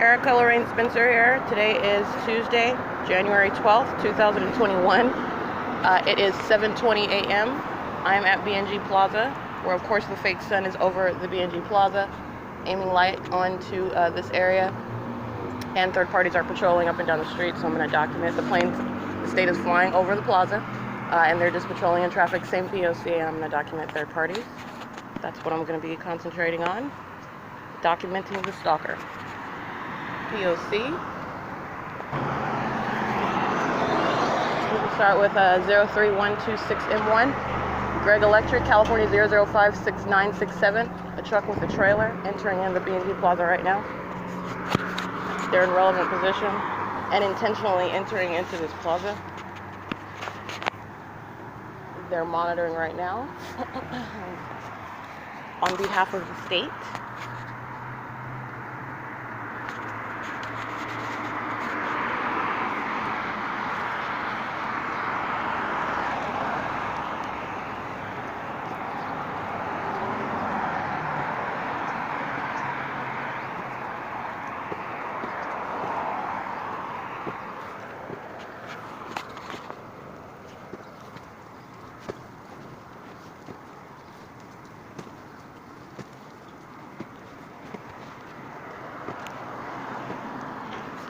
Erica Lorraine Spencer here. Today is Tuesday, January 12th, 2021. It is 7:20 a.m. I am at BNG Plaza, where of course the fake sun is over the BNG Plaza, aiming light onto this area, and third parties are patrolling up and down the street, so I'm going to document the state is flying over the plaza, and they're just patrolling in traffic, same P.O.C, and I'm going to document third parties. That's what I'm going to be concentrating on, documenting the stalker. P.O.C. We can start with 03126M1, Greg Electric, California 0056967. A truck with a trailer entering in the BNG Plaza right now. They're in relevant position and intentionally entering into this plaza. They're monitoring right now on behalf of the state.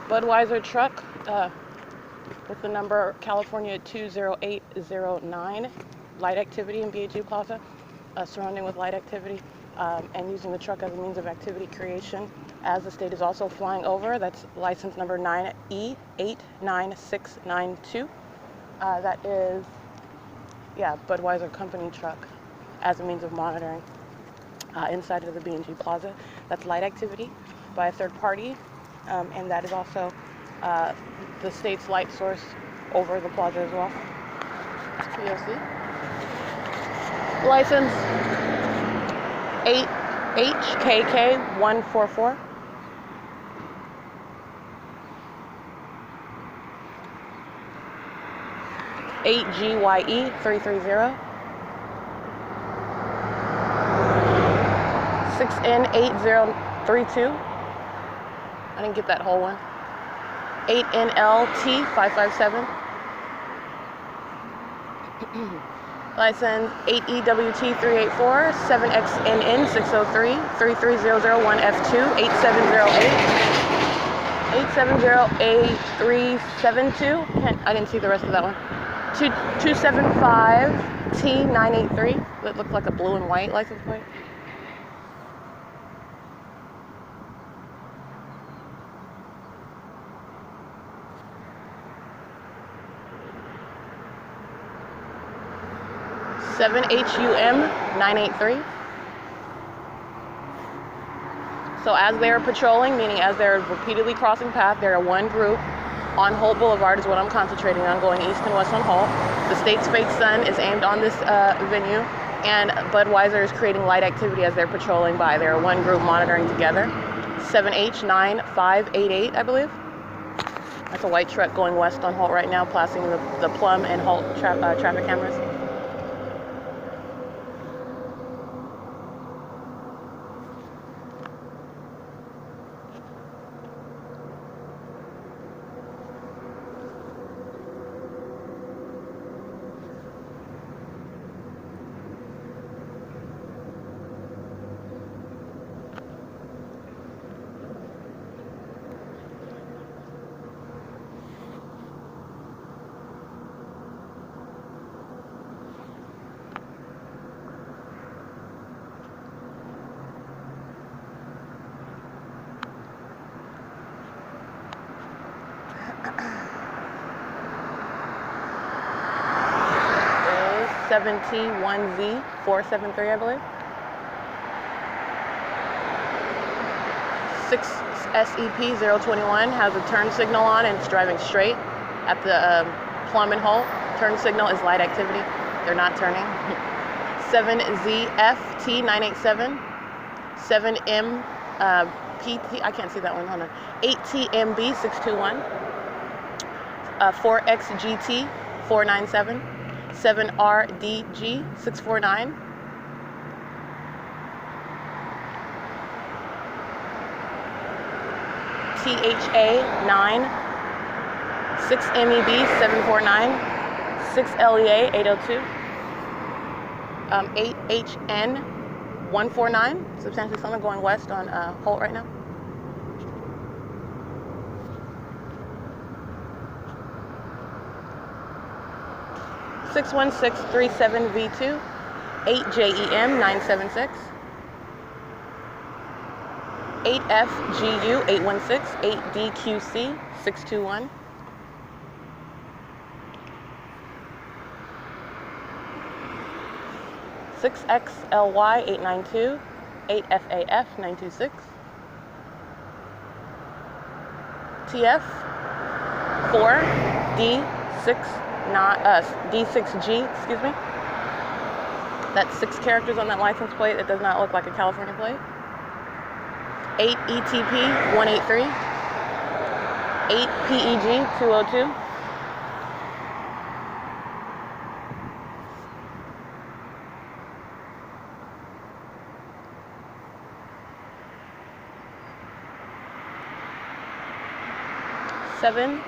Budweiser truck with the number California 20809, light activity in BNG Plaza, surrounding with light activity, and using the truck as a means of activity creation as the state is also flying over. That's license number 9E89692. That is, Budweiser company truck as a means of monitoring inside of the BNG Plaza. That's light activity by a third party. And that is also the state's light source over the plaza as well. P.O.C. License 8HKK144. GYE330. 6N8032. I didn't get that whole one. 8NLT557. License 8EWT384, 7XNN603, 33001F2, 870A372. I didn't see the rest of that one. 275T983. That looked like a blue and white license plate. HUM983. So as they are patrolling, meaning as they're repeatedly crossing path, they're one group on Holt Boulevard is what I'm concentrating on, going east and west on Holt. The state's fake sun is aimed on this venue, and Budweiser is creating light activity as they're patrolling by. They're one group monitoring together. 7H9588, I believe. That's a white truck going west on Holt right now, passing the Plum and Holt traffic cameras. Is 7T1Z473, I believe. 6SEP021 has a turn signal on and it's driving straight at the Plum and Holt. Turn signal is light activity. They're not turning. 7ZFT987. 7MP, I can't see that one, hold on. 8TMB621. 4XGT497. 7RDG649. 6THA 9, 6MEB 749, 6LEA 802, 8HN 149, substantially similar, going west on Holt right now. (61637V2), 8JEM 976, 8FGU 816, 8DQC 621, 6XLY 892, 8FAF 926, TF 4D6G, excuse me. That's 6 characters on that license plate. It does not look like a California plate. 8ETP 183, 8PEG 202, 7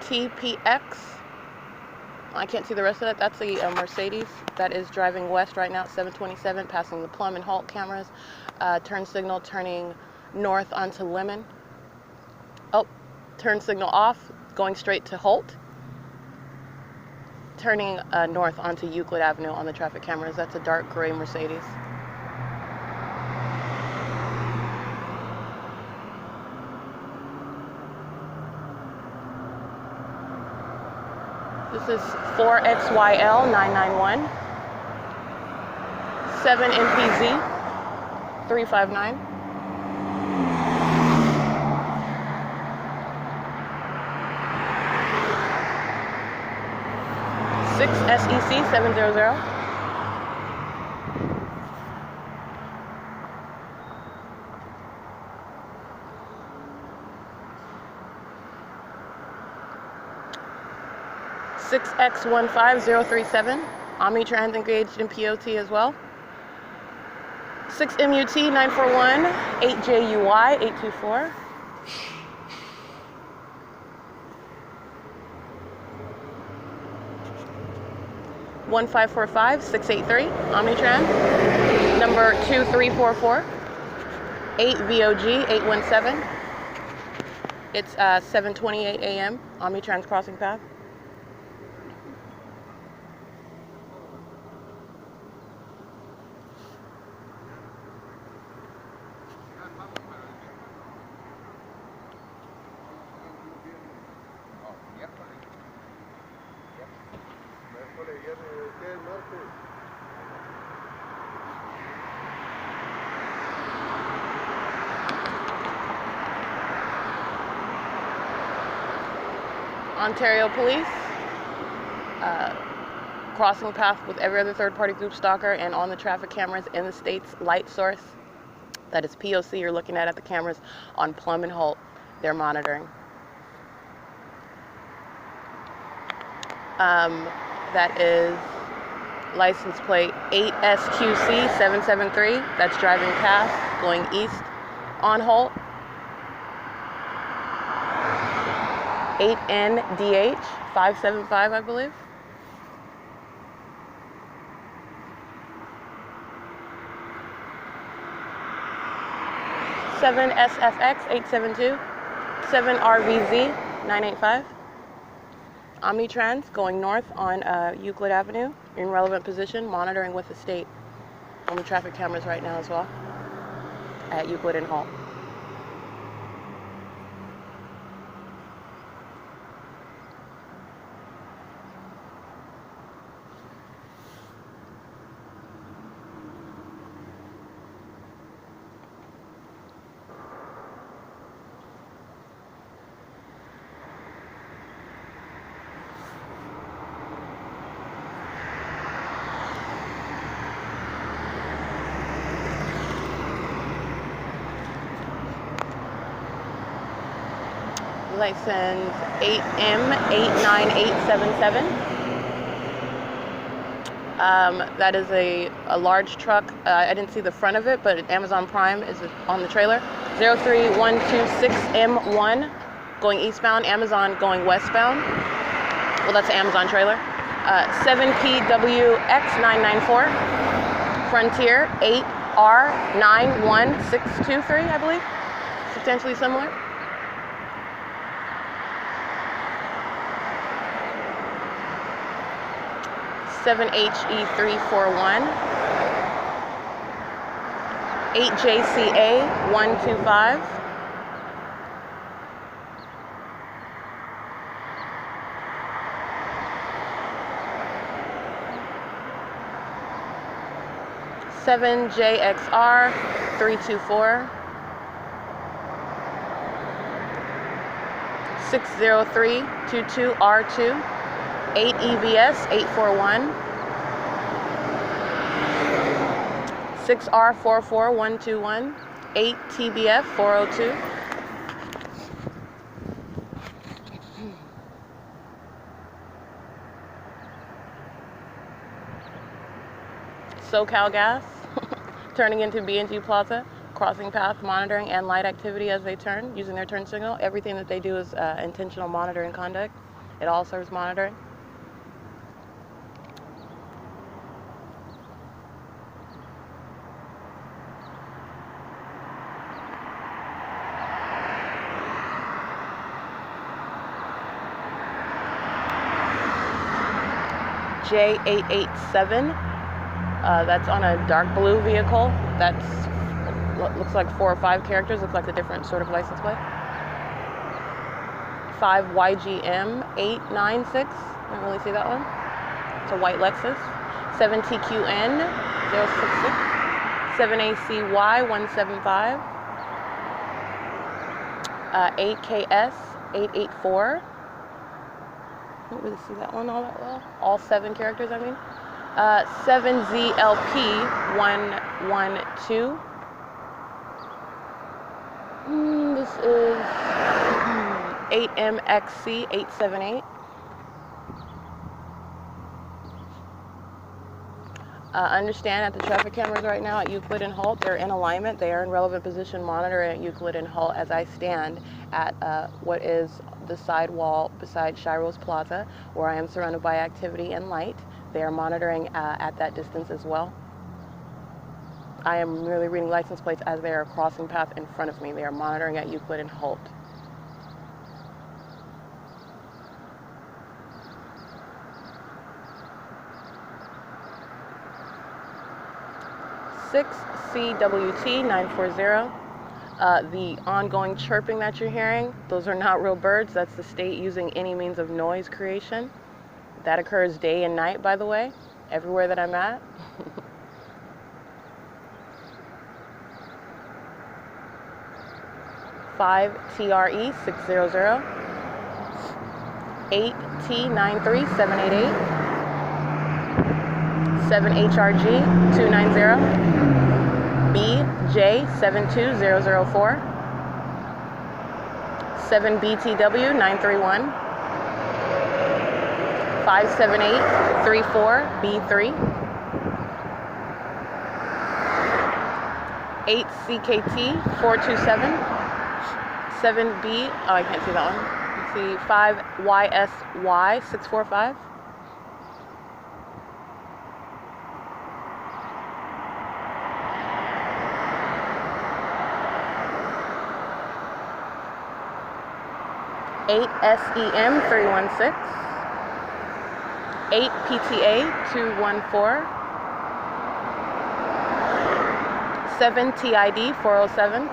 TPX. I can't see the rest of that. That's the Mercedes that is driving west right now at 727, passing the Plum and Holt cameras. Turn signal turning north onto Lemon. Oh, turn signal off, going straight to Holt. Turning north onto Euclid Avenue on the traffic cameras. That's a dark gray Mercedes. This is 4XYL 991, 7MPZ 359, 6SEC 700, 6X15037, Omnitrans engaged in P.O.C. as well. 6MUT 941, 8JUY 824. 1545 683, Omnitrans. Number 2344, 8VOG 817. It's 7:28 a.m. Omnitrans crossing path. Ontario Police, crossing path with every other third-party group stalker and on the traffic cameras in the state's light source. That is P.O.C. you're looking at the cameras on Plum and Holt. They're monitoring. That is license plate 8SQC 773. That's driving past, going east on Holt. 8NDH 575, I believe. Seven SFX 872, 7 RVZ 985. Omnitrans going north on Euclid Avenue in relevant position, monitoring with the state on the traffic cameras right now as well at Euclid and Holt. License 8M89877. That is a large truck. I didn't see the front of it, but Amazon Prime is on the trailer. 03126M1 going eastbound, Amazon going westbound. Well, that's an Amazon trailer. 7PWX994, Frontier 8R91623, I believe. Substantially similar. (7HE341) 8JCA125. (7JXR324) 60322R2 8EVS841 6R44121 8TBF402 SoCal Gas turning into B&G Plaza, crossing path monitoring and light activity as they turn, using their turn signal. Everything that they do is intentional monitoring conduct. It all serves monitoring. J887, that's on a dark blue vehicle. That's what looks like 4 or 5 characters, looks like a different sort of license plate. 5YGM896, don't really see that one. It's a white Lexus. 7TQN066, 7ACY175, 8KS884. Don't really see that one all that well. All 7 characters, I mean. 7ZLP112. This is 8MXC878. Understand at the traffic cameras right now at Euclid and Holt, they're in alignment. They are in relevant position monitoring at Euclid and Holt as I stand at what is the side wall beside Shiro's Plaza, where I am surrounded by activity and light. They are monitoring at that distance as well. I am merely reading license plates as they are crossing path in front of me. They are monitoring at Euclid and Holt. (6CWT940). The ongoing chirping that you're hearing, those are not real birds. That's the state using any means of noise creation. That occurs day and night, by the way, everywhere that I'm at. (5TRE600), 8T93788, 7HRG290, BJ72004, 7BTW931, 57834B3, 8CKT427, 7B, oh, I can't see that one. Let's see, 5YSY645. (8SEM316), 8PTA214, 7TID407,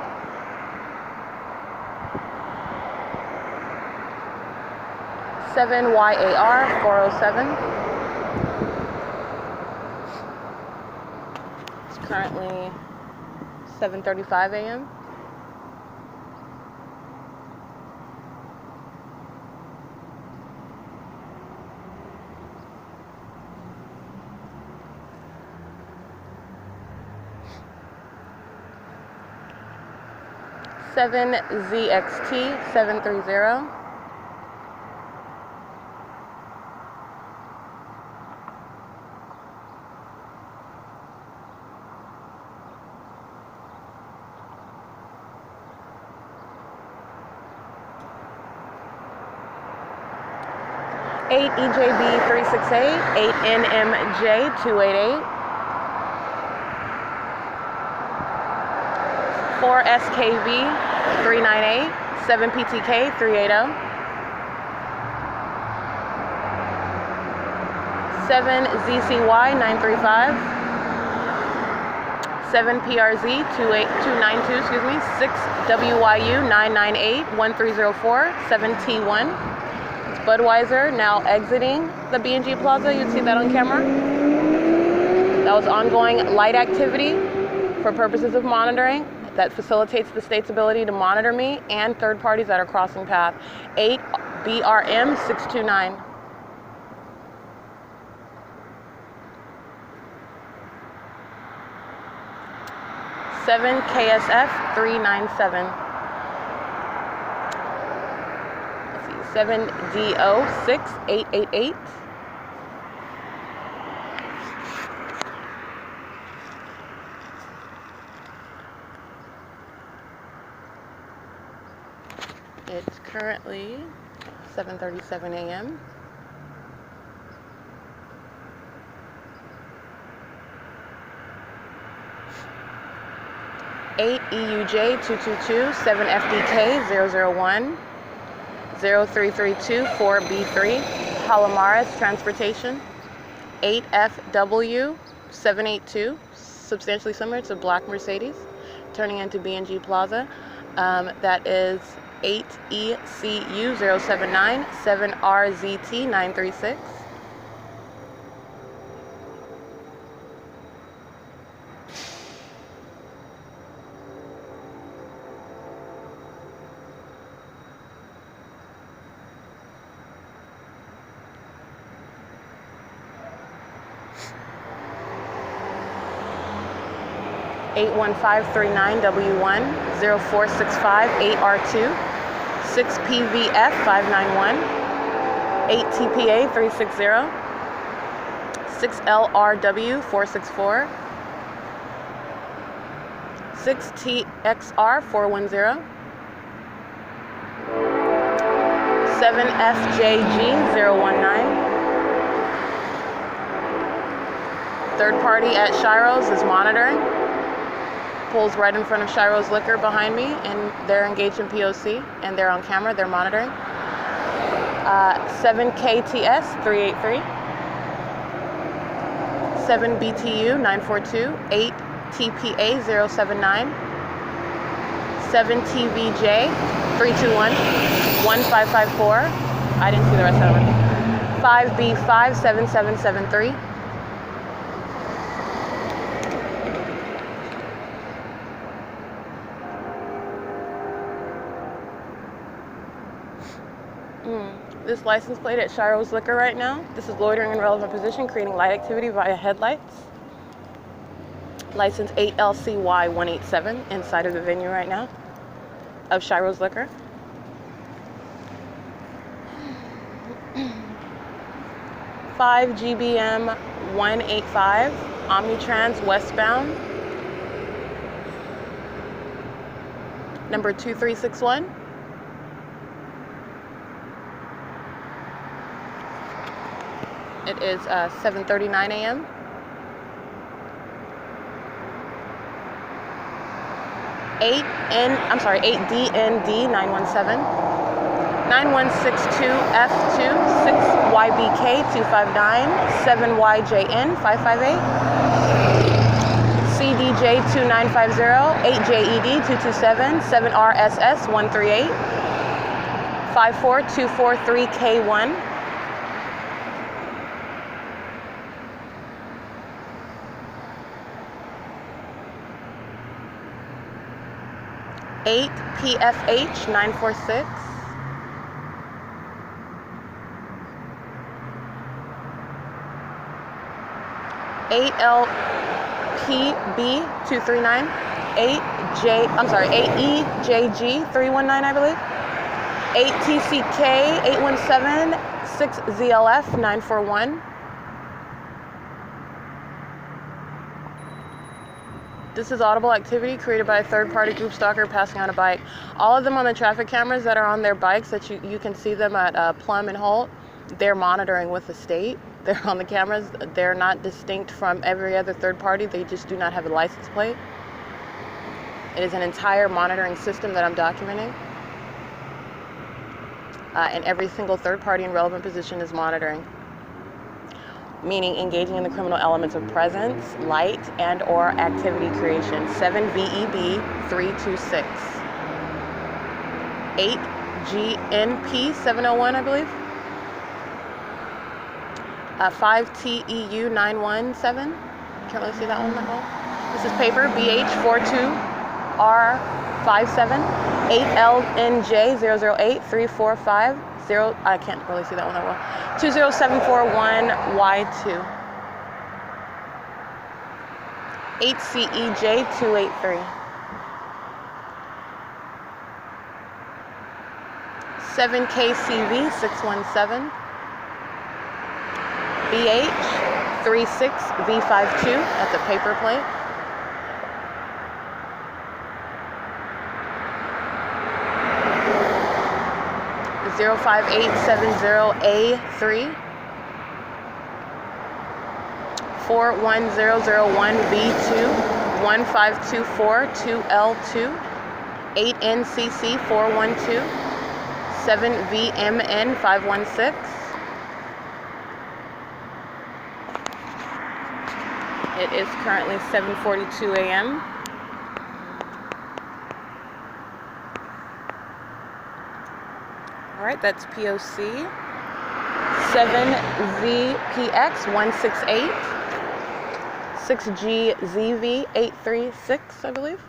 7YAR407. It's currently 7:35 a.m. (7ZXT730), 8EJB368, 8NMJ288, 4SKV398, 7PTK380, 7ZCY935, 7PRZ292, 6WYU998, 1304, 7T1. It's Budweiser now exiting the B&G Plaza. You'd see that on camera. That was ongoing light activity for purposes of monitoring that facilitates the state's ability to monitor me and third parties that are crossing path. 8 BRM 629. 7 KSF 397. Let's see, 7 DO 6888. It's currently 7:37 a.m. Eight EUJ 222 7 FDK 001 0332 4B3 Palomares Transportation. 8 FW 782, substantially similar to black Mercedes, turning into B&G Plaza. That is 8 ECU 079 7 RZT 936. 81539W1 0465 8R2 6PVF 591 8TPA 360 6LRW 464 6TXR 410 7FJG 019. Third party at Shiro's is monitoring. Pulls right in front of Shiro's Liquor behind me, and they're engaged in P.O.C. and they're on camera, they're monitoring. 7KTS 383, 7BTU 942, 8TPA 079, 7TVJ 321, 1554. I didn't see the rest of them. 5B5 7773. This license plate at Shiro's Liquor right now. This is loitering in relevant position, creating light activity via headlights. License 8LCY187 inside of the venue right now of Shiro's Liquor. Five GBM 185 Omnitrans westbound. Number 2361. It is 7:39 a.m. I'm 8DND 917 9162 F2 6YBK 259 7YJN 558 CDJ 2950 8JED 227 7RSS 138 54243K1 8 PFH 946 8 LPB 239 8 EJG 319 I believe 8 TCK 817 6 ZLF 941. This is audible activity created by a third-party group stalker passing on a bike. All of them on the traffic cameras that are on their bikes, that you can see them at Plum and Holt. They're monitoring with the state. They're on the cameras. They're not distinct from every other third party. They just do not have a license plate. It is an entire monitoring system that I'm documenting. And every single third party in relevant position is monitoring, meaning engaging in the criminal elements of presence, light, and or activity creation. 7 VEB 326. 8 GNP 701, I believe. 5 TEU 917. Can't really see that one that well. This is paper BH 42R57. 8LNJ 008 345 0. I can't really see that one that well. 20741Y2. 8CEJ 283. 7KCV 617. BH 36V52. That's a paper plate. 05870A3. 41001B2. 1524 2L2. 8NCC 412. 7VMN 516. It is currently 7:42 a.m. All right, that's P.O.C. 7VPX 168. 6GZV 836, I believe.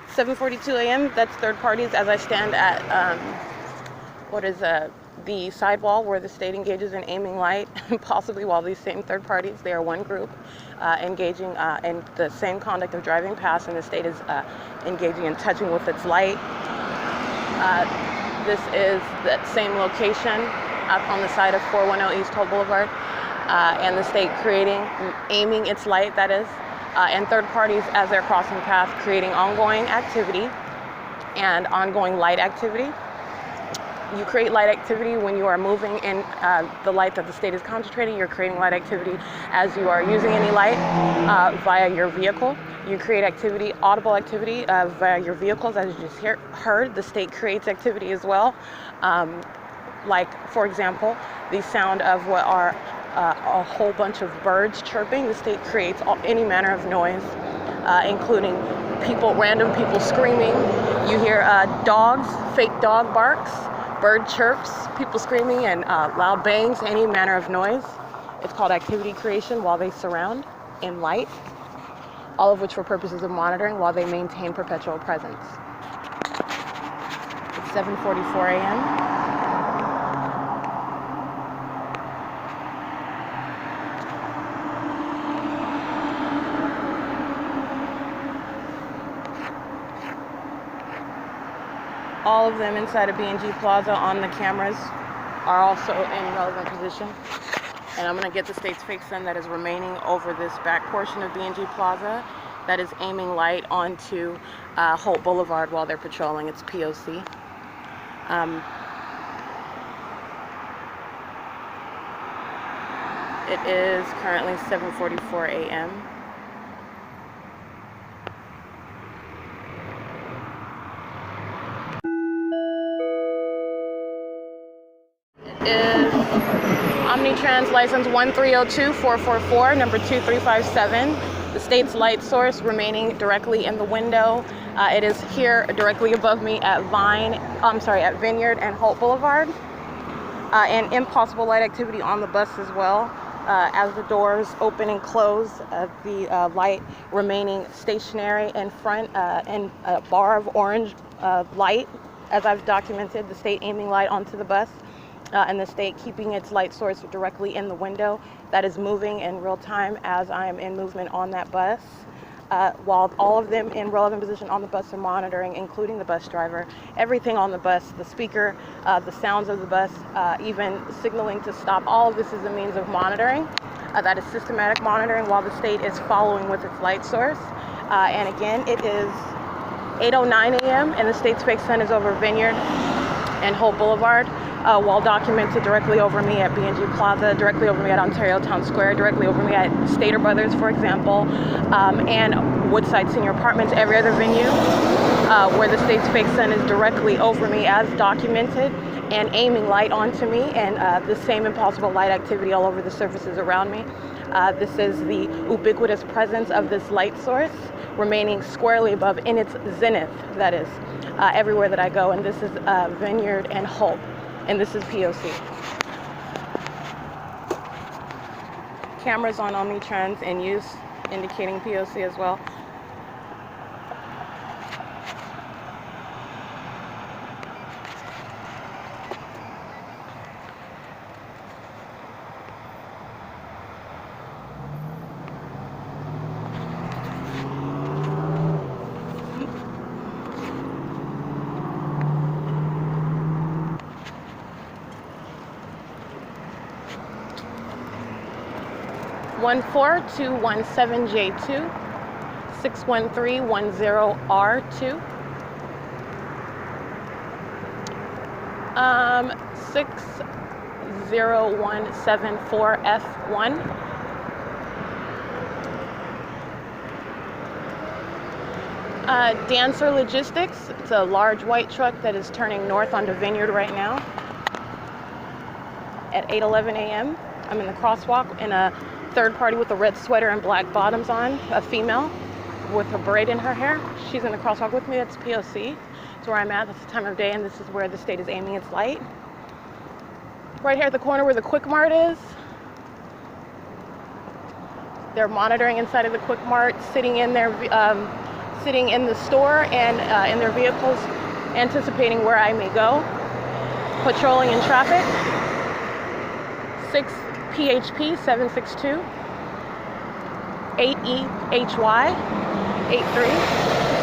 (7:42 a.m.) That's third parties as I stand at the sidewall where the state engages in aiming light, possibly while these same third parties, they are one group, engaging in the same conduct of driving past, and the state is engaging in touching with its light. This is that same location up on the side of 410 East Holt Boulevard, and the state aiming its light, that is, and third parties as they're crossing paths, creating ongoing activity and ongoing light activity. You create light activity when you are moving in the light that the state is concentrating. You're creating light activity as you are using any light via your vehicle. You create activity, audible activity via your vehicles, as you just heard. The state creates activity as well. Like, for example, the sound of what are a whole bunch of birds chirping. The state creates any manner of noise, including random people screaming. You hear dogs, fake dog barks, bird chirps, people screaming, and loud bangs, any manner of noise. It's called activity creation while they surround in light, all of which for purposes of monitoring while they maintain perpetual presence. It's 7:44 a.m. All of them inside of B&G Plaza on the cameras are also in relevant position. And I'm going to get the state's fake sun that is remaining over this back portion of B&G Plaza that is aiming light onto Holt Boulevard while they're patrolling. It's P.O.C. It is currently 7:44 a.m. Is Omnitrans license 1302444, number 2357. The state's light source remaining directly in the window. It is here directly above me at Vineyard and Holt Boulevard. And impossible light activity on the bus as well. As the doors open and close, the light remaining stationary in front, and a bar of orange light, as I've documented, the state aiming light onto the bus. And the state keeping its light source directly in the window that is moving in real time as I am in movement on that bus, while all of them in relevant position on the bus are monitoring, including the bus driver, everything on the bus, the speaker, the sounds of the bus, even signaling to stop. All of this is a means of monitoring. That is systematic monitoring while the state is following with its light source. And again, it is 8:09 a.m. and the state's fake sun is over Vineyard and Hope Boulevard, well documented directly over me at B&G Plaza, directly over me at Ontario Town Square, directly over me at Stater Brothers, for example, and Woodside Senior Apartments, every other venue where the state's fake sun is directly over me as documented and aiming light onto me, and the same impossible light activity all over the surfaces around me. This is the ubiquitous presence of this light source remaining squarely above in its zenith, that is, everywhere that I go. And this is Vineyard and Hope, and this is P.O.C. Cameras on Omnitrans in use, indicating P.O.C. as well. (14217J2) 61310R2 60174F1 Dancer Logistics. It's a large white truck that is turning north onto Vineyard right now at 8:11 a.m. I'm in the crosswalk in a third party with a red sweater and black bottoms on, a female with a braid in her hair. She's in the crosswalk with me. That's P.O.C. That's where I'm at. That's the time of day, and this is where the state is aiming its light. Right here at the corner where the Quick Mart is. They're monitoring inside of the Quick Mart, sitting in the store and in their vehicles, anticipating where I may go. Patrolling in traffic. 6 PHP 762 8EHY 83.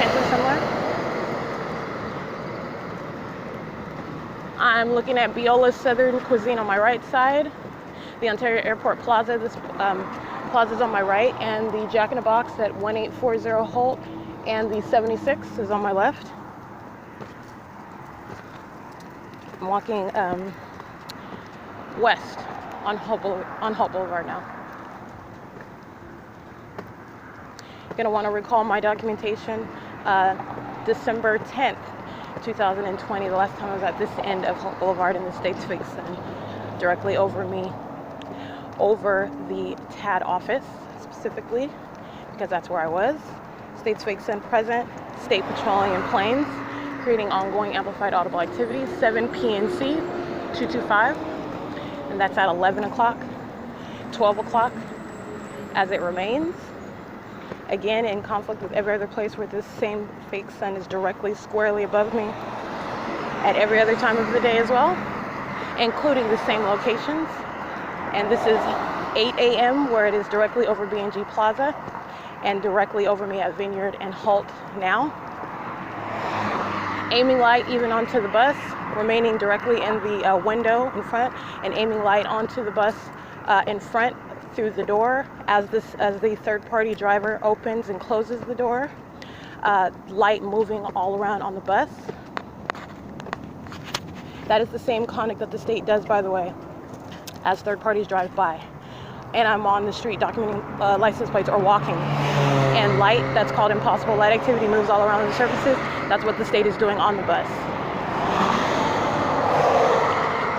Something similar. I'm looking at Biola's Southern Cuisine on my right side, the Ontario Airport Plaza. This plaza's on my right, and the Jack in the Box at 1840 Holt, and the 76 is on my left. I'm walking west on Hope Boulevard now. You're going to want to recall my documentation, December 10th, 2020, the last time I was at this end of Hope Boulevard in the state's fake sun, directly over me, over the TAD office specifically, because that's where I was. State's fake sun present, state patrolling in planes, creating ongoing amplified audible activity, 7 PNC 225. And that's at 11 o'clock, 12 o'clock, as it remains. Again, in conflict with every other place where this same fake sun is directly, squarely above me at every other time of the day as well, including the same locations. And this is 8 a.m. where it is directly over B&G Plaza and directly over me at Vineyard and Holt now. Aiming light even onto the bus, remaining directly in the window in front, and aiming light onto the bus in front through the door as the third-party driver opens and closes the door. Light moving all around on the bus. That is the same conduct that the state does, by the way, as third parties drive by. And I'm on the street documenting license plates or walking. And light, that's called impossible light activity, moves all around the surfaces. That's what the state is doing on the bus.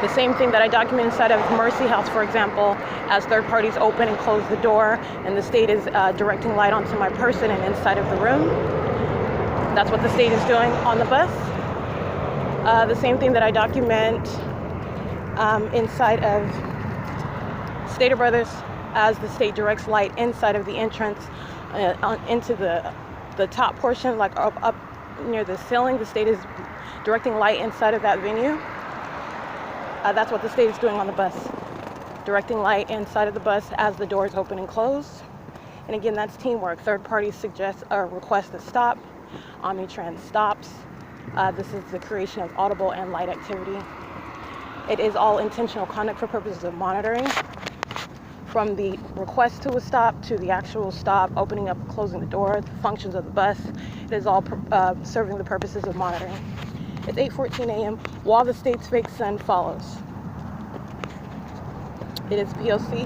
The same thing that I document inside of Mercy House, for example, as third parties open and close the door, and the state is directing light onto my person and inside of the room. That's what the state is doing on the bus. The same thing that I document inside of Stater Brothers, as the state directs light inside of the entrance into the top portion, like up near the ceiling. The state is directing light inside of that venue. That's what the state is doing on the bus, directing light inside of the bus as the doors open and close. And again, that's teamwork. Third parties suggest or request a stop. Omnitrans stops. This is the creation of audible and light activity. It is all intentional conduct for purposes of monitoring. from the request to a stop to the actual stop, opening up and closing the door, the functions of the bus. It is all serving the purposes of monitoring. It's 8:14 a.m. while the state's fake sun follows. It is P.O.C.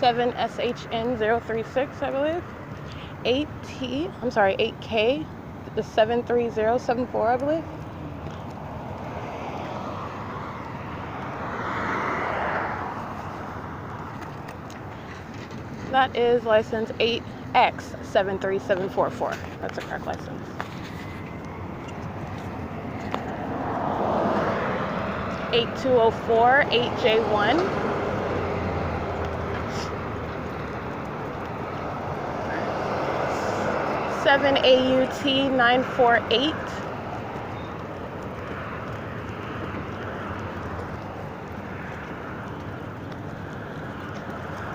SHN036, I believe. 8K, the 73074, I believe. That is license 8X73744. That's a correct license. 8204 8J1. 7AUT948.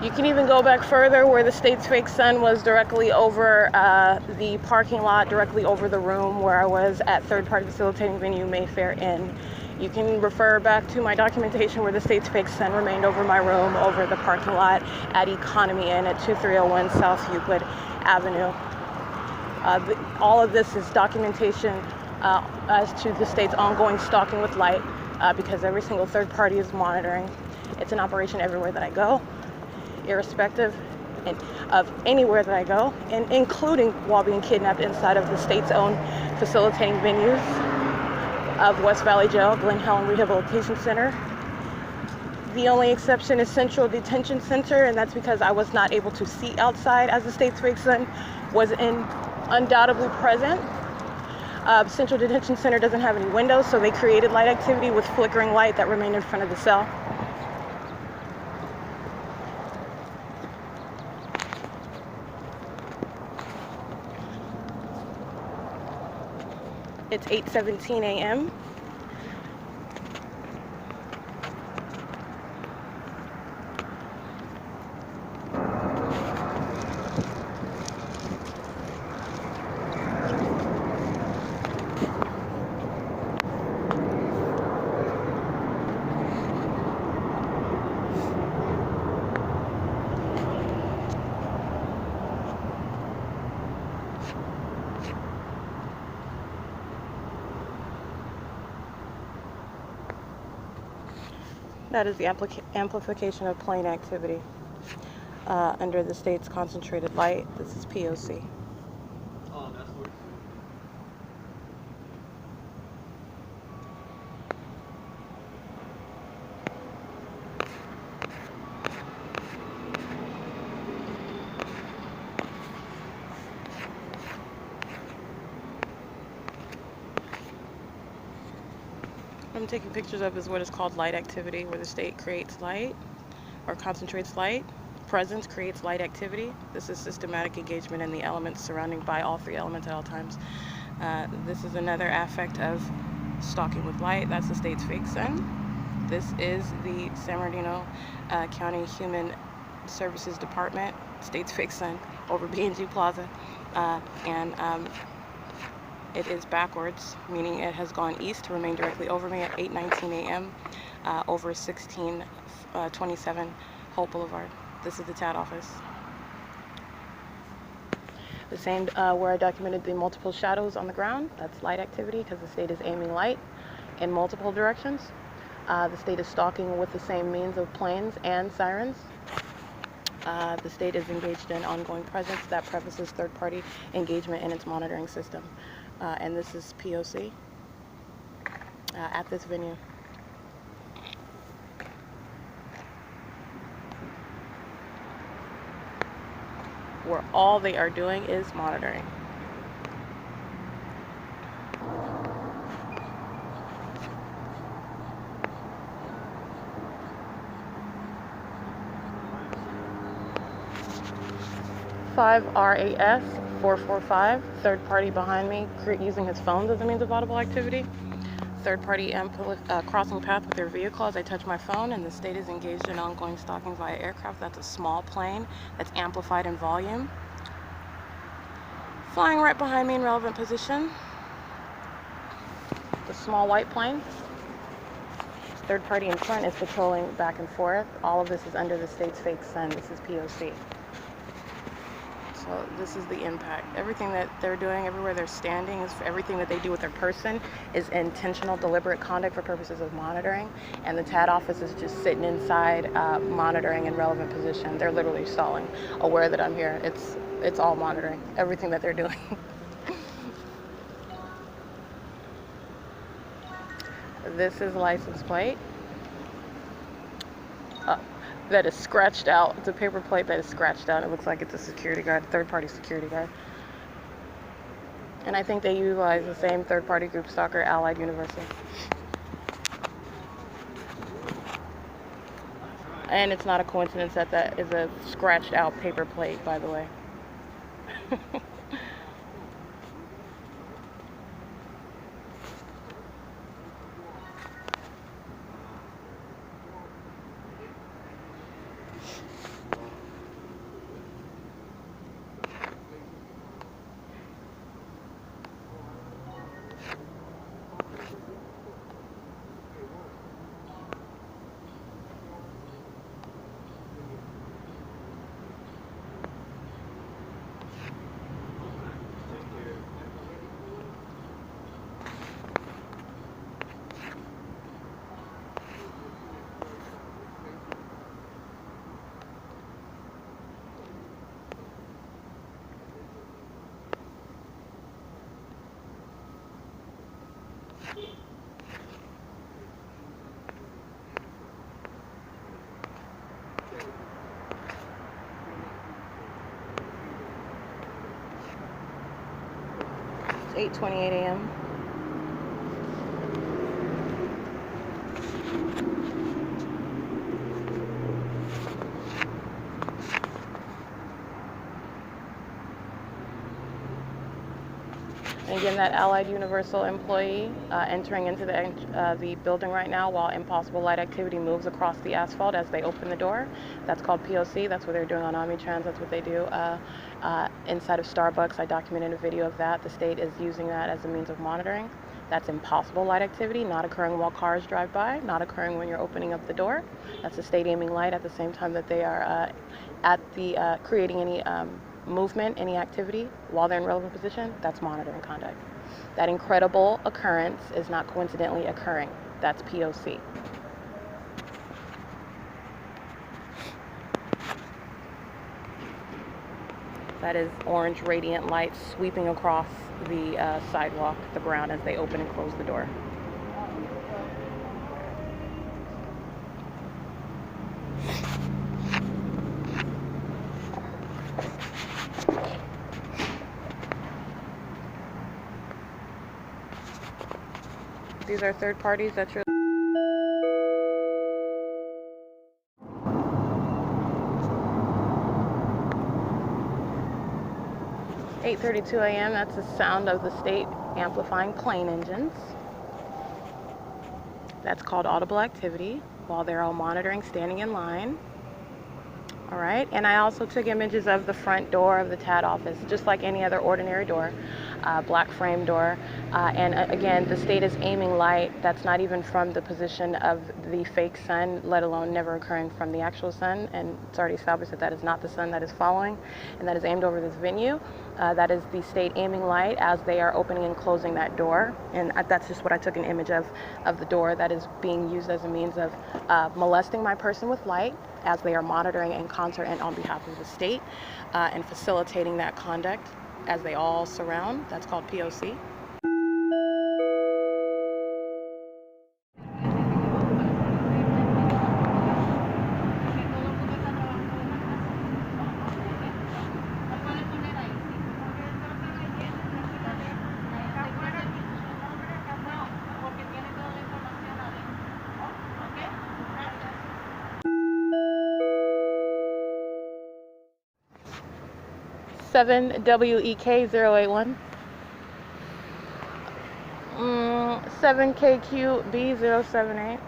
You can even go back further where the state's fake sun was directly over the parking lot, directly over the room where I was at third-party facilitating venue Mayfair Inn. You can refer back to my documentation where the state's fake sun remained over my room, over the parking lot at Economy Inn at 2301 South Euclid Avenue. All of this is documentation as to the state's ongoing stalking with light because every single third party is monitoring. It's an operation everywhere that I go, irrespective of anywhere that I go, and including while being kidnapped inside of the state's own facilitating venues of West Valley Jail, Glen Helen Rehabilitation Center. The only exception is Central Detention Center, and that's because I was not able to see outside as the state's fake sun was undoubtedly present. Central Detention Center doesn't have any windows, so they created light activity with flickering light that remained in front of the cell. It's 8:17 a.m. That is the amplification of plane activity under the state's concentrated light. This is P.O.C. Oh, that's what. 'm taking pictures of is what is called light activity, where the state creates light or concentrates light. Presence creates light activity. This is systematic engagement in the elements surrounding by all three elements at all times. This is another aspect of stalking with light. That's the state's fake sun. This is the San Bernardino County Human Services Department, state's fake sun, over B&G Plaza. It is backwards, meaning it has gone east to remain directly over me at 8:19 a.m. Over 1627 Hope Boulevard. This is the TAD office. The same where I documented the multiple shadows on the ground. That's light activity because the state is aiming light in multiple directions. The state is stalking with the same means of planes and sirens. The state is engaged in ongoing presence that prefaces third-party engagement in its monitoring system. And this is P.O.C. At this venue. Where all they are doing is monitoring. RAS 445, third party behind me using his phones as a means of audible activity. Third party crossing path with their vehicle as I touch my phone, and the state is engaged in ongoing stalking via aircraft. That's a small plane that's amplified in volume. Flying right behind me in relevant position. The small white plane. Third party in front is patrolling back and forth. All of this is under the state's fake sun. This is P.O.C. So this is the impact. Everything that they're doing, everywhere they're standing, is everything that they do with their person is intentional, deliberate conduct for purposes of monitoring. And the TAD office is just sitting inside, monitoring in relevant position. They're literally stalling, aware that I'm here. It's all monitoring, everything that they're doing. This is license plate. That is scratched out. It's a paper plate that is scratched out. It looks like it's a security guard, third-party security guard. And I think they utilize the same third-party group stalker, Allied Universal. And it's not a coincidence that that is a scratched out paper plate, by the way. It's 8:28 a.m. And again, that Allied Universal employee entering into the building right now while impossible light activity moves across the asphalt as they open the door. That's called P.O.C. That's what they're doing on Omnitrans. That's what they do inside of Starbucks. I documented a video of that. The state is using that as a means of monitoring. That's impossible light activity, not occurring while cars drive by, not occurring when you're opening up the door. That's the state aiming light at the same time that they are creating any movement, any activity while they're in relevant position. That's monitoring conduct. That incredible occurrence is not coincidentally occurring. That's P.O.C. That is orange radiant light sweeping across the sidewalk, the ground, as they open and close the door. These are third parties that you're 8:32 a.m. That's the sound of the state amplifying plane engines. That's called audible activity while they're all monitoring, standing in line. All right, and I also took images of the front door of the TAD office, just like any other ordinary door, black frame door. And again, the state is aiming light that's not even from the position of the fake sun, let alone never occurring from the actual sun. And it's already established that that is not the sun that is following, and that is aimed over this venue. That is the state aiming light as they are opening and closing that door. And that's just what I took an image of the door that is being used as a means of molesting my person with light as they are monitoring in concert and on behalf of the state and facilitating that conduct as they all surround. That's called P.O.C. WEK081 7KQB078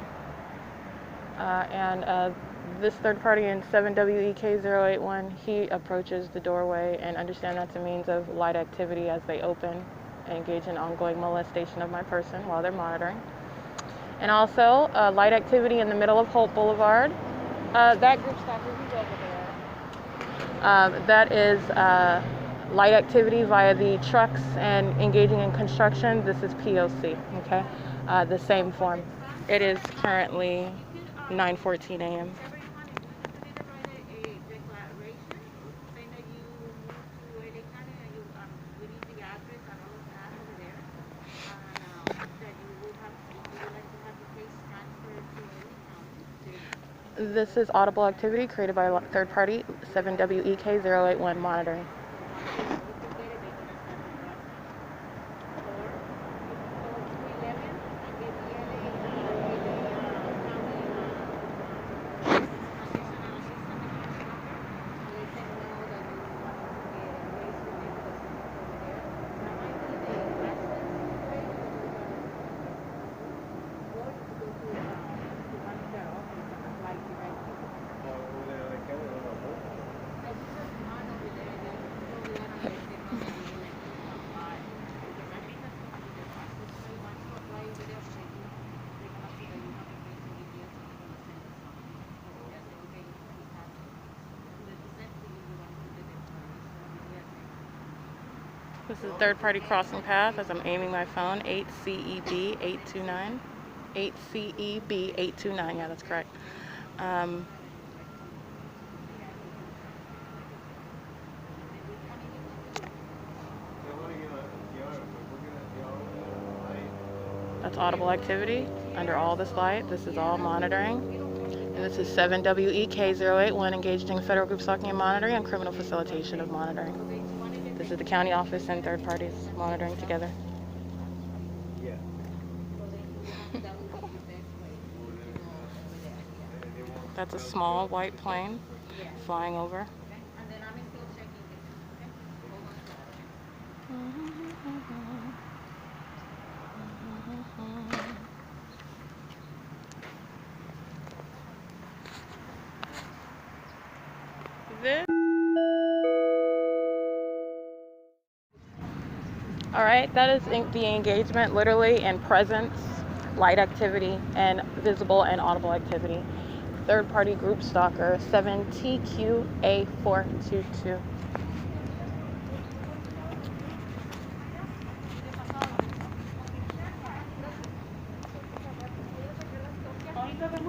and This third party in 7WEK081, he approaches the doorway and understand that's a means of light activity as they open and engage in ongoing molestation of my person while they're monitoring. And also light activity in the middle of Holt Boulevard. That group stalker, who's over there? That is light activity via the trucks and engaging in construction. This is P.O.C, okay? The same form. It is currently 9:14 a.m. This is audible activity created by a third party, 7WEK081 monitoring. This is third party crossing path as I'm aiming my phone, 8CEB829. 8CEB829, yeah, that's correct. That's audible activity under all this light. This is all monitoring. And this is 7WEK081 engaged in federal group stalking and monitoring and criminal facilitation of monitoring. This is the county office and third parties monitoring together. That's a small white plane flying over. All right, that is the engagement literally in presence, light activity, and visible and audible activity. Third party group stalker 7TQA422.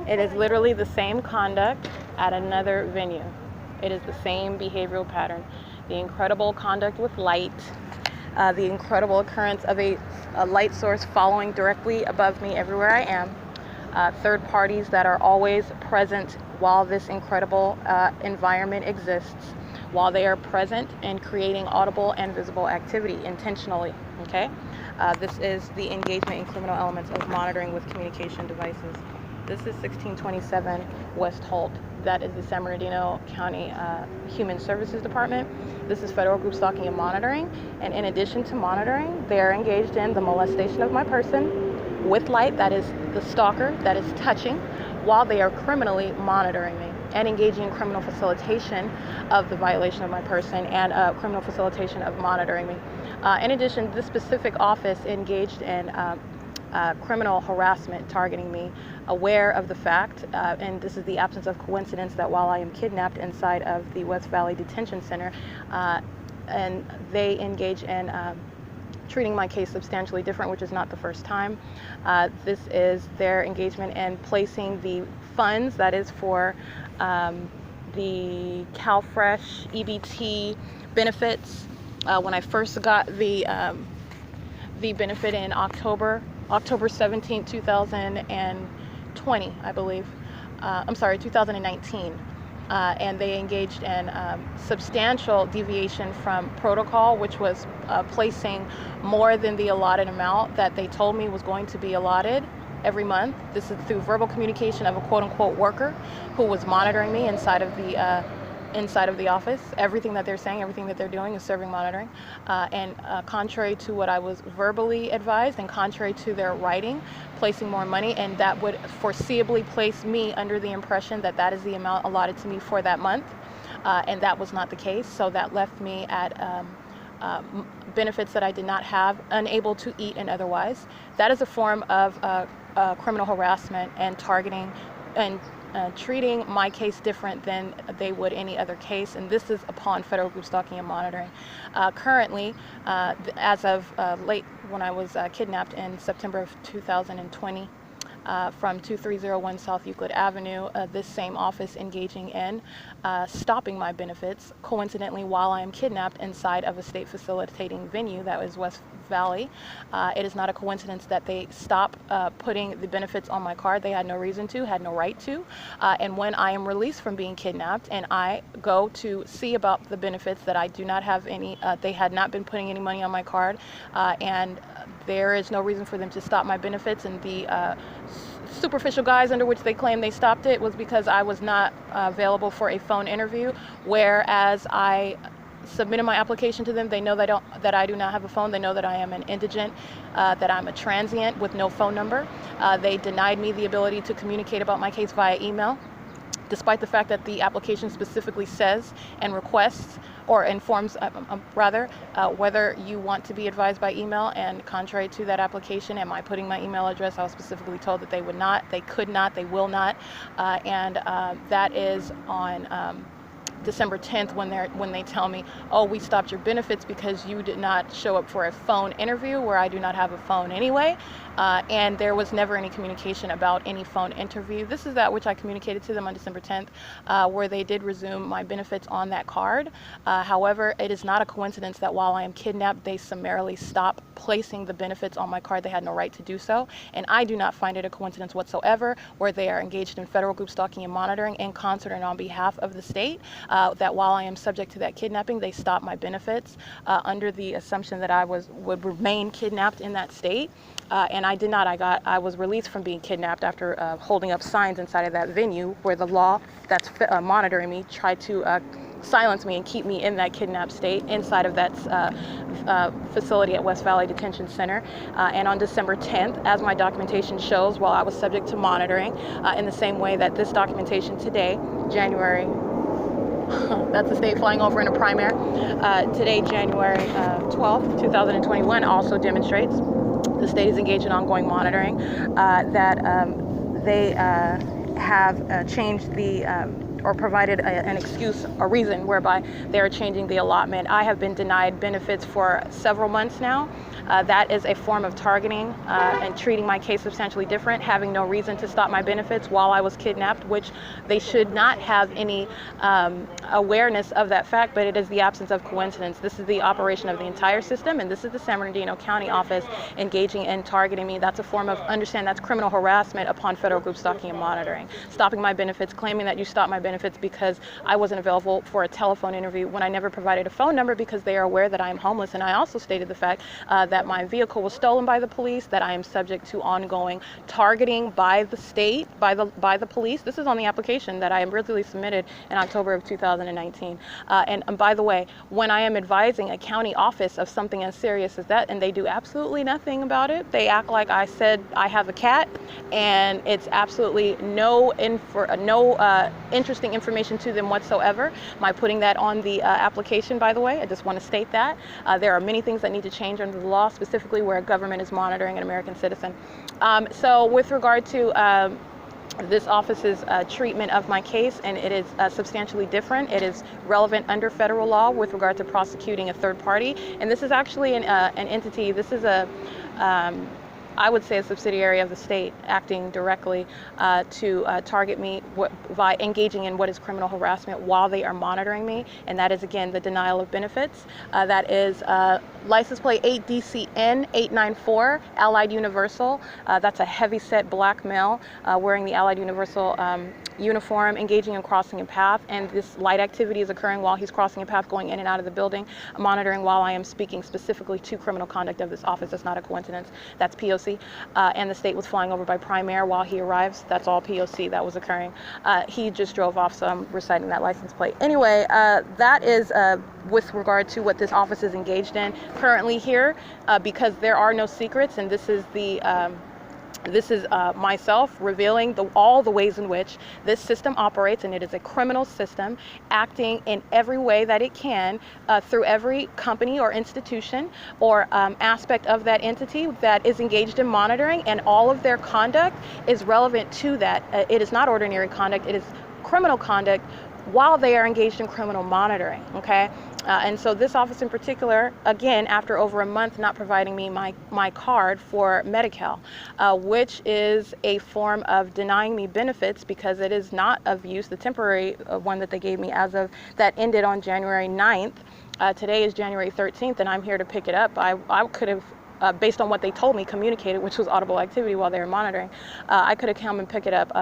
It is literally the same conduct at another venue. It is the same behavioral pattern. The incredible conduct with light, the incredible occurrence of a light source following directly above me everywhere I am. Third parties that are always present while this incredible environment exists, while they are present and creating audible and visible activity intentionally, okay? This is the engagement in criminal elements of monitoring with communication devices. This is 1627 West Holt. That is the San Bernardino County Human Services Department. This is federal group stalking and monitoring. And in addition to monitoring, they are engaged in the molestation of my person with light, that is the stalker, that is touching, while they are criminally monitoring me and engaging in criminal facilitation of the violation of my person and criminal facilitation of monitoring me. In addition, this specific office engaged in criminal harassment targeting me, aware of the fact, and this is the absence of coincidence, that while I am kidnapped inside of the West Valley Detention Center, and they engage in treating my case substantially different, which is not the first time. This is their engagement in placing the funds, that is for the CalFresh EBT benefits. When I first got the benefit in October 17, 2020, I believe. I'm sorry, 2019. And they engaged in substantial deviation from protocol, which was placing more than the allotted amount that they told me was going to be allotted every month. This is through verbal communication of a quote-unquote worker who was monitoring me inside of the inside of the office. Everything that they're saying, everything that they're doing is serving monitoring. And contrary to what I was verbally advised and contrary to their writing, placing more money, and that would foreseeably place me under the impression that that is the amount allotted to me for that month. And that was not the case. So that left me at benefits that I did not have, unable to eat and otherwise. That is a form of criminal harassment and targeting and treating my case different than they would any other case, and this is upon federal group stalking and monitoring. Currently, as of late when I was kidnapped in September of 2020, from 2301 South Euclid Avenue, this same office engaging in stopping my benefits, coincidentally while I am kidnapped inside of a state facilitating venue that was West Valley. It is not a coincidence that they stop putting the benefits on my card. They had no reason to, had no right to. And when I am released from being kidnapped and I go to see about the benefits that I do not have any, they had not been putting any money on my card, and there is no reason for them to stop my benefits, and the superficial guise under which they claim they stopped it was because I was not available for a phone interview, whereas I submitted my application to them. They know that I do not have a phone. They know that I am an indigent, that I'm a transient with no phone number. They denied me the ability to communicate about my case via email, despite the fact that the application specifically says and requests or informs, whether you want to be advised by email. And contrary to that application and my putting my email address, I was specifically told that they would not, they could not, they will not. And that is on December 10th when they tell me, oh, we stopped your benefits because you did not show up for a phone interview, where I do not have a phone anyway. And there was never any communication about any phone interview. This is that which I communicated to them on December 10th, where they did resume my benefits on that card. However, it is not a coincidence that while I am kidnapped, they summarily stop placing the benefits on my card. They had no right to do so. And I do not find it a coincidence whatsoever, where they are engaged in federal group stalking and monitoring in concert and on behalf of the state, that while I am subject to that kidnapping, they stop my benefits under the assumption that I would remain kidnapped in that state. And I did not. I was released from being kidnapped after holding up signs inside of that venue where the law that's monitoring me tried to silence me and keep me in that kidnapped state inside of that facility at West Valley Detention Center. And on December 10th, as my documentation shows, while I was subject to monitoring, in the same way that this documentation today, January, that's the state flying over in a primary, today, January 12th, 2021, also demonstrates the state is engaged in ongoing monitoring, that they have changed or provided an excuse or reason whereby they are changing the allotment. I have been denied benefits for several months now. That is a form of targeting and treating my case substantially different, having no reason to stop my benefits while I was kidnapped, which they should not have any awareness of that fact, but it is the absence of coincidence. This is the operation of the entire system, and this is the San Bernardino County office engaging in targeting me. That's a form of, understand, that's criminal harassment upon federal group stalking and monitoring. Stopping my benefits, claiming that you stopped my benefits because I wasn't available for a telephone interview when I never provided a phone number, because they are aware that I am homeless. And I also stated the fact that my vehicle was stolen by the police, that I am subject to ongoing targeting by the state, by the police. This is on the application that I originally submitted in October of 2019. And by the way, when I am advising a county office of something as serious as that, and they do absolutely nothing about it, they act like I said I have a cat, and it's absolutely no interesting information to them whatsoever. My putting that on the application, by the way, I just want to state that. There are many things that need to change under the law, specifically where government is monitoring an American citizen. So with regard to this office's treatment of my case, and it is substantially different. It is relevant under federal law with regard to prosecuting a third party. And this is actually an entity, this is I would say a subsidiary of the state acting directly to target me by engaging in what is criminal harassment while they are monitoring me. And that is, again, the denial of benefits. That is license plate 8DCN 894, Allied Universal. That's a heavy-set black male wearing the Allied Universal uniform, engaging in crossing a path, and this light activity is occurring while he's crossing a path, going in and out of the building, monitoring while I am speaking specifically to criminal conduct of this office. That's not a coincidence. That's P.O.C. And the state was flying over by prime air while he arrives. That's all P.O.C. that was occurring. He just drove off, so I'm reciting that license plate. Anyway, that is with regard to what this office is engaged in currently here, because there are no secrets, and this is myself revealing all the ways in which this system operates, and it is a criminal system acting in every way that it can through every company or institution or aspect of that entity that is engaged in monitoring, and all of their conduct is relevant to that. It is not ordinary conduct, it is criminal conduct while they are engaged in criminal monitoring, okay? And so this office in particular, again, after over a month not providing me my card for Medi-Cal, which is a form of denying me benefits because it is not of use, the temporary one that they gave me as of, that ended on January 9th. Today is January 13th, and I'm here to pick it up. I could have, based on what they told me, communicated, which was audible activity while they were monitoring. I could have come and pick it up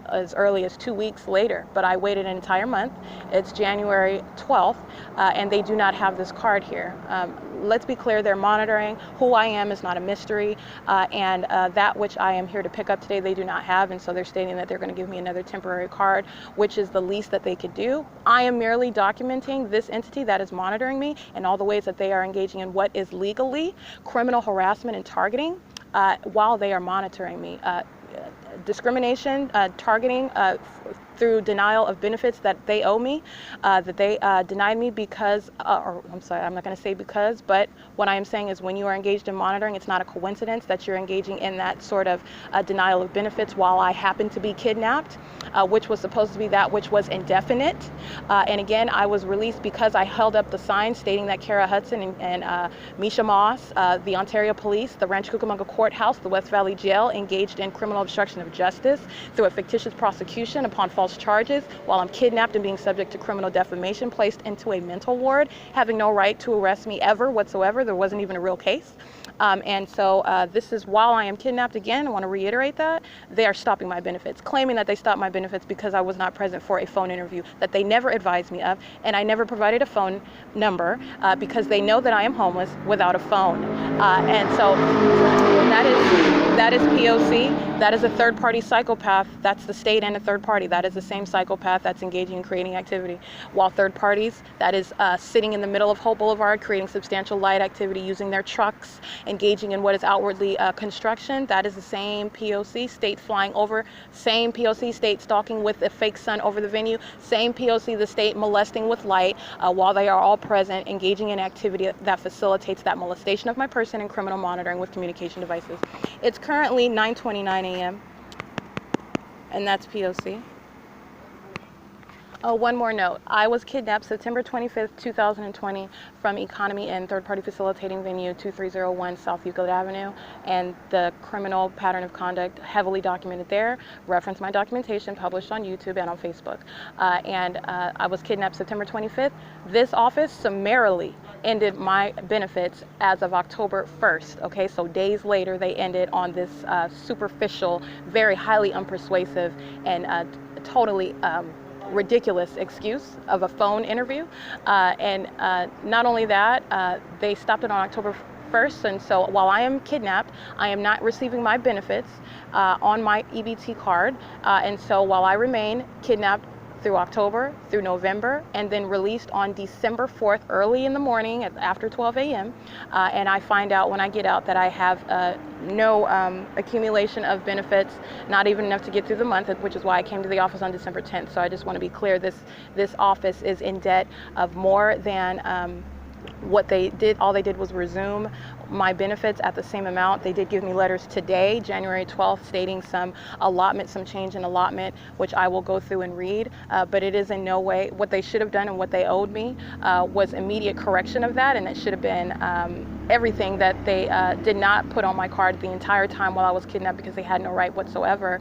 as early as 2 weeks later, but I waited an entire month. It's January 12th, and they do not have this card here. Let's be clear, they're monitoring. Who I am is not a mystery, and that which I am here to pick up today, they do not have, and so they're stating that they're going to give me another temporary card, which is the least that they could do. I am merely documenting this entity that is monitoring me and all the ways that they are engaging in what is legally criminal harassment and targeting while they are monitoring me. Discrimination, targeting through denial of benefits that they owe me, that they denied me because, or I'm sorry, I'm not going to say because, but what I am saying is when you are engaged in monitoring, it's not a coincidence that you're engaging in that sort of denial of benefits while I happen to be kidnapped, which was supposed to be that which was indefinite. And again, I was released because I held up the sign stating that Kara Hudson and Misha Moss, the Ontario Police, the Rancho Cucamonga Courthouse, the West Valley Jail engaged in criminal obstruction of justice through a fictitious prosecution upon false charges while I'm kidnapped and being subject to criminal defamation, placed into a mental ward, having no right to arrest me ever whatsoever. There wasn't even a real case. And so this is while I am kidnapped. Again, I want to reiterate that they are stopping my benefits, claiming that they stopped my benefits because I was not present for a phone interview that they never advised me of, and I never provided a phone number because they know that I am homeless without a phone. And so that is P.O.C. That is a third-party psychopath. That's the state and a third party. That is the same psychopath that's engaging in creating activity. While third parties, that is sitting in the middle of Hope Boulevard, creating substantial light activity, using their trucks, engaging in what is outwardly construction. That is the same P.O.C. State flying over, same P.O.C. State stalking with a fake sun over the venue, same P.O.C. the state molesting with light while they are all present, engaging in activity that facilitates that molestation of my person and criminal monitoring with communication devices. It's currently 9:29 a.m. and that's P.O.C. Oh, one more note. I was kidnapped September 25th, 2020 from Economy Inn, third-party facilitating venue 2301 South Euclid Avenue, and the criminal pattern of conduct heavily documented there. Reference my documentation published on YouTube and on Facebook. I was kidnapped September 25th. This office summarily ended my benefits as of October 1st. Okay, so days later they ended on this superficial, very highly unpersuasive, and totally ridiculous excuse of a phone interview. And not only that, they stopped it on October 1st, and so while I am kidnapped, I am not receiving my benefits on my EBT card, and so while I remain kidnapped through October, through November, and then released on December 4th early in the morning after 12 a.m. And I find out when I get out that I have no accumulation of benefits, not even enough to get through the month, which is why I came to the office on December 10th. So I just want to be clear, this office is in debt of more than what they did. All they did was resume my benefits at the same amount. They did give me letters today, January 12th, stating some allotment, some change in allotment, which I will go through and read, but it is in no way what they should have done, and what they owed me was immediate correction of that, and it should have been everything that they did not put on my card the entire time while I was kidnapped, because they had no right whatsoever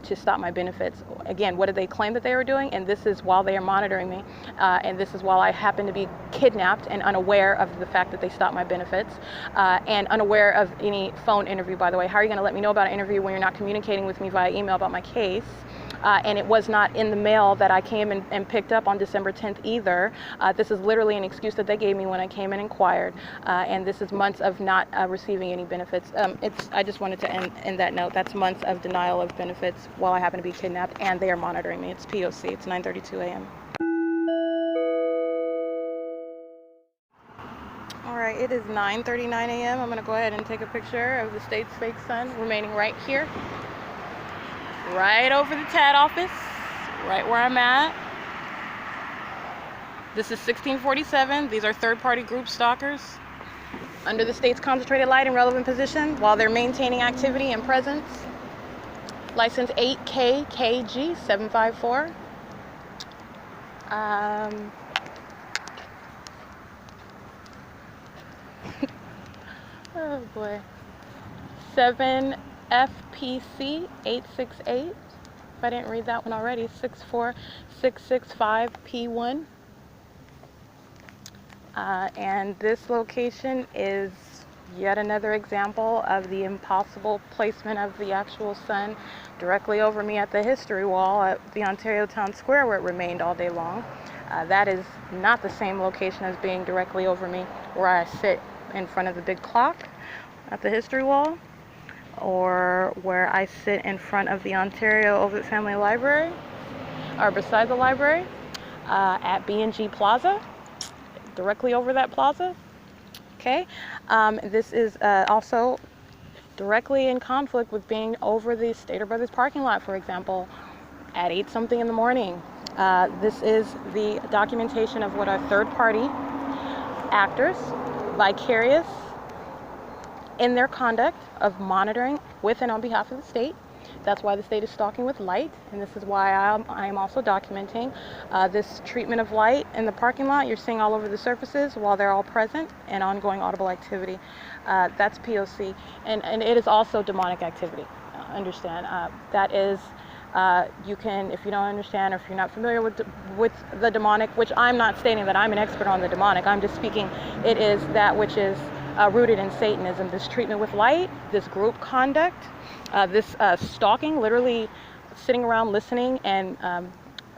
to stop my benefits. Again, what did they claim that they were doing? And this is while they are monitoring me, and this is while I happen to be kidnapped and unaware of the fact that they stopped my benefits, and unaware of any phone interview, by the way. How are you going to let me know about an interview when you're not communicating with me via email about my case? and it was not in the mail that I came and picked up on December 10th either. This is literally an excuse that they gave me when I came and inquired, and this is months of not receiving any benefits. I just wanted to end that note. That's months of denial of benefits while I happen to be kidnapped, and they are monitoring me. It's P.O.C. It's 9:32 a.m. All right, it is 9:39 a.m. I'm going to go ahead and take a picture of the state's fake sun remaining right here, right over the TAD office, right where I'm at. This is 1647. These are third-party group stalkers under the state's concentrated light and relevant position while they're maintaining activity and presence. License 8KKG754. Oh boy. 7FPC868. If I didn't read that one already, 64665P1. And this location is yet another example of the impossible placement of the actual sun directly over me at the history wall at the Ontario Town Square where it remained all day long. That is not the same location as being directly over me where I sit in front of the big clock at the history wall, or where I sit in front of the Ontario Ovid Family Library, or beside the library, at B&G Plaza, directly over that plaza. Okay, this is also directly in conflict with being over the Stater Brothers parking lot, for example, at 8-something in the morning. This is the documentation of what are third-party actors, vicarious in their conduct of monitoring with and on behalf of the state. That's why the state is stalking with light, and this is why I am also documenting this treatment of light in the parking lot. You're seeing all over the surfaces while they're all present and ongoing audible activity. That's POC, and it is also demonic activity. Understand, that is, you can, if you don't understand or if you're not familiar with the demonic, which I'm not stating that I'm an expert on the demonic, I'm just speaking, it is that which is rooted in Satanism. This treatment with light, this group conduct, this stalking, literally sitting around listening and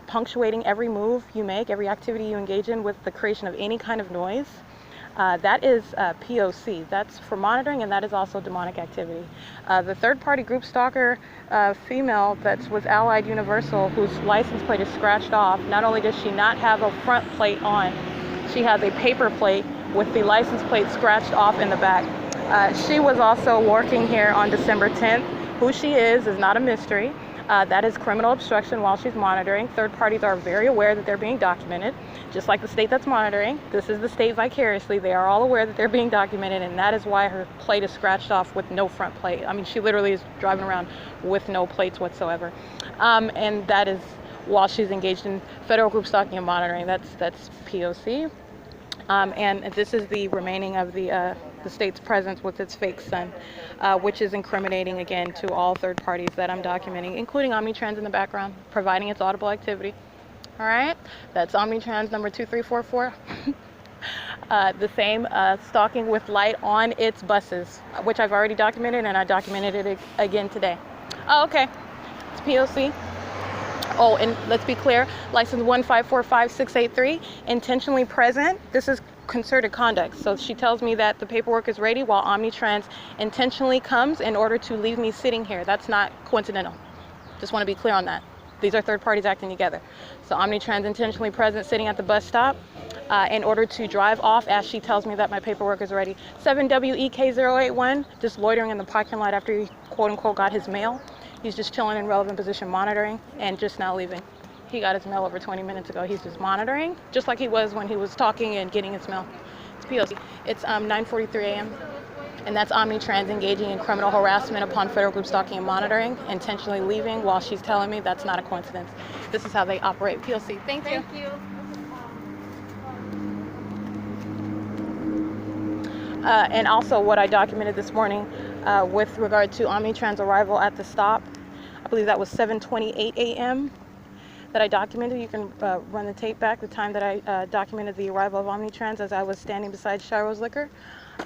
punctuating every move you make, every activity you engage in with the creation of any kind of noise. That is POC. That's for monitoring, and that is also demonic activity. The third-party group stalker female that's with Allied Universal, whose license plate is scratched off, not only does she not have a front plate on, she has a paper plate with the license plate scratched off in the back. She was also working here on December 10th. Who she is not a mystery. That is criminal obstruction while she's monitoring. Third parties are very aware that they're being documented, just like the state that's monitoring. This is the state vicariously. They are all aware that they're being documented, and that is why her plate is scratched off with no front plate. I mean, she literally is driving around with no plates whatsoever. And that is while she's engaged in federal group stalking and monitoring. That's POC. And this is the remaining of the state's presence with its fake sun, which is incriminating again to all third parties that I'm documenting, including Omnitrans in the background, providing its audible activity. All right, that's Omnitrans number 2344. The same stalking with light on its buses, which I've already documented, and I documented it again today. Oh, okay, it's POC. Oh, and let's be clear, license 1545683, intentionally present. This is concerted conduct. So she tells me that the paperwork is ready while Omnitrans intentionally comes in order to leave me sitting here. That's not coincidental. Just want to be clear on that. These are third parties acting together. So Omnitrans intentionally present sitting at the bus stop in order to drive off as she tells me that my paperwork is ready. 7WEK081, just loitering in the parking lot after he quote unquote got his mail. He's just chilling in relevant position monitoring and just now leaving. He got his mail over 20 minutes ago. He's just monitoring, just like he was when he was talking and getting his mail. It's POC. It's 9:43 a.m. And that's Omnitrans engaging in criminal harassment upon federal group stalking and monitoring, intentionally leaving while she's telling me that's not a coincidence. This is how they operate. POC. Thank you. Thank you. And also what I documented this morning with regard to Omnitrans arrival at the stop, I believe that was 7:28 a.m. that I documented. You can run the tape back, the time that I documented the arrival of Omnitrans as I was standing beside Shiro's Liquor.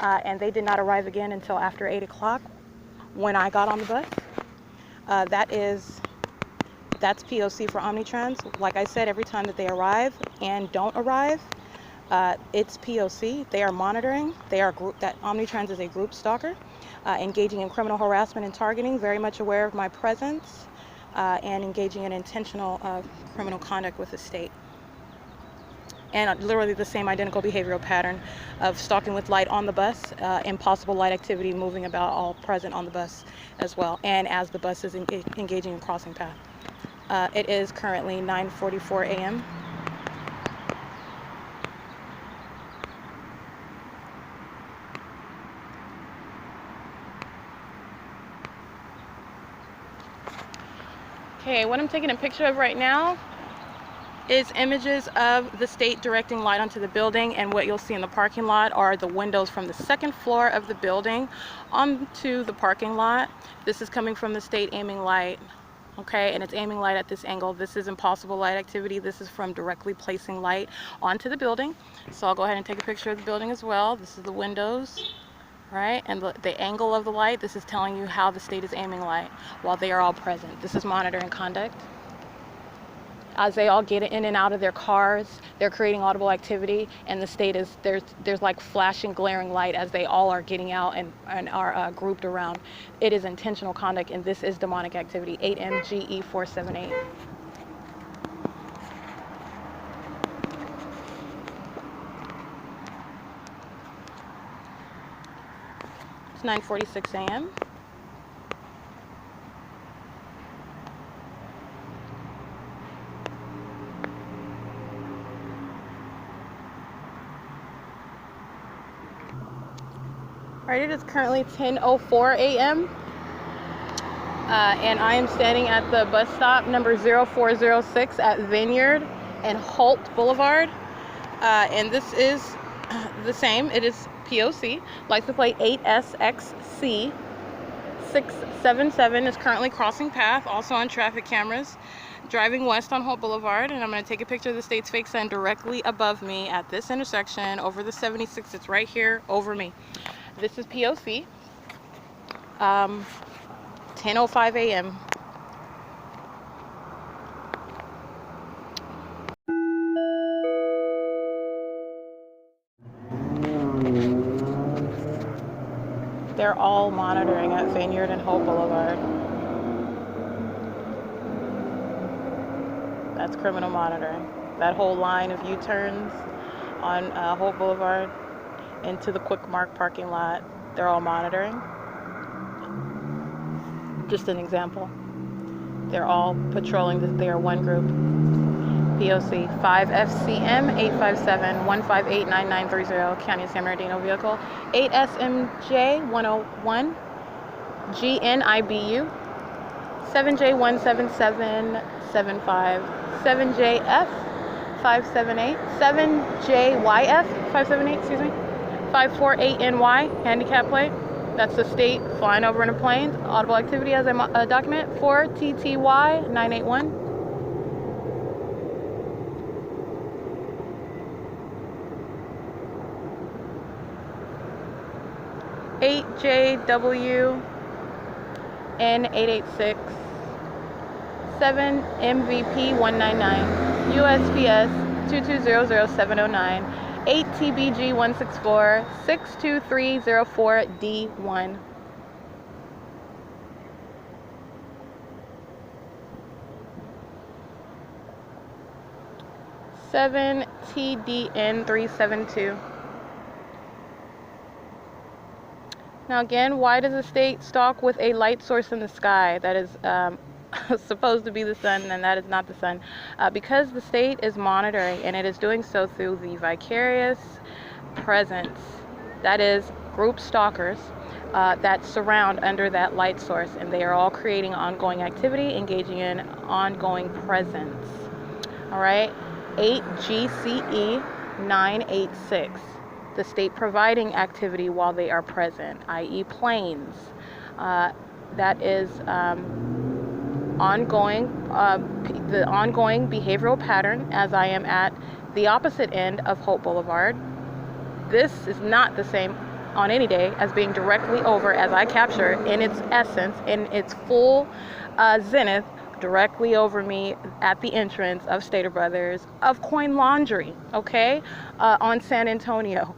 And they did not arrive again until after 8 o'clock when I got on the bus. That is That's P.O.C. for Omnitrans. Like I said, every time that they arrive and don't arrive, it's P.O.C. They are monitoring. They are that Omnitrans is a group stalker, engaging in criminal harassment and targeting, very much aware of my presence, and engaging in intentional criminal conduct with the state. And literally the same identical behavioral pattern of stalking with light on the bus, impossible light activity moving about, all present on the bus as well, and as the bus is engaging in crossing path. It is currently 9:44 a.m. Okay, what I'm taking a picture of right now is images of the state directing light onto the building, and what you'll see in the parking lot are the windows from the second floor of the building onto the parking lot. This is coming from the state aiming light, okay, and it's aiming light at this angle. This is impossible light activity. This is from directly placing light onto the building. So I'll go ahead and take a picture of the building as well. This is the windows, right, and the angle of the light. This is telling you how the state is aiming light while they are all present. This is monitoring conduct. As they all get in and out of their cars, they're creating audible activity, and the state is, there's like flashing, glaring light as they all are getting out and are grouped around. It is intentional conduct, and this is demonic activity. 8MGE478. It's 9:46 a.m. Alright, it is currently 10:04 a.m. And I am standing at the bus stop number 0406 at Vineyard and Holt Boulevard. And this is the same. It is P.O.C. License plate 8SXC 677 is currently crossing path, also on traffic cameras, driving west on Holt Boulevard. And I'm going to take a picture of the state's fake sign directly above me at this intersection over the 76. It's right here over me. This is P.O.C. 10:05 a.m. They're all monitoring at Vineyard and Hope Boulevard. That's criminal monitoring. That whole line of U-turns on Hope Boulevard into the Quick Mark parking lot, they're all monitoring. Just an example. They're all patrolling this. They are one group. P.O.C. 5FCM 857-158-9930, County of San Bernardino vehicle. 8SMJ 101, GNIBU 7J17775, 7JF 578, 7JYF 578, excuse me, 548NY, handicap plate. That's the state flying over in a plane. Audible activity as a document. 4TTY 981. JW N886 7 MVP 199 USPS 2200709 8 TBG 164 62304 D1. Seven TDN 372. Now again, why does the state stalk with a light source in the sky that is supposed to be the sun, and that is not the sun? Because the state is monitoring, and it is doing so through the vicarious presence, that is group stalkers that surround under that light source, and they are all creating ongoing activity, engaging in ongoing presence. All right, 8GCE 986. The state providing activity while they are present, i.e. planes. That is ongoing, the ongoing behavioral pattern as I am at the opposite end of Hope Boulevard. This is not the same on any day as being directly over as I capture in its essence, in its full zenith, directly over me at the entrance of Stater Brothers of Coin Laundry, okay, on San Antonio.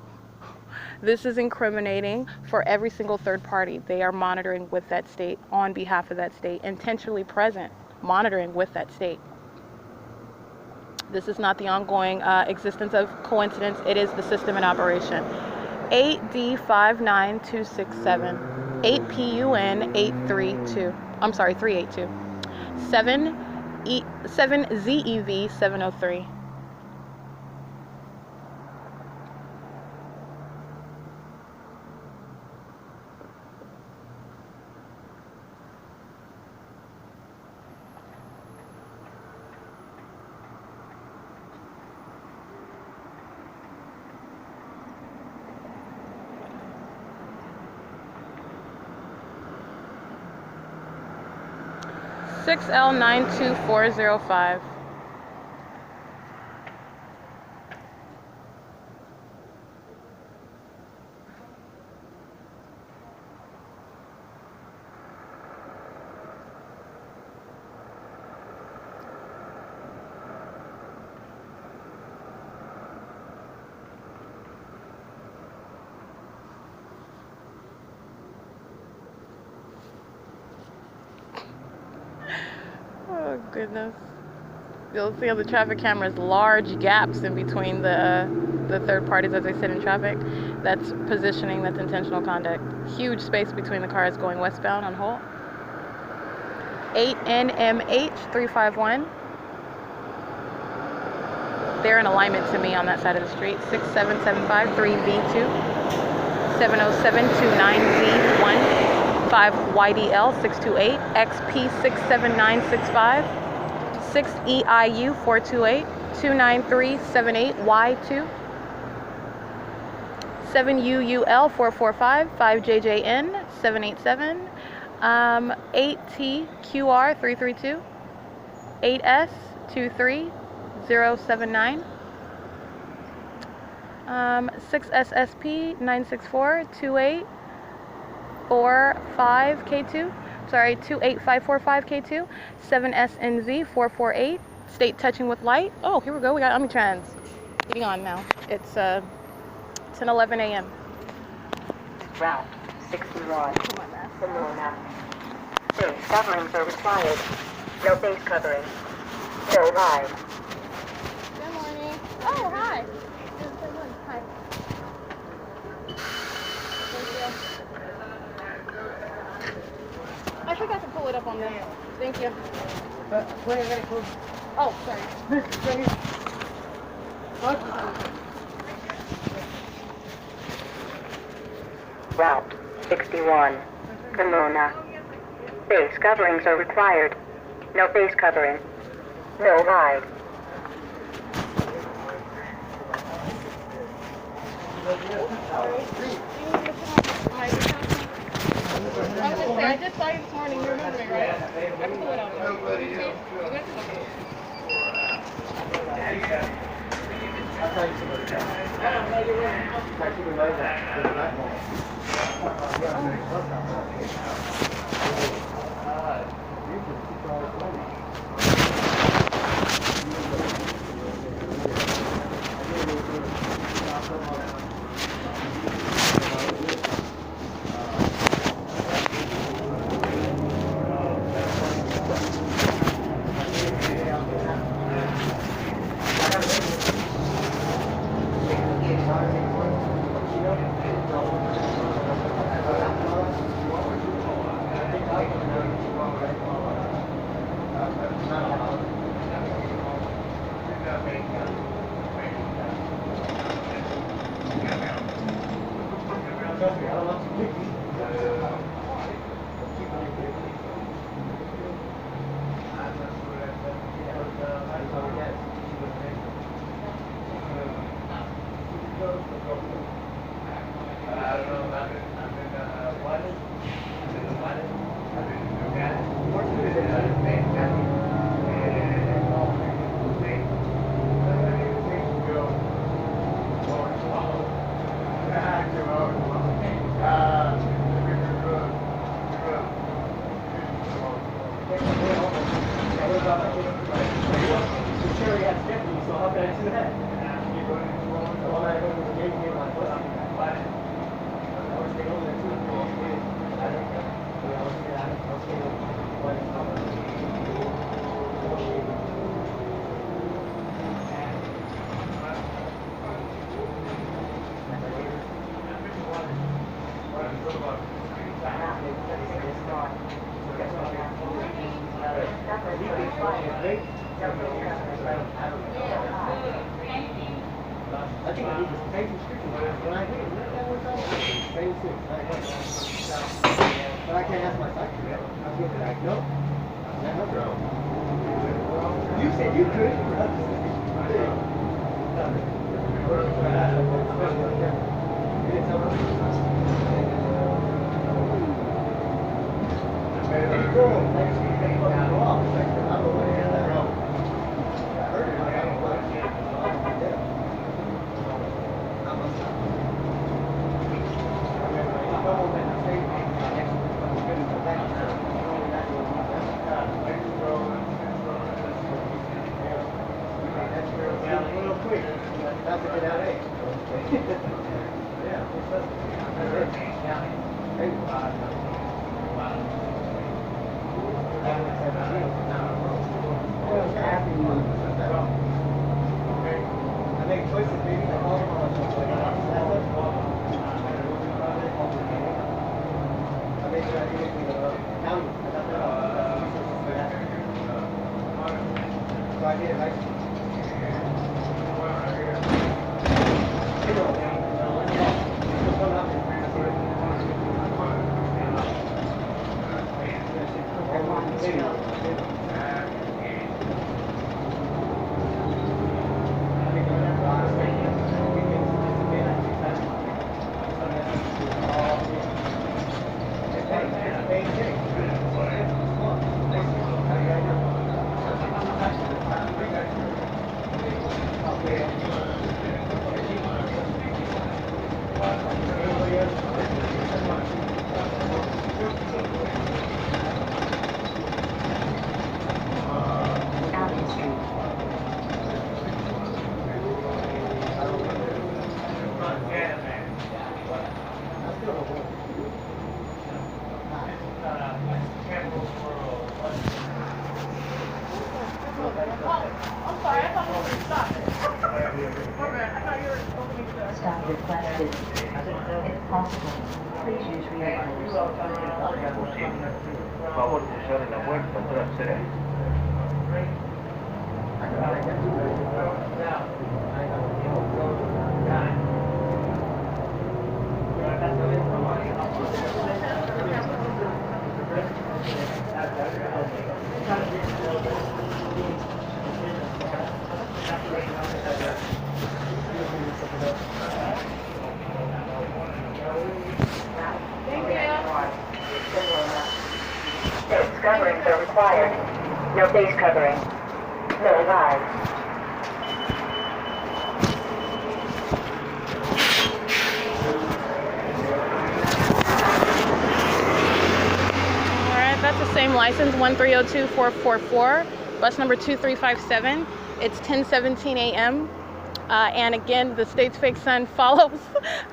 This is incriminating for every single third party. They are monitoring with that state, on behalf of that state, intentionally present, monitoring with that state. This is not the ongoing existence of coincidence. It is the system in operation. 8D59267, 8PUN832. I'm sorry, 382. 7ZEV 703. L92405. Oh goodness. You'll see on the traffic cameras large gaps in between the third parties as they sit in traffic. That's positioning, that's intentional conduct. Huge space between the cars going westbound on Holt. 8NMH351. They're in alignment to me on that side of the street. 67753V2. 70729Z1. 5YDL628, XP67965, 6EIU428, 29378Y2, 7UUL445, 5JJN787, 8TQR332, 8S23079, 6SSP96428. 45K2, sorry, 28545K2, 7SNZ448, state touching with light. Oh, here we go, we got Omnitrans getting on now. It's 10:11 a.m. Route 61, Pomona. Face coverings are required. No face covering. No ride. Good morning. Oh, hi. Hi. Thank you. I think I can pull it up on this. Thank you. Oh, sorry. Route 61, Pomona. Face coverings are required. No face covering. No ride. I just saw you this morning. You remember me, right? I can pull it out. I think I need to pay prescription when I hit that one time. Pay but I can't ask my psychiatrist. I was getting like, no. You said you could. Stop requested. If possible, please use realizers. Por favor, cierre la puerta trasera. Face coverings are required. No face covering. No lives. That's the same license, 1302444, bus number 2357. It's 10:17 a.m. And again, the state's fake sun follows.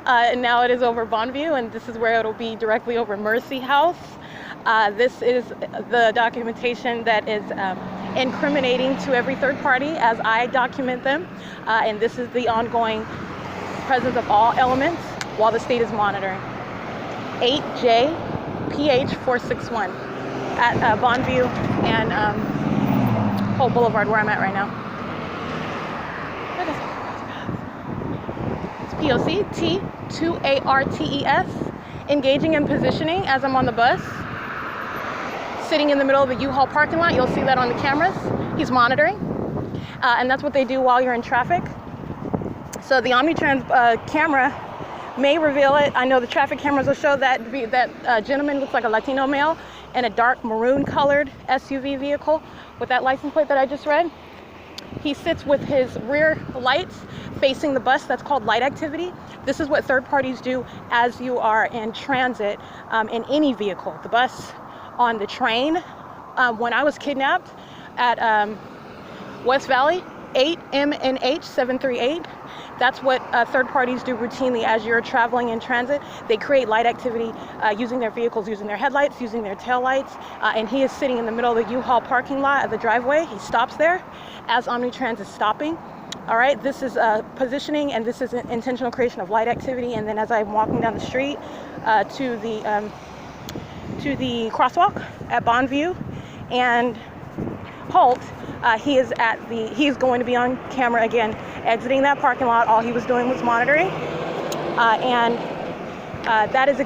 And now it is over Bonneview, and this is where it'll be directly over Mercy House. This is the documentation that is incriminating to every third party as I document them. And this is the ongoing presence of all elements while the state is monitoring. 8J PH 461 at Bonneview and Hope Boulevard, where I'm at right now. It's P.O.C. T2ARTES, engaging and positioning as I'm on the bus. Sitting in the middle of the U-Haul parking lot. You'll see that on the cameras. He's monitoring. And that's what they do while you're in traffic. So the Omnitrans camera may reveal it. I know the traffic cameras will show that gentleman looks like a Latino male in a dark maroon colored SUV vehicle with that license plate that I just read. He sits with his rear lights facing the bus. That's called light activity. This is what third parties do as you are in transit in any vehicle. The bus, on the train. When I was kidnapped at West Valley, 8MNH 738, that's what third parties do routinely as you're traveling in transit. They create light activity using their vehicles, using their headlights, using their tail lights. And he is sitting in the middle of the U-Haul parking lot at the driveway. He stops there as Omnitrans is stopping. All right, this is positioning, and this is an intentional creation of light activity. And then as I'm walking down the street to the crosswalk at Bonneview and Holt, he's going to be on camera again, exiting that parking lot. All he was doing was monitoring, and that is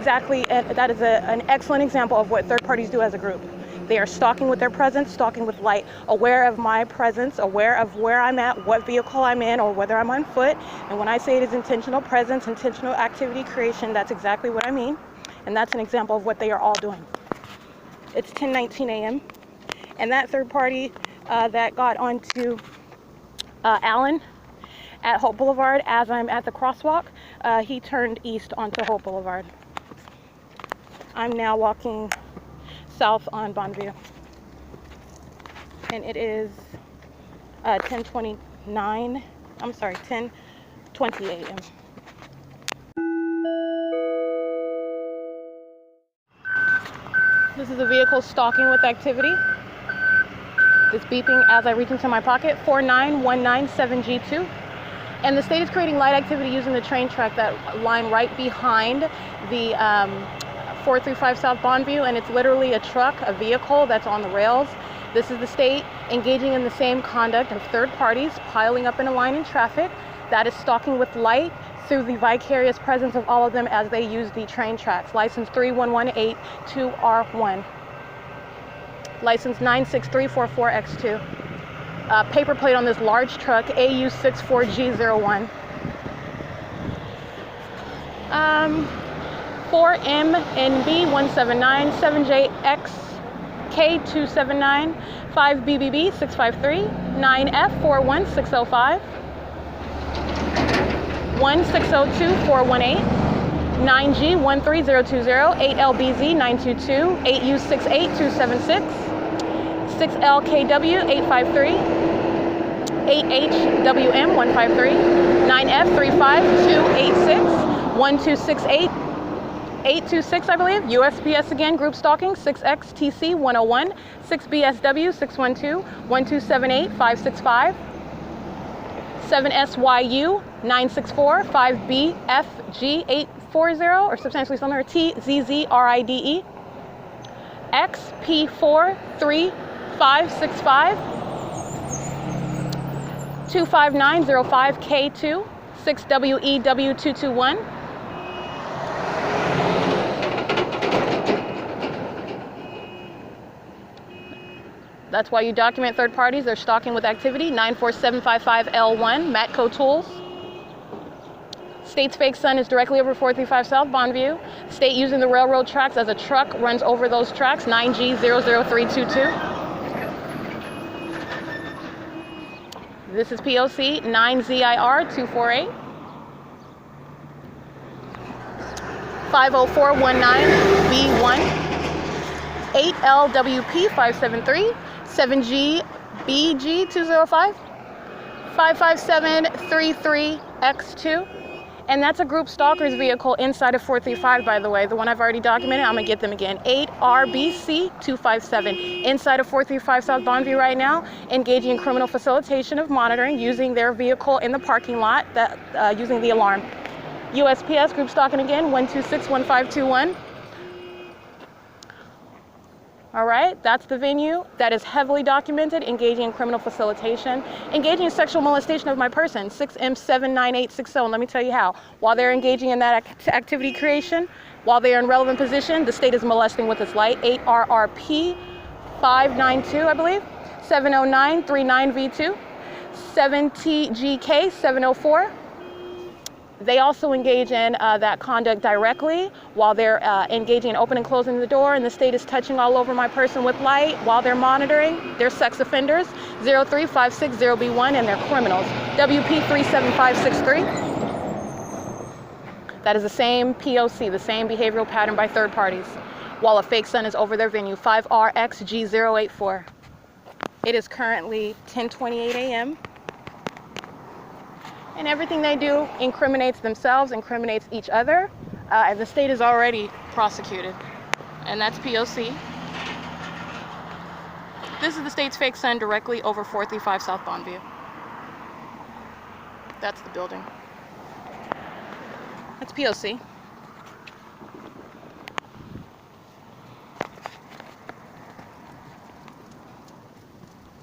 an excellent example of what third parties do as a group. They are stalking with their presence, stalking with light, aware of my presence, aware of where I'm at, what vehicle I'm in, or whether I'm on foot. And when I say it is intentional presence, intentional activity creation, that's exactly what I mean. And that's an example of what they are all doing. It's 10:19 a.m. And that third party that got onto Allen at Hope Boulevard as I'm at the crosswalk, he turned east onto Hope Boulevard. I'm now walking south on Bonneview, and it is 10:20 a.m. This is a vehicle stalking with activity. It's beeping as I reach into my pocket, 49197G2. And the state is creating light activity using the train track that line right behind the 435 South Bonneview, and it's literally a truck, a vehicle that's on the rails. This is the state engaging in the same conduct of third parties piling up in a line in traffic. That is stalking with light through the vicarious presence of all of them as they use the train tracks. License 31182R1. License 96344X2. Paper plate on this large truck, AU64G01. 4MNB179, 7JXK279, 5BBB653, 9F41605, 1602418, 9G13020, 8LBZ922, 8U68276, 6LKW853, 8HWM153, 9F35286, 1268, 826, I believe. USPS again, group stalking, 6XTC101, 6BSW612, 1278, 565, 7SYU 964, 5BFG840, or substantially similar, TZZRIDE, XP4 3565, 25905K2, 6WEW221. That's why you document third parties. They're stalking with activity. 94755L1, Matco Tools. State's fake sun is directly over 435 South Bonneview. State using the railroad tracks as a truck runs over those tracks. 9G00322. This is P.O.C. 9ZIR248. 50419B1. 8LWP573. 7GBG205. 55733X2. And that's a group stalker's vehicle inside of 435, by the way. The one I've already documented, I'm gonna get them again. 8RBC257, inside of 435 South Bonneview right now, engaging in criminal facilitation of monitoring, using their vehicle in the parking lot, using the alarm. USPS, group stalking again, 1261521. All right, that's the venue. That is heavily documented, engaging in criminal facilitation, engaging in sexual molestation of my person, 6M79860. And let me tell you how. While they're engaging in that activity creation, while they're in relevant position, the state is molesting with its light. 8RRP592, I believe, 70939V2, 7TGK704. They also engage in that conduct directly while they're engaging in opening and closing the door, and the state is touching all over my person with light while they're monitoring. They're sex offenders, 03560B1, and they're criminals, WP37563. That is the same POC, the same behavioral pattern by third parties, while a fake sun is over their venue, 5RXG084. It is currently 10:28 a.m. And everything they do incriminates themselves, incriminates each other, and the state is already prosecuted. And that's POC. This is the state's fake sun directly over 435 South Bonneview. That's the building. That's P.O.C.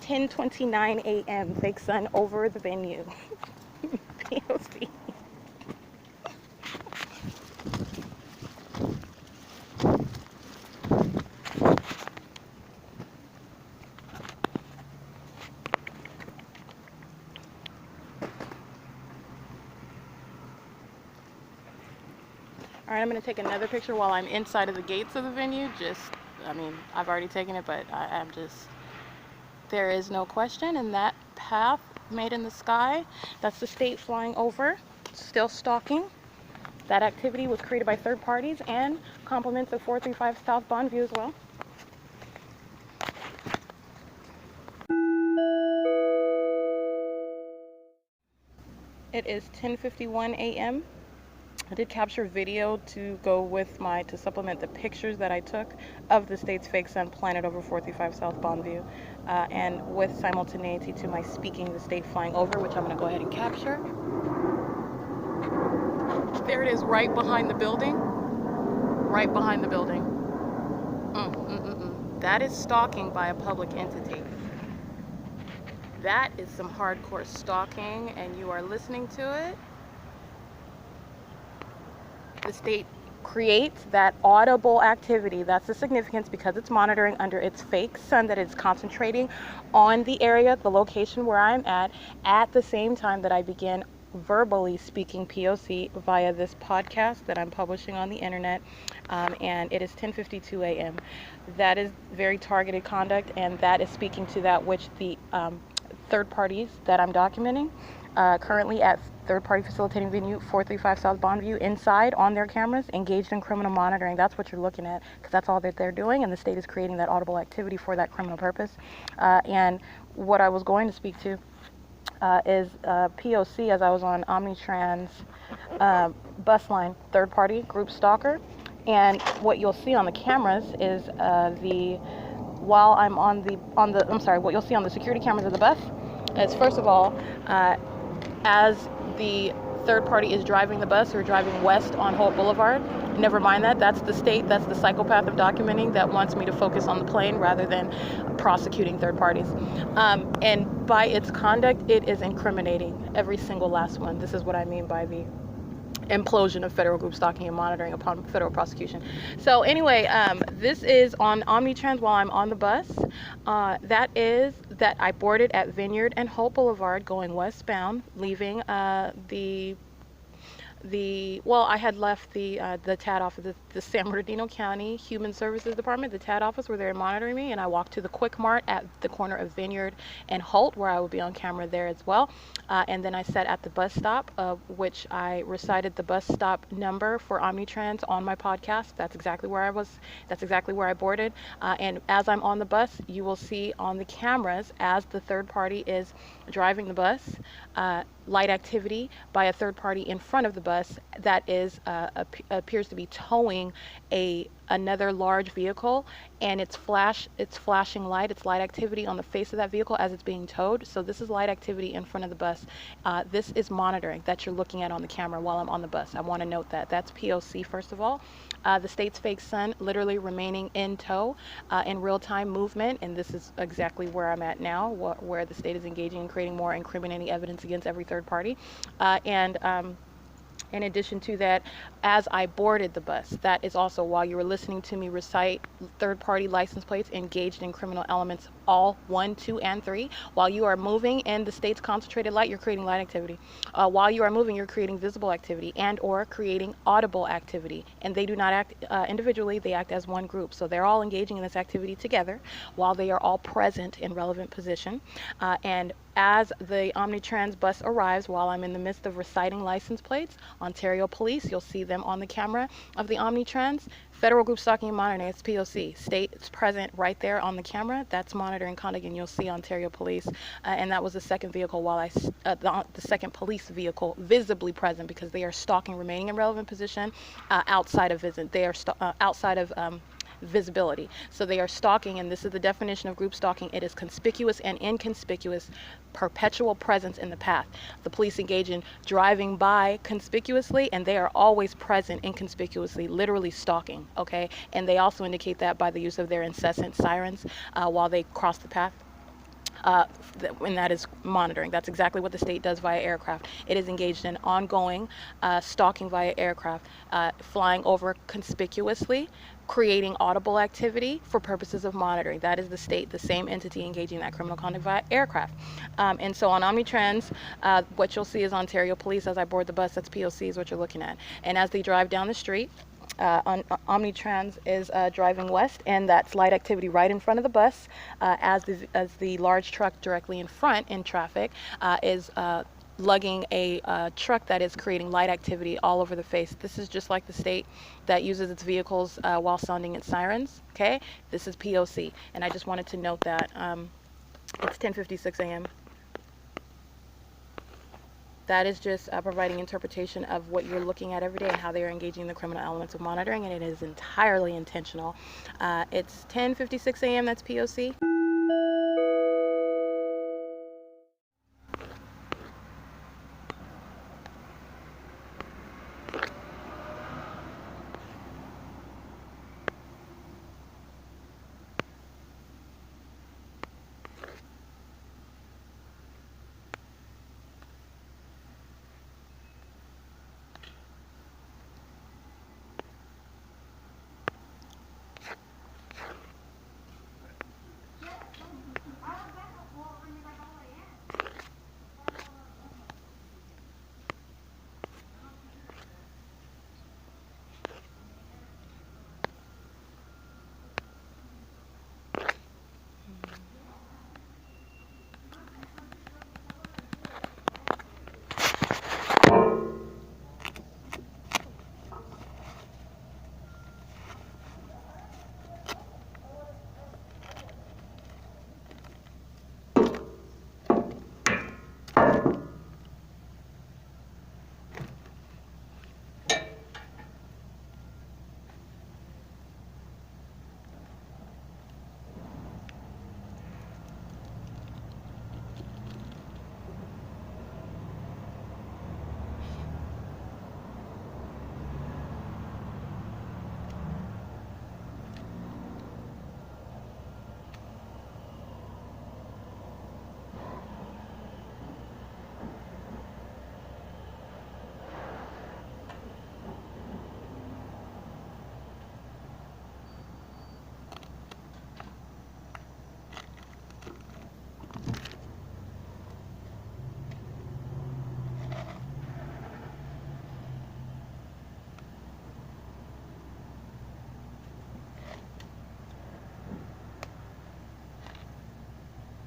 (10:29 a.m.) Fake sun over the venue. P.O.C. All right, I'm going to take another picture while I'm inside of the gates of the venue. I've already taken it, but there is no question. And that path made in the sky, that's the state flying over, still stalking. That activity was created by third parties and complements of 435 South Bonneview as well. It is 10:51 a.m. I did capture video to supplement the pictures that I took of the state's fake sun planted over 435 South Bonneview, and with simultaneity to my speaking the state flying over, which I'm going to go ahead and capture. There it is, right behind the building. Right behind the building. That is stalking by a public entity. That is some hardcore stalking, and you are listening to it. The state creates that audible activity. That's the significance, because it's monitoring under its fake sun that is concentrating on the area, the location where I'm at the same time that I begin verbally speaking P.O.C. via this podcast that I'm publishing on the internet, and it is 10:52 a.m. That is very targeted conduct, and that is speaking to that which the third parties that I'm documenting currently at third party facilitating venue 435 South Bonneview inside on their cameras engaged in criminal monitoring. That's what you're looking at, because that's all that they're doing, and the state is creating that audible activity for that criminal purpose. And what I was going to speak to is P.O.C. as I was on Omnitrans bus line, third party group stalker. And what you'll see on the cameras is what you'll see on the security cameras of the bus is, first of all, as the third party is driving the bus or driving west on Holt Boulevard. Never mind that. That's the state. That's the psychopath of documenting that wants me to focus on the plane rather than prosecuting third parties. And by its conduct, it is incriminating, every single last one. This is what I mean by the implosion of federal group stalking and monitoring upon federal prosecution. So anyway, this is on Omnitrans while I'm on the bus. That I boarded at Vineyard and Holt Boulevard going westbound, leaving I had left the TAD office, the San Bernardino County Human Services Department, the TAD office, where they're monitoring me, and I walked to the Quick Mart at the corner of Vineyard and Holt, where I will be on camera there as well. And then I sat at the bus stop, which I recited the bus stop number for Omnitrans on my podcast. That's exactly where I was. That's exactly where I boarded. And as I'm on the bus, you will see on the cameras as the third party is driving the bus, light activity by a third party in front of the bus that is appears to be towing another large vehicle, and it's flashing light, it's light activity on the face of that vehicle as it's being towed. So this is light activity in front of the bus. This is monitoring that you're looking at on the camera while I'm on the bus. I want to note that that's P.O.C. first of all. The state's fake sun literally remaining in tow in real-time movement, and this is exactly where I'm at now, where the state is engaging in creating more incriminating evidence against every third party. In addition to that, as I boarded the bus, that is also while you were listening to me recite third-party license plates engaged in criminal elements, all 1, 2, and 3. While you are moving in the state's concentrated light, you're creating light activity. While you are moving, you're creating visible activity and or creating audible activity. And they do not act individually, they act as one group. So they're all engaging in this activity together while they are all present in relevant position. And as the Omnitrans bus arrives, while I'm in the midst of reciting license plates, Ontario Police, you'll see them on the camera of the Omnitrans. Federal Group Stalking and Monitoring, it's P.O.C. State is present right there on the camera. That's monitoring conduct, and you'll see Ontario Police. And that was the second vehicle the second police vehicle visibly present, because they are stalking, remaining in relevant position outside of visit. They are outside of visibility. So they are stalking, and this is the definition of group stalking. It is conspicuous and inconspicuous perpetual presence in the path. The police engage in driving by conspicuously, and they are always present inconspicuously, literally stalking, okay? And they also indicate that by the use of their incessant sirens while they cross the path. And that is monitoring. That's exactly what the state does via aircraft. It is engaged in ongoing stalking via aircraft, flying over conspicuously, creating audible activity for purposes of monitoring. That is the state, the same entity engaging that criminal conduct via aircraft. And so on Omnitrans, what you'll see is Ontario Police as I board the bus. That's P.O.C. is what you're looking at. And as they drive down the street, Omnitrans is driving west, and that's light activity right in front of the bus, as the large truck directly in front in traffic is lugging a truck that is creating light activity all over the face. This is just like the state that uses its vehicles while sounding its sirens. Okay, this is P.O.C. and I just wanted to note that it's 10:56 a.m. That is just providing interpretation of what you're looking at every day and how they are engaging the criminal elements of monitoring, and it is entirely intentional. It's 10:56 a.m. That's P.O.C.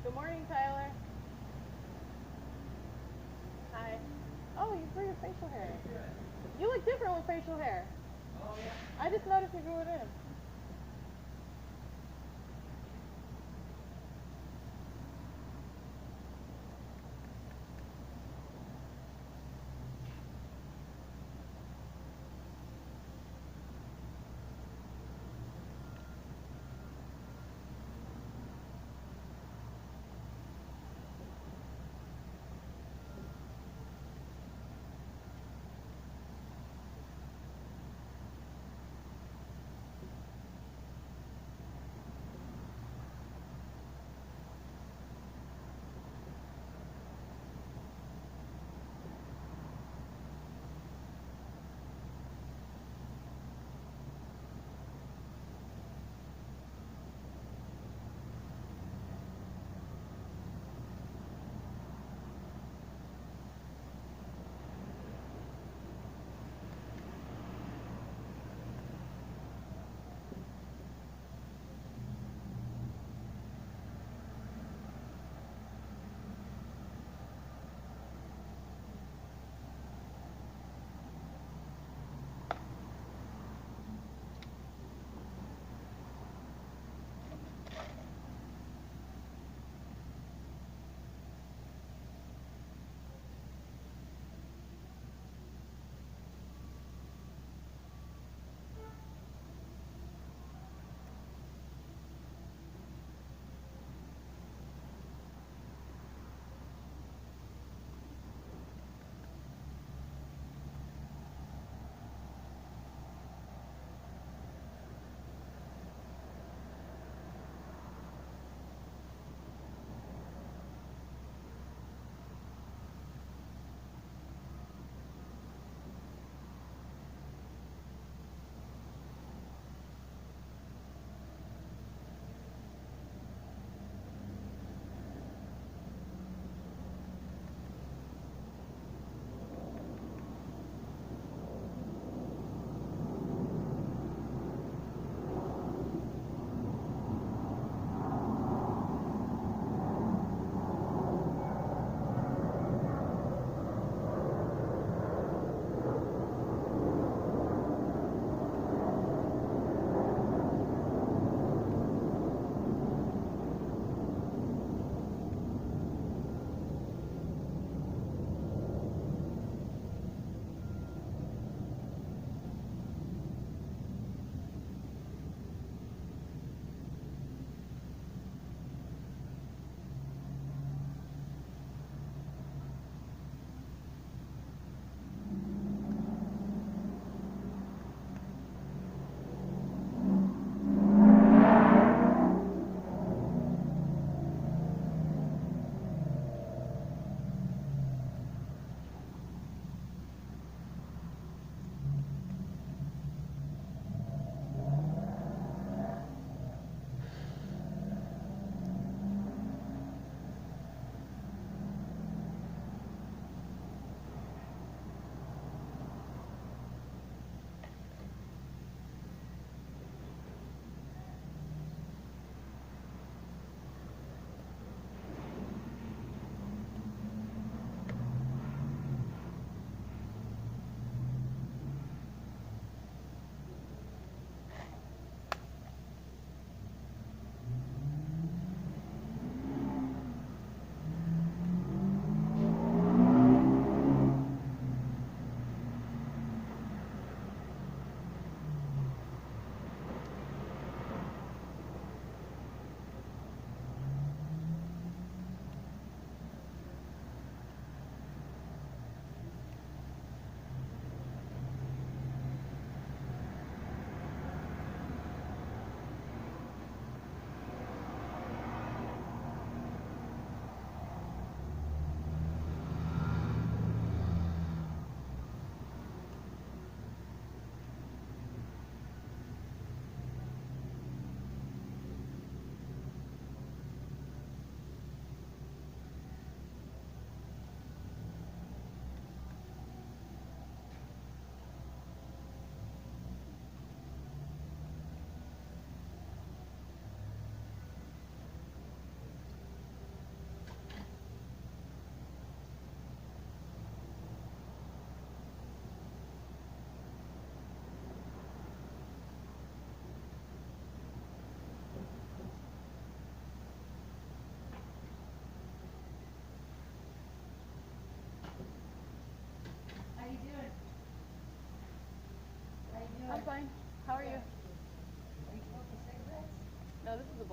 Good morning, Tyler. Hi. Oh, you grew your facial hair. You look different with facial hair. Oh, yeah. I just noticed you grew it in.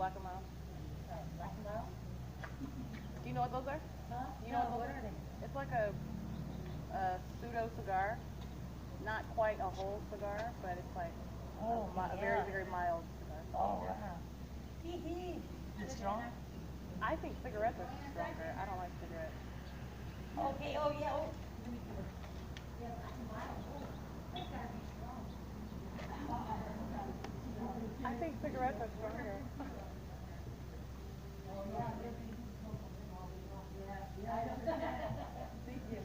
Black and Mild. Black and Mild? Do you know what those are? Huh? You know No, what what are they? It's like a pseudo cigar. Not quite a whole cigar, but it's like Oh, a very, very mild cigar. Oh, wow. Hee. Is it strong? I think cigarettes are stronger. I don't like cigarettes. Okay, oh yeah, oh. Let me do it. Yeah, Black and Mild. Oh, that's gotta be strong. I think cigarettes are stronger. Oh, yeah, they're pretty good smoking them all day long. Yeah. Thank you.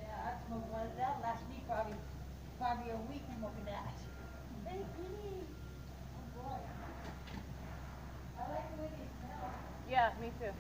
Yeah, I smoked one of that last week, probably a week smoking that. Thank you. Oh boy. I like the way they smell. Yeah, me too.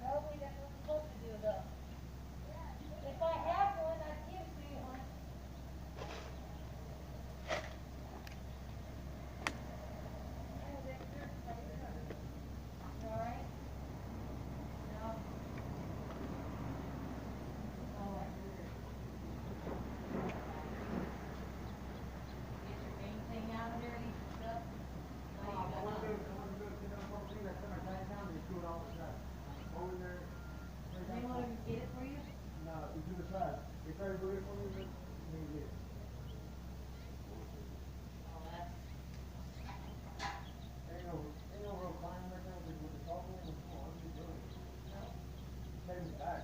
Probably that's what I'm supposed to do though. If I have one, I'd give to you one. Oh, Victor, how you doing? You all right? No. Oh, I heard. Get your main thing out of there, leave your stuff. No, you got nothing. Over there. They want to get it for you? No, you do the side. If I do it for me, then you get it. Oh, that's. Ain't no real climb right now with the Stalking and the floor. I'm just doing it. No. Taking it back.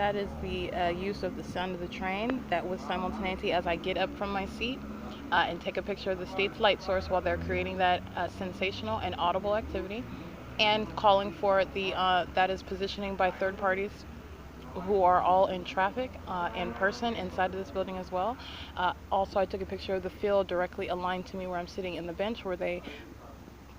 That is the use of the sound of the train. That was simultaneously as I get up from my seat and take a picture of the state's light source while they're creating that sensational and audible activity, and calling for the that is positioning by third parties who are all in traffic in person inside of this building as well. Also, I took a picture of the field directly aligned to me where I'm sitting in the bench, where they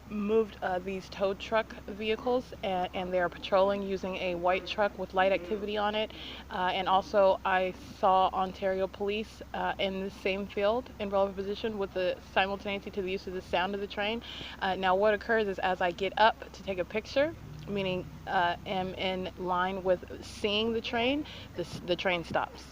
moved these tow truck vehicles, and they are patrolling using a white truck with light activity on it. And also I saw Ontario police in the same field in relevant position with the simultaneity to the use of the sound of the train. Now what occurs is as I get up to take a picture, meaning am in line with seeing the train, the train stops.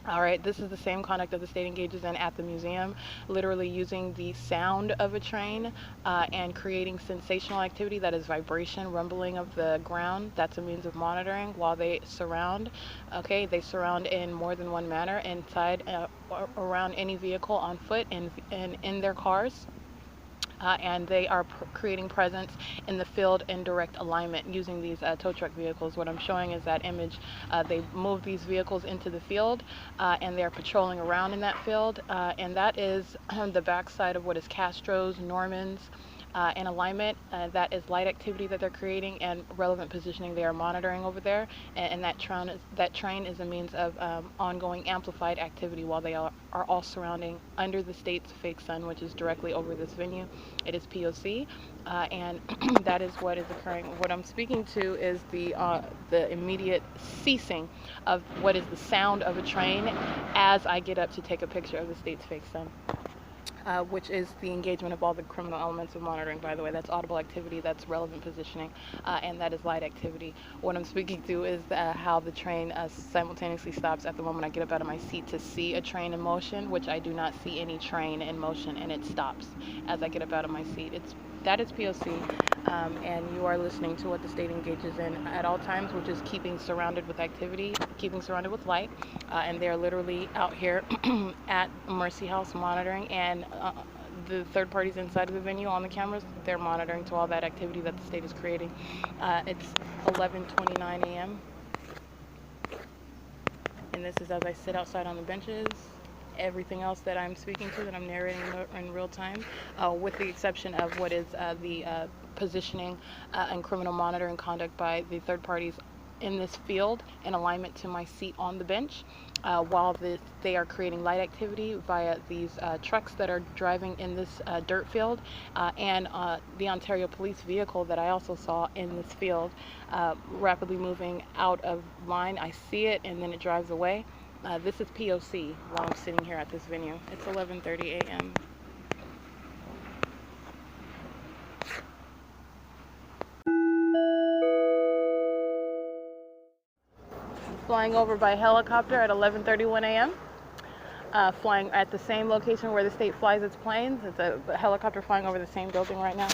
All right, this is the same conduct that the state engages in at the museum, literally using the sound of a train and creating sensational activity, that is vibration, rumbling of the ground. That's a means of monitoring while they surround. Okay, they surround in more than one manner, inside, around any vehicle on foot, and in their cars. And they are creating presence in the field in direct alignment using these tow truck vehicles. What I'm showing is that image. They move these vehicles into the field and they're patrolling around in that field, and that is the backside of what is Castro's, Norman's, in alignment. That is light activity that they're creating and relevant positioning they are monitoring over there, and that train is a means of ongoing amplified activity while they are all surrounding under the state's fake sun, which is directly over this venue. It is P.O.C. And that is what is occurring. What I'm speaking to is the immediate ceasing of what is the sound of a train as I get up to take a picture of the state's fake sun. Which is the engagement of all the criminal elements of monitoring, by the way. That's audible activity, that's relevant positioning, and that is light activity. What I'm speaking to is how the train simultaneously stops at the moment I get up out of my seat to see a train in motion, which I do not see any train in motion, and it stops as I get up out of my seat. That is P.O.C., and you are listening to what the state engages in at all times, which is keeping surrounded with activity, keeping surrounded with light, and they're literally out here at Mercy House monitoring, and the third parties inside of the venue on the cameras, they're monitoring to all that activity that the state is creating. It's 11:29 a.m. and this is as I sit outside on the benches. Everything else that I'm speaking to, that I'm narrating in real time, with the exception of what is the positioning and criminal monitoring conduct by the third parties in this field in alignment to my seat on the bench, while they are creating light activity via these trucks that are driving in this dirt field, and the Ontario police vehicle that I also saw in this field, rapidly moving out of line. I see it and then it drives away. This is P.O.C. while I'm sitting here at this venue. It's 11:30 a.m. Flying over by helicopter at 11:31 a.m. Flying at the same location where the state flies its planes. It's a helicopter flying over the same building right now.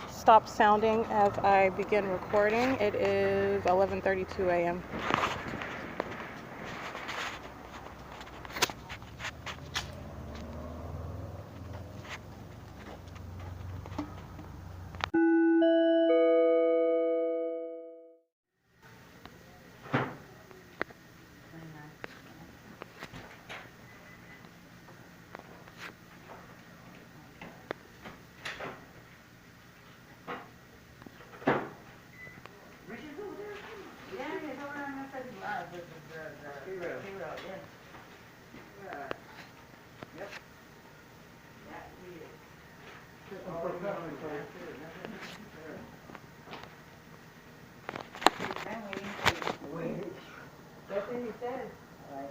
Stopped sounding as I begin recording. It is 11:32 a.m. That's what he said. Right.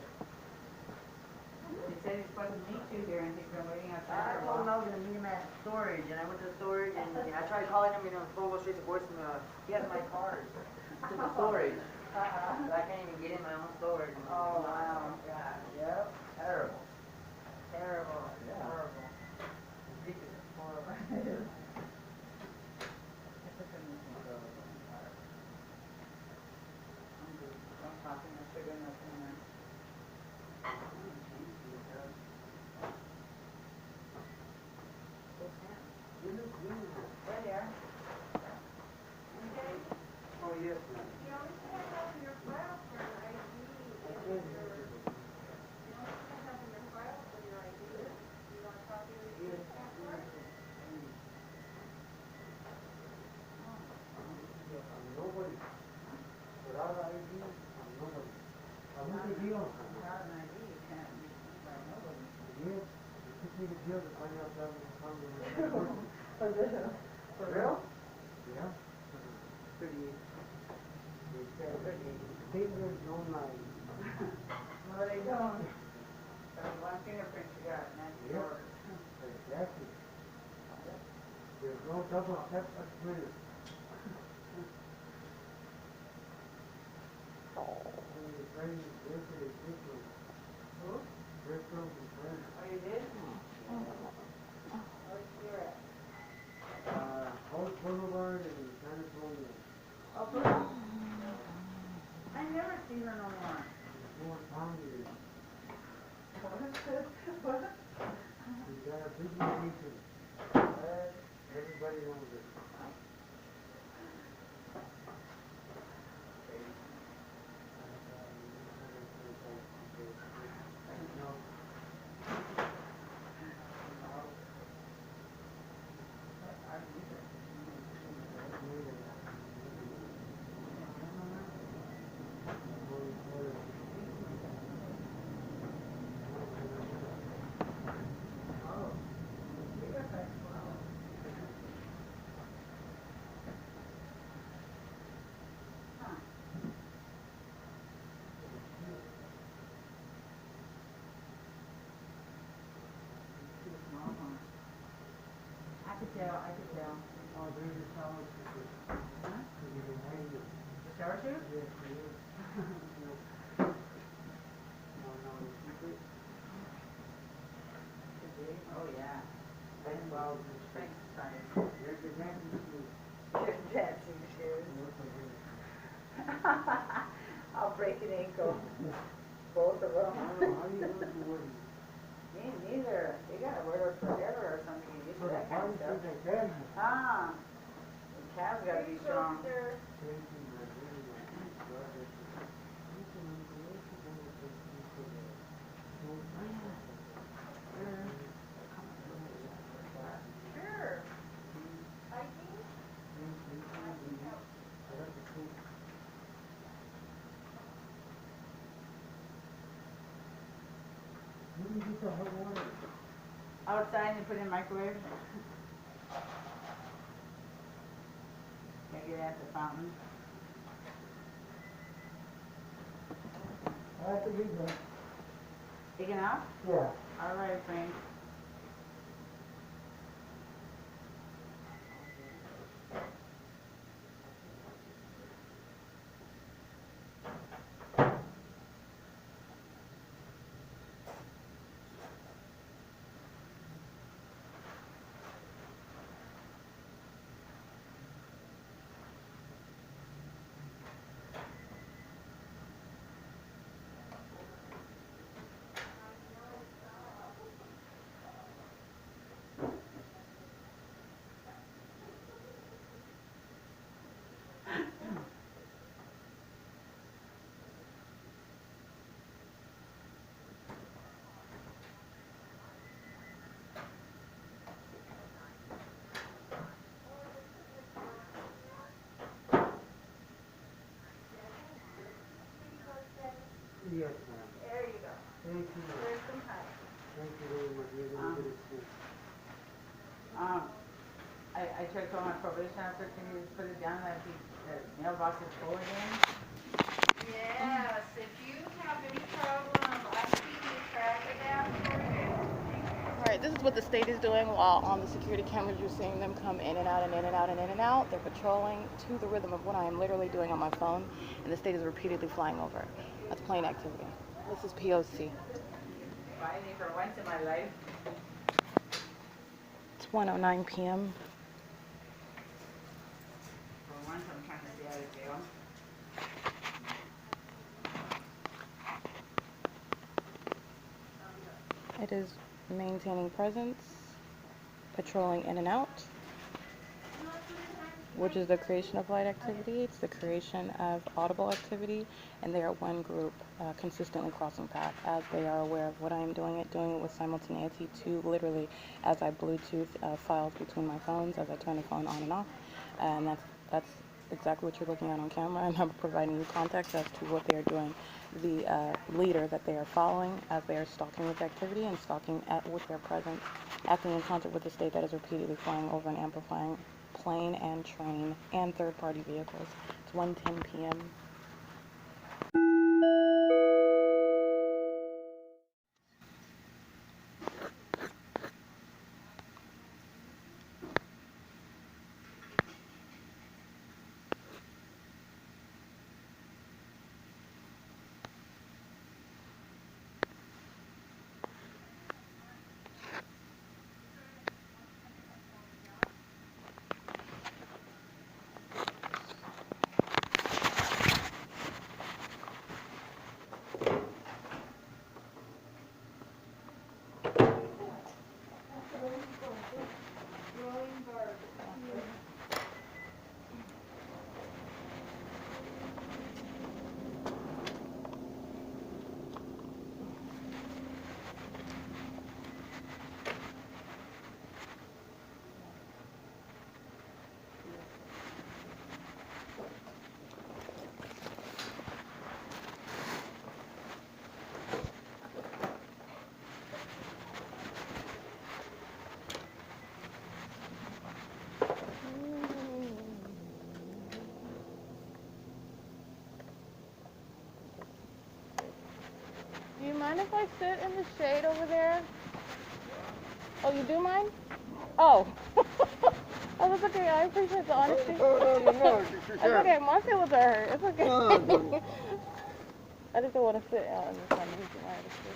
He said he's supposed to meet you here and he's been waiting outside. I told him I was gonna meet him at storage, and I went to storage, and I tried calling him, the phone goes straight to voicemail. He has my card to the storage. So I can't even get in my own storage. Oh, wow. God. Yep. Terrible. Terrible. Yeah. Horrible. Ridiculous. Horrible. I'm talking to sugar nothing. There they are. Okay. Oh, yes, ma'am. For real? Yeah. Pretty. Fingers don't lie. No, they don't. One fingerprint you got, and that's Yep. yours. Exactly. There's no double step between. The brain is different. Who? Virtual is brain. Oh, you did? Where'd you hear it? Old Boulevard and California. Oh, Bruno? I never see her no more. More pounded. What? She's got a big location. Everybody knows it. I could tell. Oh, there's a shower system. Huh? You can hang it. The shower shoes? Yes, it is. No, keep it. Oh, yeah. Wow. Thanks, size. There's the dancing shoes. Dancing shoes. Look at it. I'll break an ankle. Both of them. I don't know, how do you look to wear these? Me neither. They gotta wear those forever or something. You For do the that kind body of stuff. suit like that? Ah. The calves gotta be strong. Thank you, man. Really, man. God, that's it. You can unbelieve it. You can take me to the- Sure. Hiking? Where do you get the hot water? Outside and put in microwave. Can I get it at the fountain? I have to leave that. Taken out? Yeah. All right, Frank. Yes, ma'am. There you go. Thank you, ma'am. There's some time. Thank you very much. You're gonna get it soon. I checked on my probation officer. Can you just put it down that the mailbox is full again? Yes, if you have any problem, I'm keeping track of that for you. Alright, this is what the state is doing while on the security cameras you're seeing them come in and out and in and out and in and out. They're patrolling to the rhythm of what I am literally doing on my phone, and the state is repeatedly flying over. That's plain activity. This is P.O.C. Finally, for once in my life. It's 1:09 p.m. For once, I'm trying to stay out of jail. It is maintaining presence, patrolling in and out, which is the creation of light activity. It's the creation of audible activity, and they are one group consistently crossing paths as they are aware of what I am doing it with simultaneity to literally as I Bluetooth files between my phones as I turn the phone on and off, and that's exactly what you're looking at on camera, and I'm providing you context as to what they are doing. The leader that they are following as they are stalking this activity and stalking with their presence, acting in concert with the state that is repeatedly flying over and amplifying plane and train and third-party vehicles. It's 1:10 p.m. Do you mind if I sit in the shade over there? Oh, you do mind? Oh. Oh, that's okay. I appreciate the honesty. No. It's okay. My feelings are hurt. It's okay. No. I just don't want to sit out in the sun. My honesty.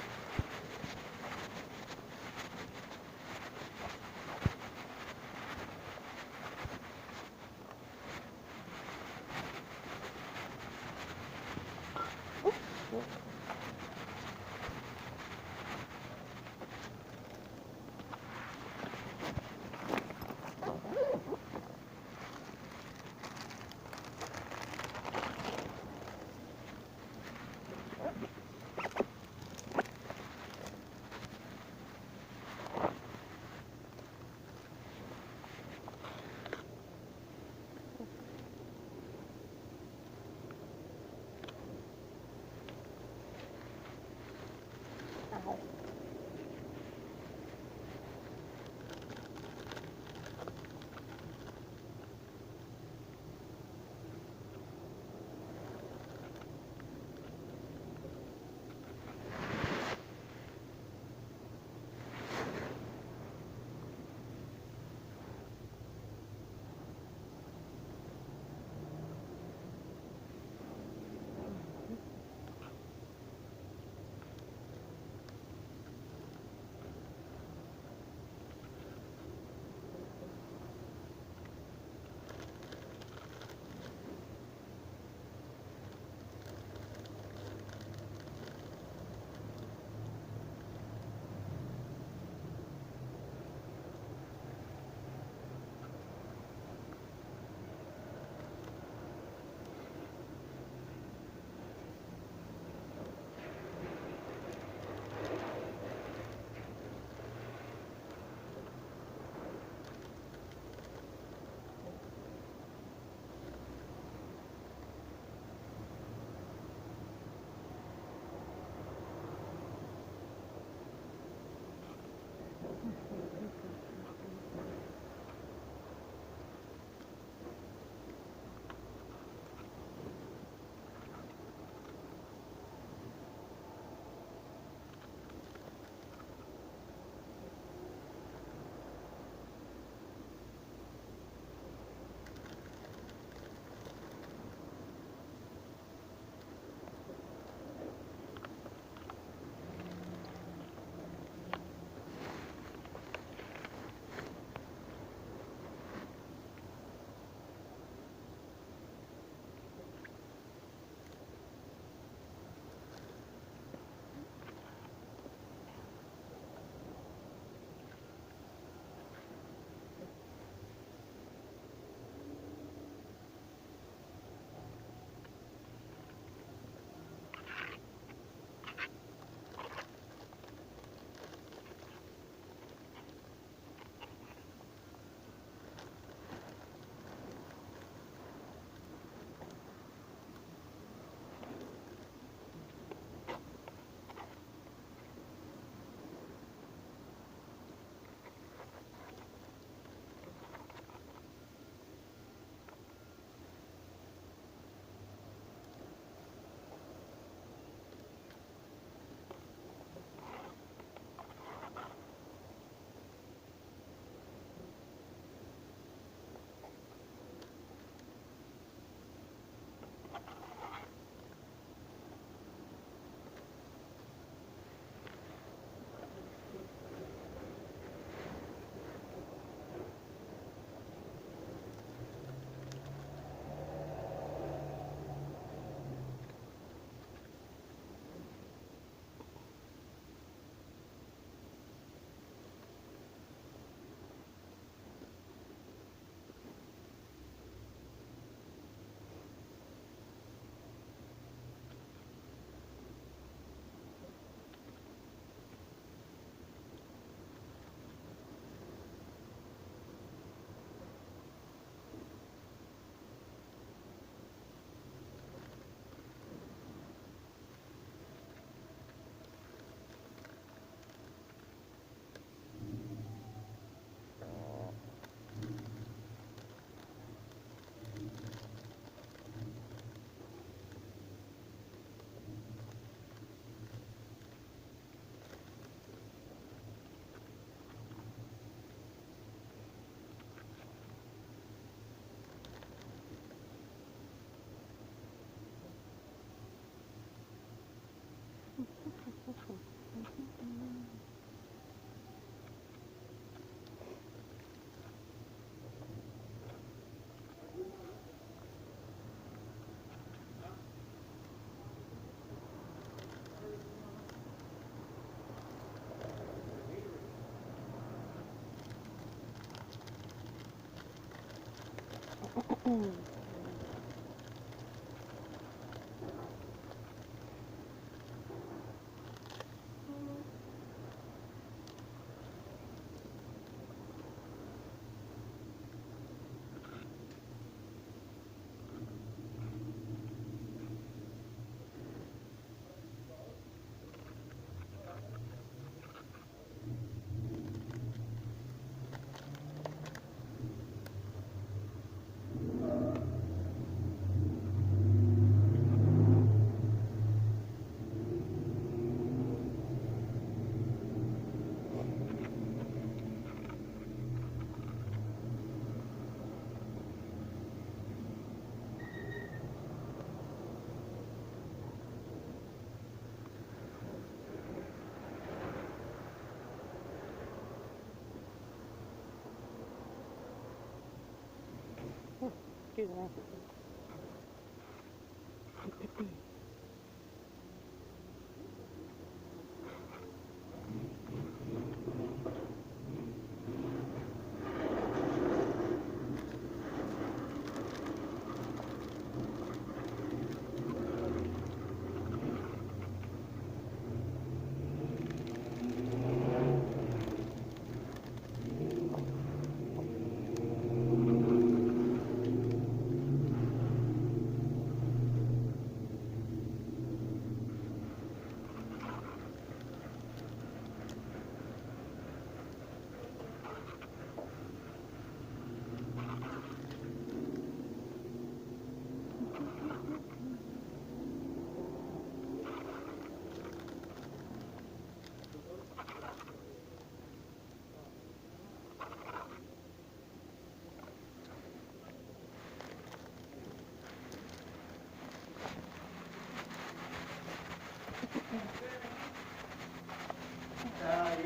Excuse me.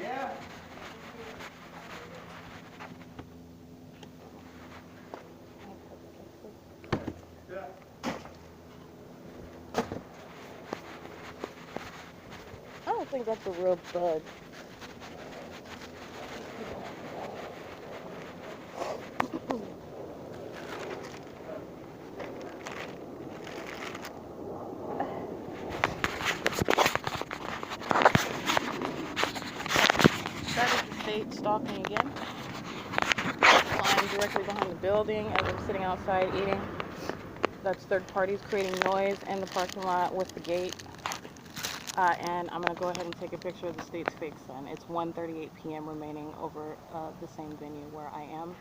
Yeah. Yeah. I don't think that's a real bug. That is the state stalking again. Flying directly behind the building as I'm sitting outside eating. That's third parties creating noise in the parking lot with the gate. And I'm going to go ahead and take a picture of the state's fake sun. It's 1:38 p.m. remaining over the same venue where I am.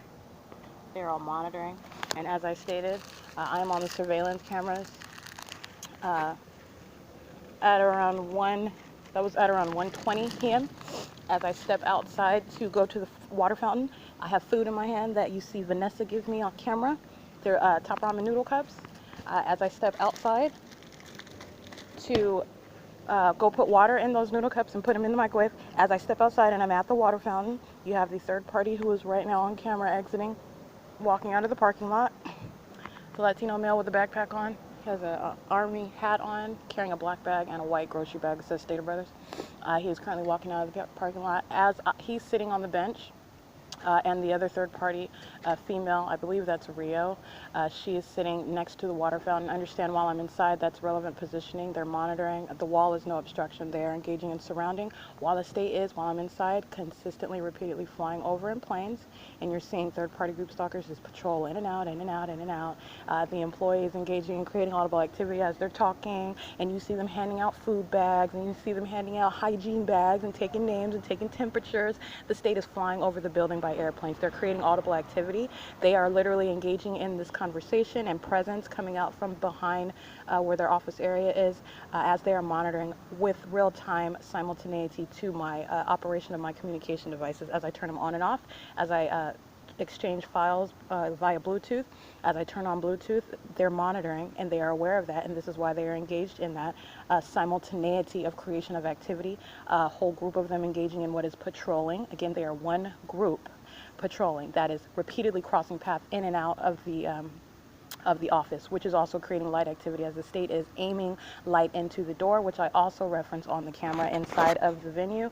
They're all monitoring. And as I stated, I am on the surveillance cameras at around 1:20 p.m. As I step outside to go to the water fountain, I have food in my hand that you see Vanessa give me on camera. They're top ramen noodle cups. As I step outside to go put water in those noodle cups and put them in the microwave, as I step outside and I'm at the water fountain, you have the third party who is right now on camera exiting, walking out of the parking lot. The Latino male with a backpack on. He has an army hat on, carrying a black bag and a white grocery bag that says Stater Brothers. He is currently walking out of the parking lot as he's sitting on the bench. And the other third party, female, I believe that's Rio. She is sitting next to the water fountain. Understand, while I'm inside, that's relevant positioning. They're monitoring. The wall is no obstruction. They are engaging in surrounding. While the state is, while I'm inside, consistently, repeatedly flying over in planes. And you're seeing third party group stalkers just patrol in and out, in and out, in and out. The employees engaging in creating audible activity as they're talking. And you see them handing out food bags. And you see them handing out hygiene bags and taking names and taking temperatures. The state is flying over the building by airplanes. They're creating audible activity. They are literally engaging in this conversation and presence coming out from behind where their office area is as they are monitoring with real-time simultaneity to my operation of my communication devices as I turn them on and off, as I exchange files via Bluetooth. As I turn on Bluetooth, they're monitoring and they are aware of that, and this is why they are engaged in that simultaneity of creation of activity. A whole group of them engaging in what is patrolling. Again, they are one group patrolling that is repeatedly crossing paths in and out of the office, which is also creating light activity as the state is aiming light into the door, which I also reference on the camera inside of the venue,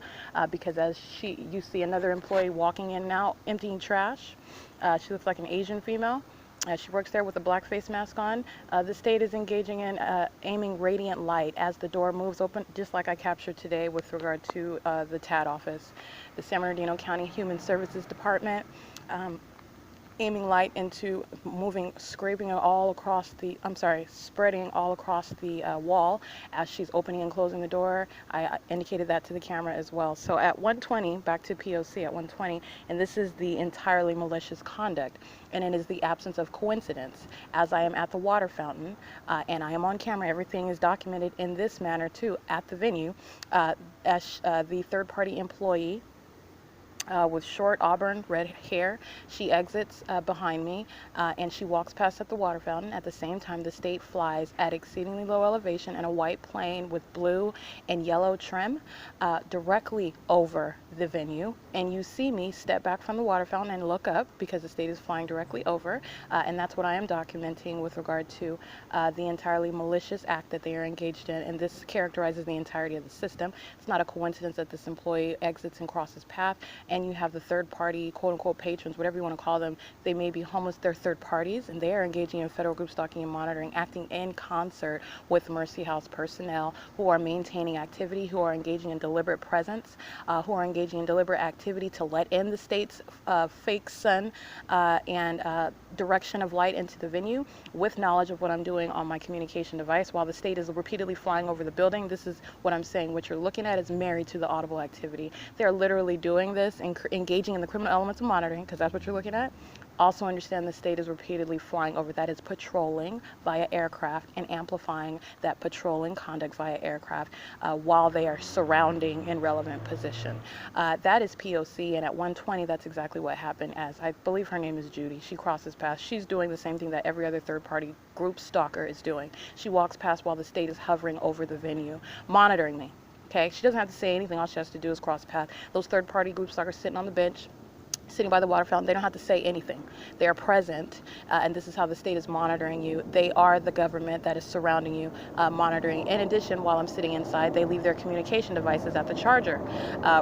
because as you see another employee walking in now emptying trash. She looks like an Asian female. She works there with a black face mask on. The state is engaging in aiming radiant light as the door moves open, just like I captured today with regard to the TAD office, the San Bernardino County Human Services Department. Aiming light into scraping all across the, spreading all across the wall as she's opening and closing the door. I indicated that to the camera as well. So at 1:20, back to P.O.C. at 1:20, and this is the entirely malicious conduct, and it is the absence of coincidence. As I am at the water fountain, and I am on camera, everything is documented in this manner too at the venue, as the third-party employee, with short auburn red hair. She exits behind me, and she walks past at the water fountain. At the same time, the state flies at exceedingly low elevation in a white plane with blue and yellow trim directly over the venue. And you see me step back from the water fountain and look up because the state is flying directly over. And that's what I am documenting with regard to the entirely malicious act that they are engaged in. And this characterizes the entirety of the system. It's not a coincidence that this employee exits and crosses path. And you have the third-party, quote-unquote, patrons, whatever you want to call them. They may be homeless, they're third parties, and they are engaging in federal group stalking and monitoring, acting in concert with Mercy House personnel who are maintaining activity, who are engaging in deliberate presence, who are engaging in deliberate activity to let in the state's fake sun and direction of light into the venue with knowledge of what I'm doing on my communication device while the state is repeatedly flying over the building. This is what I'm saying. What you're looking at is married to the audible activity. They're literally doing this and engaging in the criminal elements of monitoring, because that's what you're looking at. Also understand the state is repeatedly flying over, that is patrolling via aircraft and amplifying that patrolling conduct via aircraft while they are surrounding in relevant position. That is P.O.C. and at 1:20 that's exactly what happened, as I believe her name is Judy. She crosses past. She's doing the same thing that every other third-party group stalker is doing. She walks past while the state is hovering over the venue, monitoring me. Okay, she doesn't have to say anything. All she has to do is cross path. Those third-party group stalkers sitting on the bench, sitting by the water fountain, they don't have to say anything. They are present, and this is how the state is monitoring you. They are the government that is surrounding you, monitoring. In addition, while I'm sitting inside, they leave their communication devices at the charger.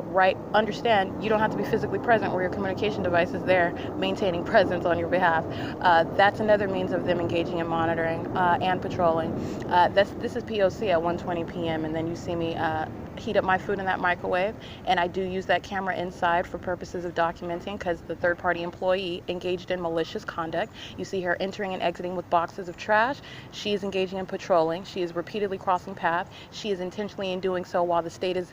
Right? Understand, you don't have to be physically present where your communication device is there, maintaining presence on your behalf. That's another means of them engaging in monitoring and patrolling. This is P.O.C. at 1:20 p.m., and then you see me heat up my food in that microwave, and I do use that camera inside for purposes of documenting, because the third-party employee engaged in malicious conduct. You see her entering and exiting with boxes of trash. She is engaging in patrolling. She is repeatedly crossing path. She is intentionally in doing so while the state is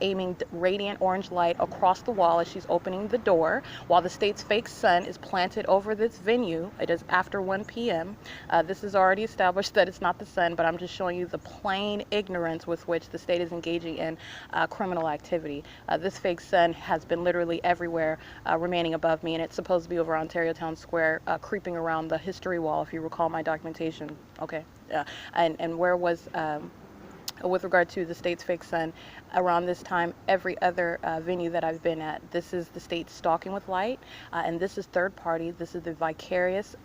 aiming radiant orange light across the wall as she's opening the door, while the state's fake sun is planted over this venue. It is after 1 p.m. This is already established that it's not the sun, but I'm just showing you the plain ignorance with which the state is engaging in criminal activity. This fake sun has been literally everywhere, remaining above me, and it's supposed to be over Ontario Town Square, creeping around the history wall, if you recall my documentation. Okay, and where was with regard to the state's fake sun, around this time, every other venue that I've been at, this is the state stalking with light, and this is third party. This is the vicarious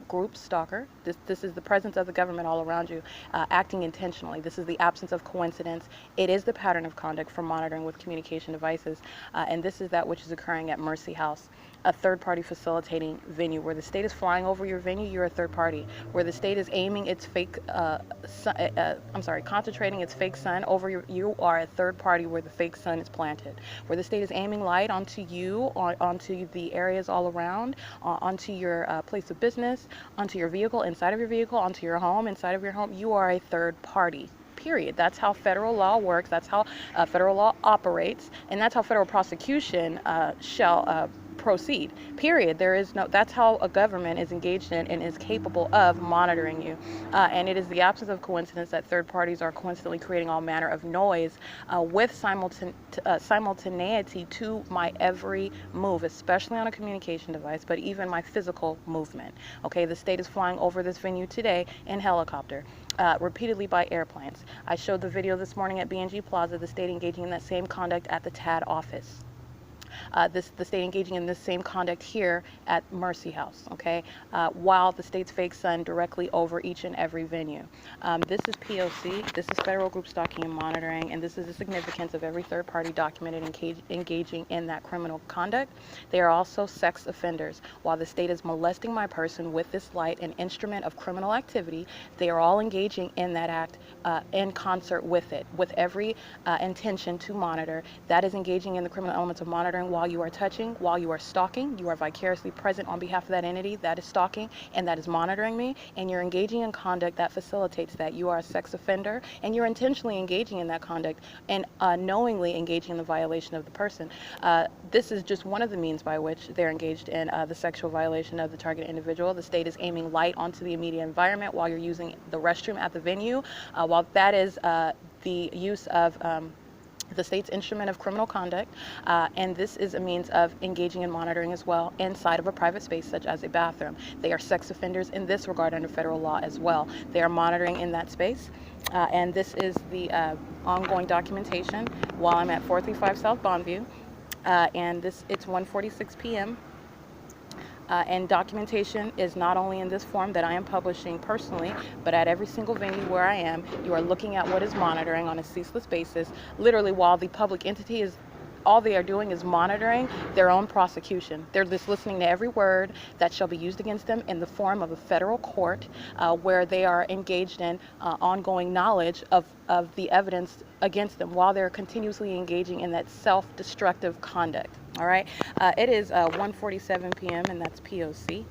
group stalker. This is the presence of the government all around you, acting intentionally. This is the absence of coincidence. It is the pattern of conduct for monitoring with communication devices, and this is that which is occurring at Mercy House, a third-party facilitating venue. Where the state is flying over your venue, you're a third party. Where the state is aiming its fake, concentrating its fake sun over you are a third party where the fake sun is planted. Where the state is aiming light onto you, onto the areas all around, onto your place of business, onto your vehicle, inside of your vehicle, onto your home, inside of your home, you are a third party. Period. That's how federal law works. That's how federal law operates, and that's how federal prosecution shall proceed. Period. There is no. That's how a government is engaged in and is capable of monitoring you. And it is the absence of coincidence that third parties are constantly creating all manner of noise with simultaneity to my every move, especially on a communication device, but even my physical movement. Okay, the state is flying over this venue today in helicopter. Repeatedly by airplanes. I showed the video this morning at BNG Plaza, the state engaging in that same conduct at the TAD office. the state engaging in this same conduct here at Mercy House, okay, while the state's fake son directly over each and every venue. This is P.O.C. This is federal group stalking and monitoring, and this is the significance of every third party documented engaging in that criminal conduct. They are also sex offenders. While the state is molesting my person with this light, an instrument of criminal activity, they are all engaging in that act in concert with it, with every intention to monitor. That is engaging in the criminal elements of monitoring. While you are touching, while you are stalking, you are vicariously present on behalf of that entity that is stalking and that is monitoring me, and you're engaging in conduct that facilitates that. You are a sex offender, and you're intentionally engaging in that conduct and knowingly engaging in the violation of the person. This is just one of the means by which they're engaged in the sexual violation of the target individual. The state is aiming light onto the immediate environment while you're using the restroom at the venue. While that is the use of the state's instrument of criminal conduct, and this is a means of engaging in monitoring as well inside of a private space such as a bathroom. They are sex offenders in this regard under federal law as well. They are monitoring in that space, and this is the ongoing documentation while I'm at 435 South Bonneview, and it's 1:46 p.m. And documentation is not only in this form that I am publishing personally, but at every single venue where I am, you are looking at what is monitoring on a ceaseless basis, literally while the public entity is, all they are doing is monitoring their own prosecution. They're just listening to every word that shall be used against them in the form of a federal court where they are engaged in ongoing knowledge of the evidence against them while they're continuously engaging in that self-destructive conduct. All right, it is 1:47 p.m. and that's P.O.C.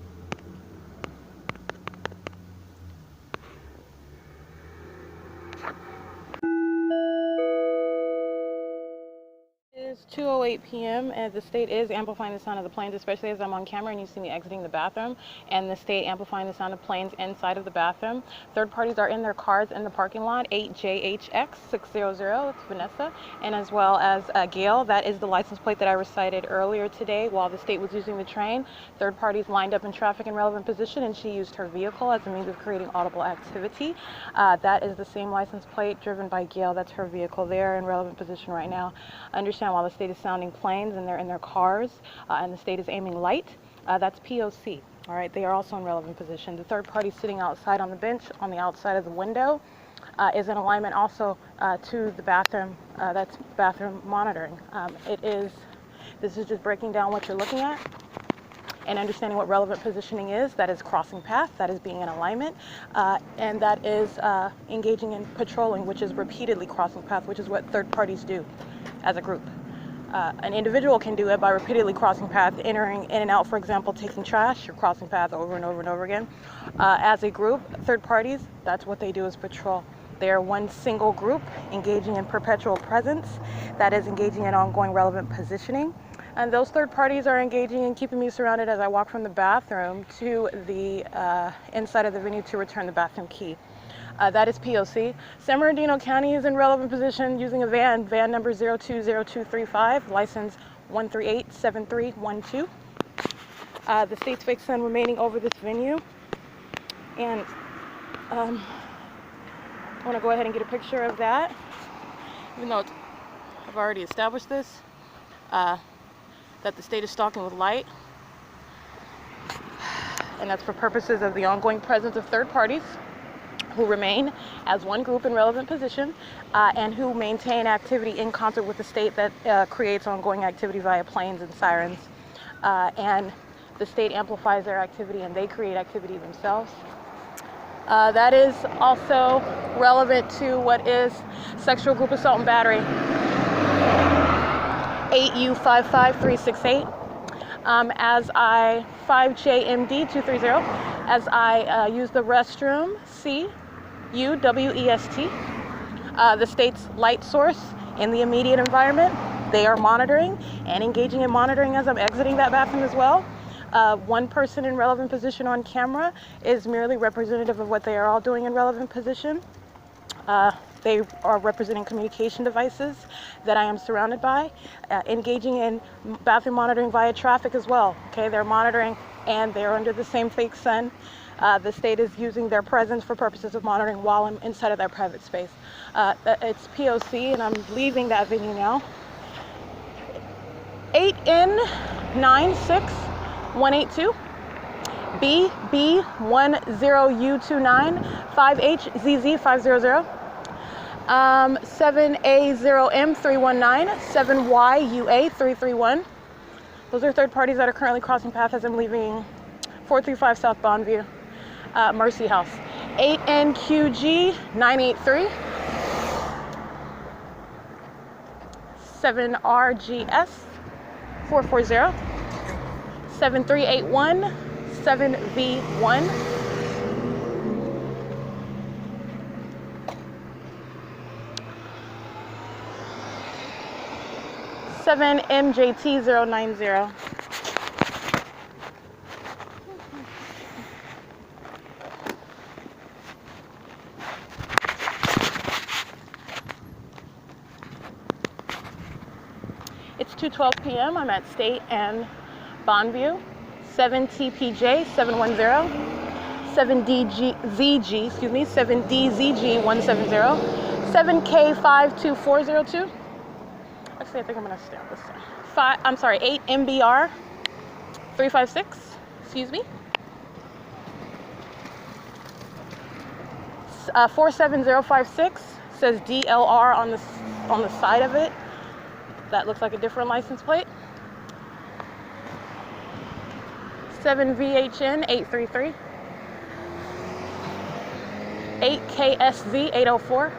It is 2:08 p.m. and the state is amplifying the sound of the planes, especially as I'm on camera and you see me exiting the bathroom, and the state amplifying the sound of planes inside of the bathroom. Third parties are in their cars in the parking lot, 8JHX600, it's Vanessa, and as well as Gail. That is the license plate that I recited earlier today while the state was using the train. Third parties lined up in traffic in relevant position, and she used her vehicle as a means of creating audible activity. That is the same license plate driven by Gail. That's her vehicle there in relevant position right now. Understand while the state is sounding planes and they're in their cars and the state is aiming light, that's P.O.C. All right, they are also in relevant position. The third party sitting outside on the bench on the outside of the window is in alignment also to the bathroom. That's bathroom monitoring. This is just breaking down what you're looking at and understanding what relevant positioning is. That is crossing path, that is being in alignment, and that is engaging in patrolling, which is repeatedly crossing path, which is what third parties do as a group. An individual can do it by repeatedly crossing path, entering in and out, for example, taking trash, you're crossing path over and over and over again. As a group, third parties, that's what they do is patrol. They are one single group engaging in perpetual presence, that is engaging in ongoing relevant positioning. And those third parties are engaging in keeping me surrounded as I walk from the bathroom to the inside of the venue to return the bathroom key. That is P.O.C. San Bernardino County is in relevant position using a van number 020235, license 1387312. The state's fake sun remaining over this venue. And I want to go ahead and get a picture of that, even though I've already established this, that the state is stalking with light. And that's for purposes of the ongoing presence of third parties who remain as one group in relevant position and who maintain activity in concert with the state that creates ongoing activity via planes and sirens. And the state amplifies their activity and they create activity themselves. That is also relevant to what is sexual group assault and battery. 8U55368. As I 5JMD230, as I use the restroom, CUWEST, the state's light source in the immediate environment. They are monitoring and engaging in monitoring as I'm exiting that bathroom as well. One person in relevant position on camera is merely representative of what they are all doing in relevant position. They are representing communication devices that I am surrounded by, engaging in bathroom monitoring via traffic as well. Okay, they're monitoring and they're under the same fake sun. The state is using their presence for purposes of monitoring while I'm inside of their private space. It's P.O.C. and I'm leaving that venue now. 8N96182, BB10U29, 5HZZ500, 7A0M319, 7YUA331. Those are third parties that are currently crossing paths as I'm leaving 435 South Bondview, Mercy House. 8NQG983, 7RGS 440, 7381, 7V1, 7MJT090. It's 2:12 p.m. I'm at State and Bondview. 7TPJ 710, 7DZG 7DZG170, 7K52402. Actually, I think I'm gonna stay on this side. 8MBR 356. Excuse me. 47056 says DLR on the side of it. That looks like a different license plate. 7VHN 833, 8KSV 804,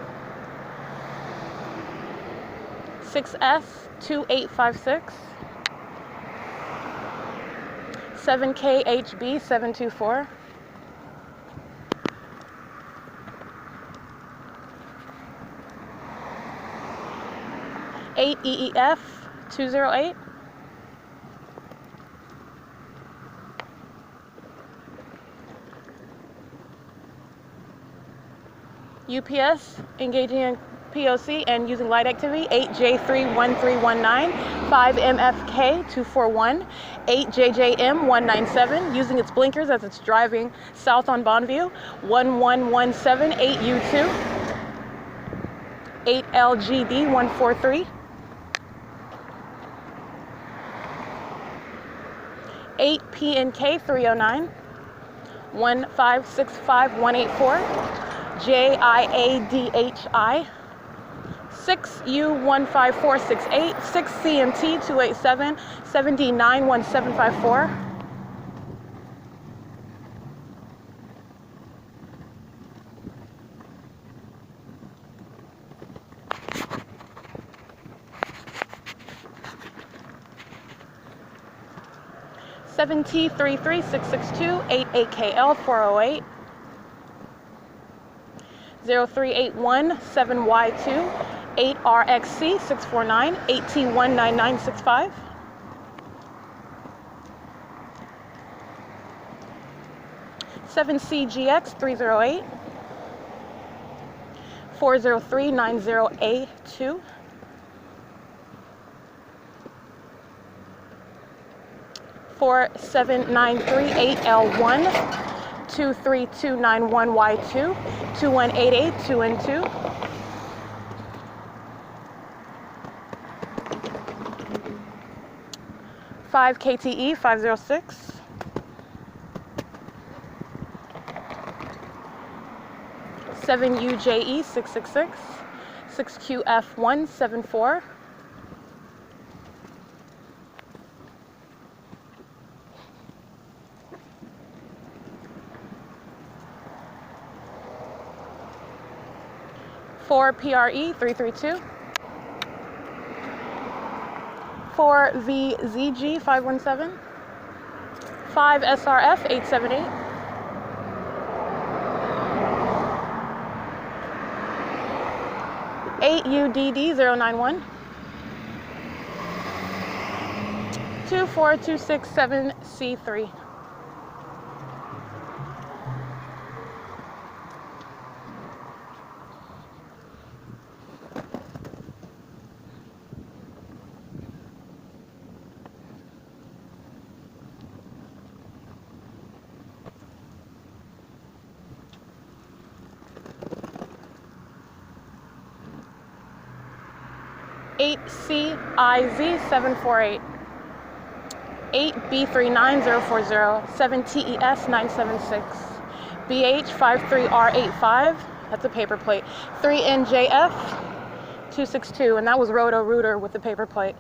6S 2856, 7KHB 724, 8EEF 208, UPS engaging in P.O.C. and using light activity, 8J31319, 5MFK241, 8JJM197, using its blinkers as it's driving south on Bondview, 1117, 8U2, 8LGD143, 8PNK309, 1565184, JIADHI, 6U15468, 6CMT287, 7D91754, 7T33662, 8AKL408, 0381, 7Y2, 8RXC 649, 8T19965, 7CGX 308, 40390A2, 47938L1, 23291Y2, 2188 2N2, 5KTE 506, 7UJE 666, 6QF174, 4PRE 332, 4VZG 517, 5SRF 878, 8UDD 091, 24267C3. CIZ 748. 8B39040, 7TES 976, BH53R85, that's a paper plate, 3NJF 262, and that was Roto-Rooter with the paper plate.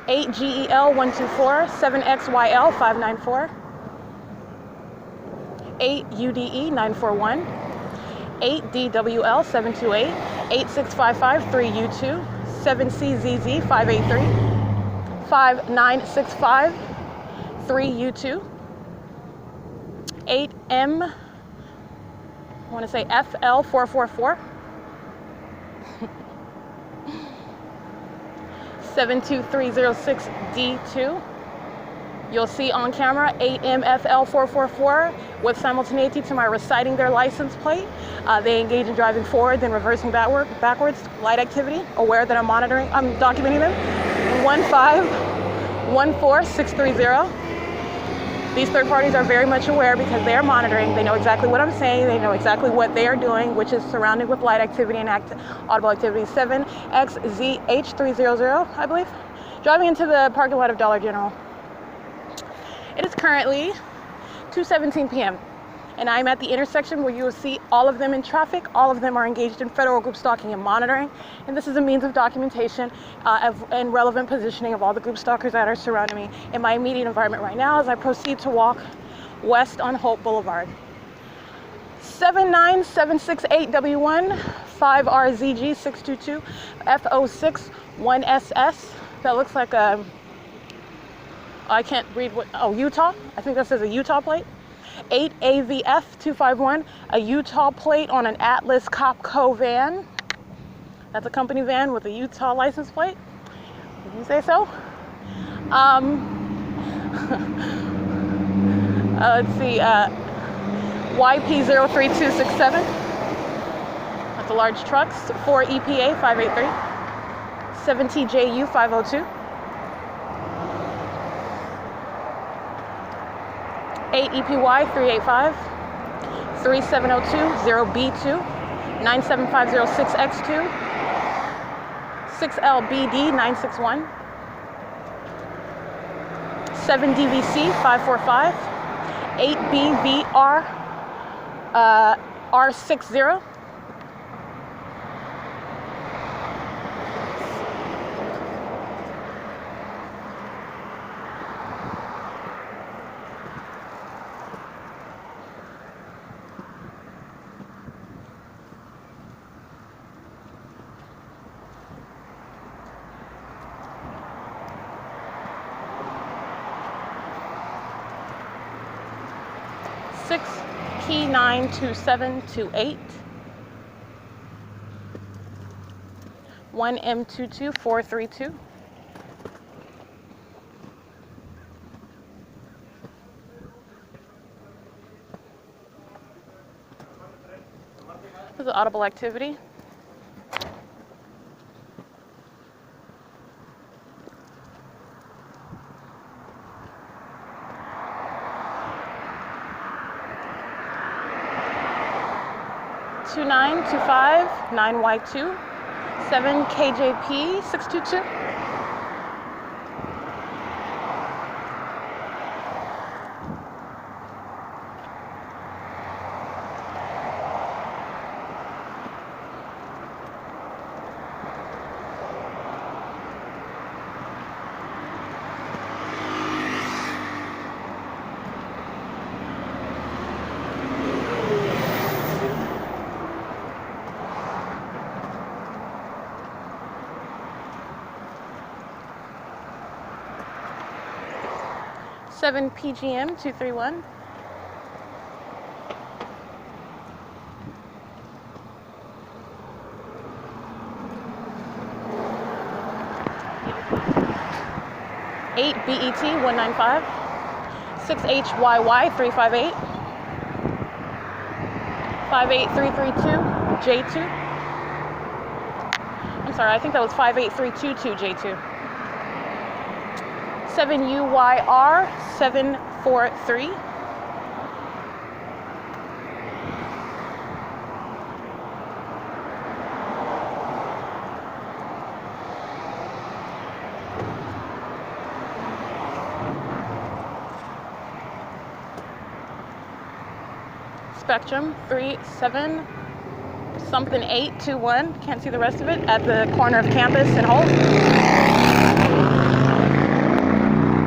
8GEL 124, 7XYL 594, 8UDE 941, 8DWL 728, 8655 3U2, 7CZZ 583, 5965 3U2, 8M, I want to say FL 444, 72306D2. You'll see on camera 8MFL444 with simultaneity to my reciting their license plate. They engage in driving forward, then reversing backwards, light activity, aware that I'm documenting them. 1514630. These third parties are very much aware because they are monitoring. They know exactly what I'm saying. They know exactly what they are doing, which is surrounded with light activity and audible activity. 7XZH300, I believe. Driving into the parking lot of Dollar General. It is currently 2:17 p.m. and I'm at the intersection where you will see all of them in traffic. All of them are engaged in federal group stalking and monitoring, and this is a means of documentation and relevant positioning of all the group stalkers that are surrounding me in my immediate environment right now as I proceed to walk west on Hope Boulevard. 79768W1 5RZG622 FO6 1SS. That looks like a, I can't read what, oh, Utah. I think that says a Utah plate. 8AVF251, a Utah plate on an Atlas Copco van. That's a company van with a Utah license plate. Did you say so? Let's see, YP03267. That's a large truck. 4EPA 583. 7TJU 502. 8EPY 385, 3702 0B2, 97506X2, 6LBD 961, 7DVC 545, 8BVR R60, 6P92728, 1M22432, this is audible activity. Two 925 9Y2 7KJP 622. Seven PGM 231. Eight BET 195. 6HYY 358. 58332 J2. I'm sorry, I think that was 58322 J2. 7UYR 743. Spectrum 37 something 821. Can't see the rest of it. At the corner of Campus and Holt.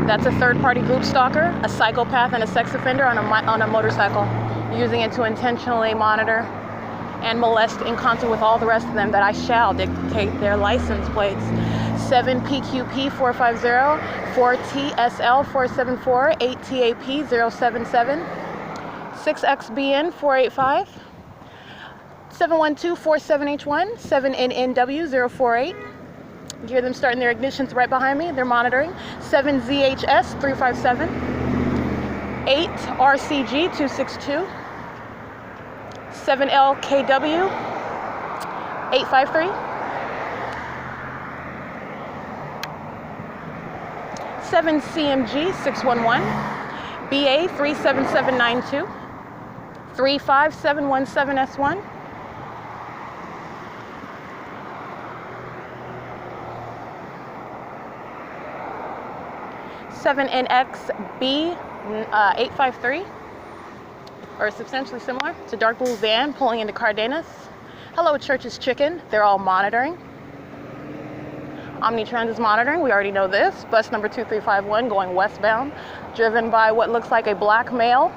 That's a third-party group stalker, a psychopath, and a sex offender on a motorcycle, using it to intentionally monitor and molest in concert with all the rest of them that I shall dictate their license plates. 7PQP450, 4TSL474, 8TAP077, 6XBN485, 71247H1, 7NNW048. You hear them starting their ignitions right behind me. They're monitoring. 7ZHS357, 8RCG262, 7LKW853, 7CMG611, BA37792, 35717S1, 7NXB853, or substantially similar. It's a dark blue van pulling into Cardenas. Hello, Church's Chicken. They're all monitoring. Omnitrans is monitoring. We already know this. Bus number 2351 going westbound, driven by what looks like a black male.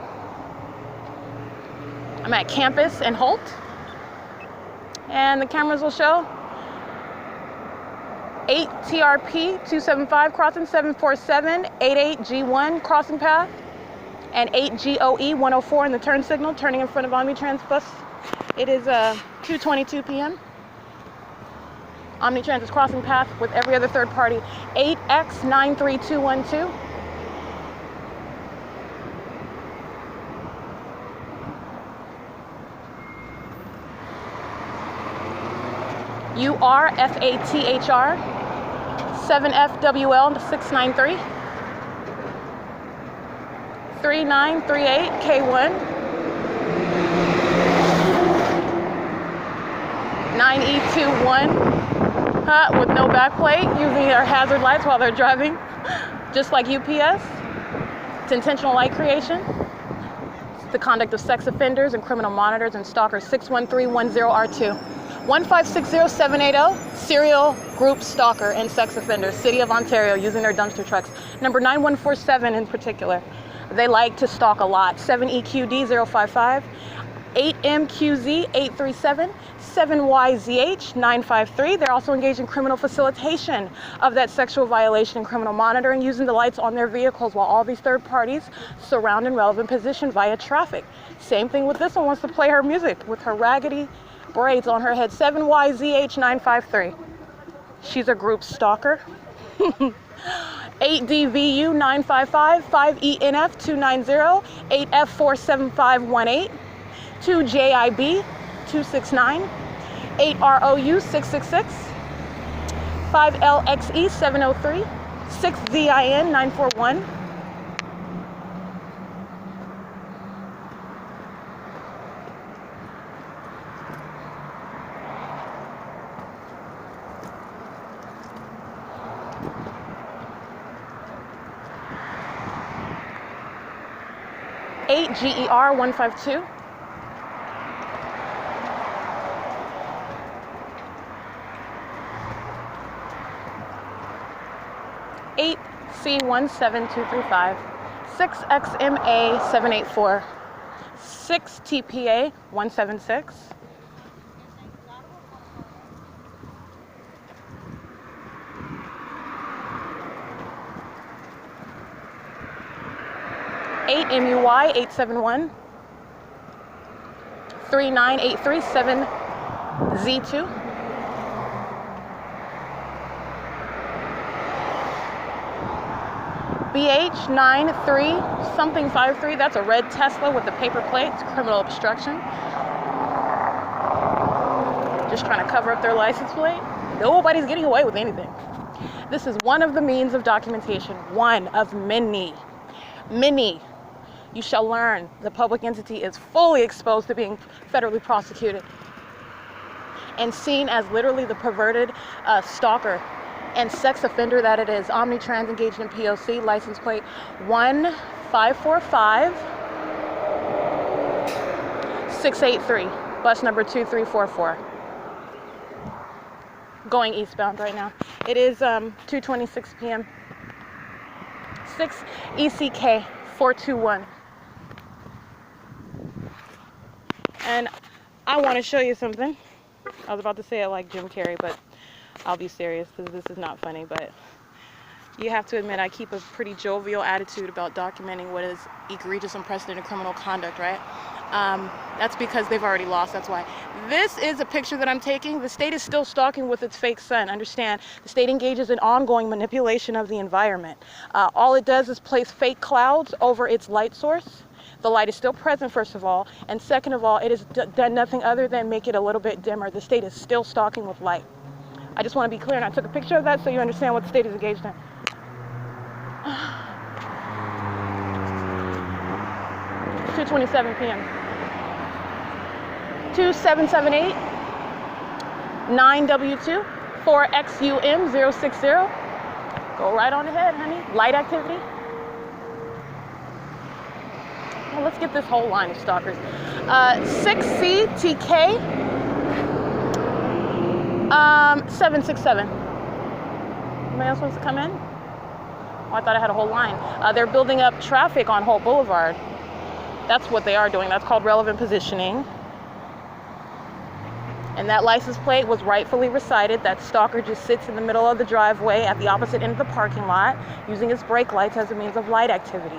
I'm at Campus and Holt, and the cameras will show 8TRP275 crossing 747, 88G1 crossing path, and 8GOE104 in the turn signal, turning in front of Omnitrans bus. It is 2:22 p.m. Omnitrans is crossing path with every other third party. 8X93212. URFATHR 7FWL693 3938K1 9E21 with no backplate, using their hazard lights while they're driving, just like UPS. It's intentional light creation. It's the conduct of sex offenders and criminal monitors and stalkers. 61310R2. 1560780, serial group stalker and sex offender, City of Ontario, using their dumpster trucks. Number 9147 in particular. They like to stalk a lot. 7EQD055, 8MQZ837, 7YZH953. They're also engaged in criminal facilitation of that sexual violation and criminal monitoring, using the lights on their vehicles while all these third parties surround in relevant position via traffic. Same thing with this one, wants to play her music with her raggedy braids on her head. 7YZH953. She's a group stalker. 8DVU955, 5ENF290, 8F47518, 2JIB269, 8ROU666, 5LXE703, 6ZIN941. GER152, 8C17235, 6XMA784, 6TPA176, 8MUY871, 39837Z2, BH93 something 53. That's a red Tesla with the paper plate. It's criminal obstruction. Just trying to cover up their license plate. Nobody's getting away with anything. This is one of the means of documentation, one of many. Many. You shall learn the public entity is fully exposed to being federally prosecuted and seen as literally the perverted stalker and sex offender that it is. Omnitrans engaged in P.O.C. license plate 1545 683, bus number 2344. Going eastbound right now. It is 2:26 p.m. 6 ECK 421. And I want to show you something. I was about to say it like Jim Carrey, but I'll be serious because this is not funny. But you have to admit I keep a pretty jovial attitude about documenting what is egregious, unprecedented criminal conduct, right? That's because they've already lost, that's why. This is a picture that I'm taking. The state is still stalking with its fake sun. Understand, the state engages in ongoing manipulation of the environment. All it does is place fake clouds over its light source. The light is still present, first of all, and second of all, it has done nothing other than make it a little bit dimmer. The state is still stalking with light. I just want to be clear, and I took a picture of that so you understand what the state is engaged in. 2:27 p.m. 2778 9W2 4XUM 060. Go right on ahead, honey. Light activity. Well, let's get this whole line of stalkers. 6CTK 767. Anybody else wants to come in? Oh, I thought I had a whole line. They're building up traffic on Holt Boulevard. That's what they are doing. That's called relevant positioning. And that license plate was rightfully recited. That stalker just sits in the middle of the driveway at the opposite end of the parking lot, using his brake lights as a means of light activity.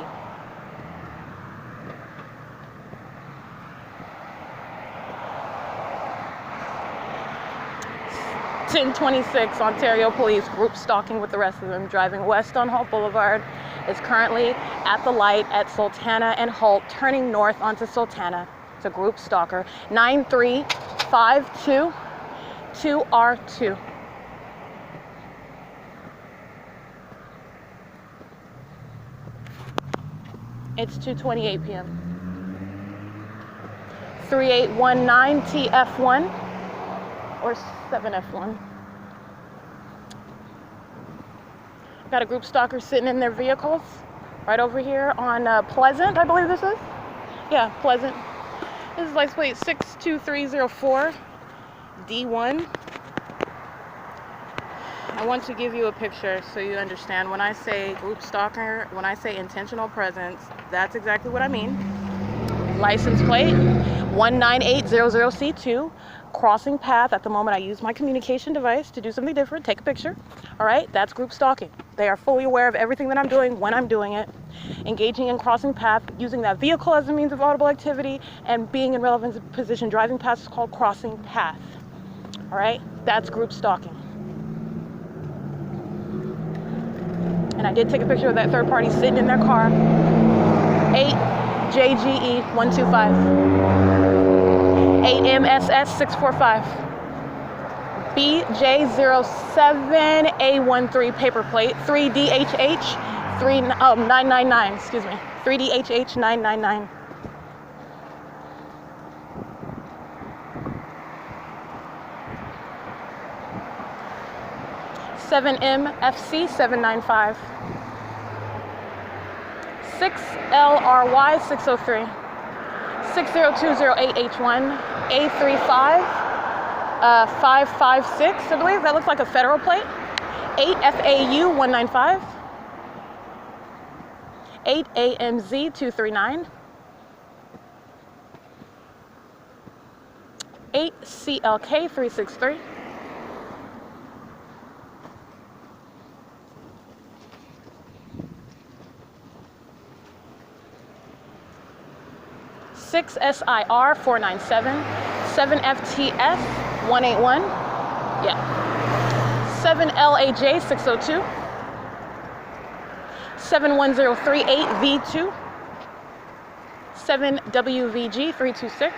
.1026 Ontario Police, group stalking with the rest of them, driving west on Holt Boulevard, is currently at the light at Sultana and Holt, turning north onto Sultana. It's a group stalker. 9352 2R2. It's 2:28 p.m. 3819 TF1 or 7F1. Got a group stalker sitting in their vehicles right over here on Pleasant, I believe this is. Yeah, Pleasant. This is license plate 62304 D1. I want to give you a picture so you understand. When I say group stalker, when I say intentional presence, that's exactly what I mean. License plate 19800C2. Crossing path. At the moment I use my communication device to do something different, take a picture. All right, that's group stalking. They are fully aware of everything that I'm doing when I'm doing it, engaging in crossing path, using that vehicle as a means of audible activity, and being in relevant position. Driving past is called crossing path. All right, that's group stalking. And I did take a picture of that third party sitting in their car. 8JGE125. 8MSS645. BJ07A13 paper plate. 3DHH 999. Excuse me. 3DHH 999. (7MFC 795). 6LRY 603. 60208H1 A35 556, I believe. That looks like a federal plate. 8FAU 195. 8AMZ 239. 8CLK 363. 6SIR 497, 7FTF 181, yeah, 7LAJ 602, 71038V2, 7WVG 326,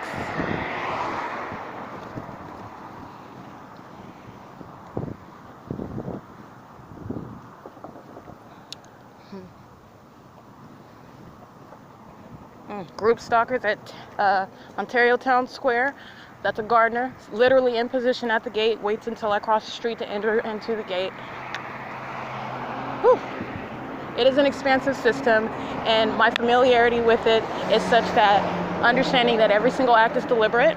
group stalkers at Ontario Town Square. That's a gardener, literally in position at the gate, waits until I cross the street to enter into the gate. Whew. It is an expansive system, and my familiarity with it is such that understanding that every single act is deliberate,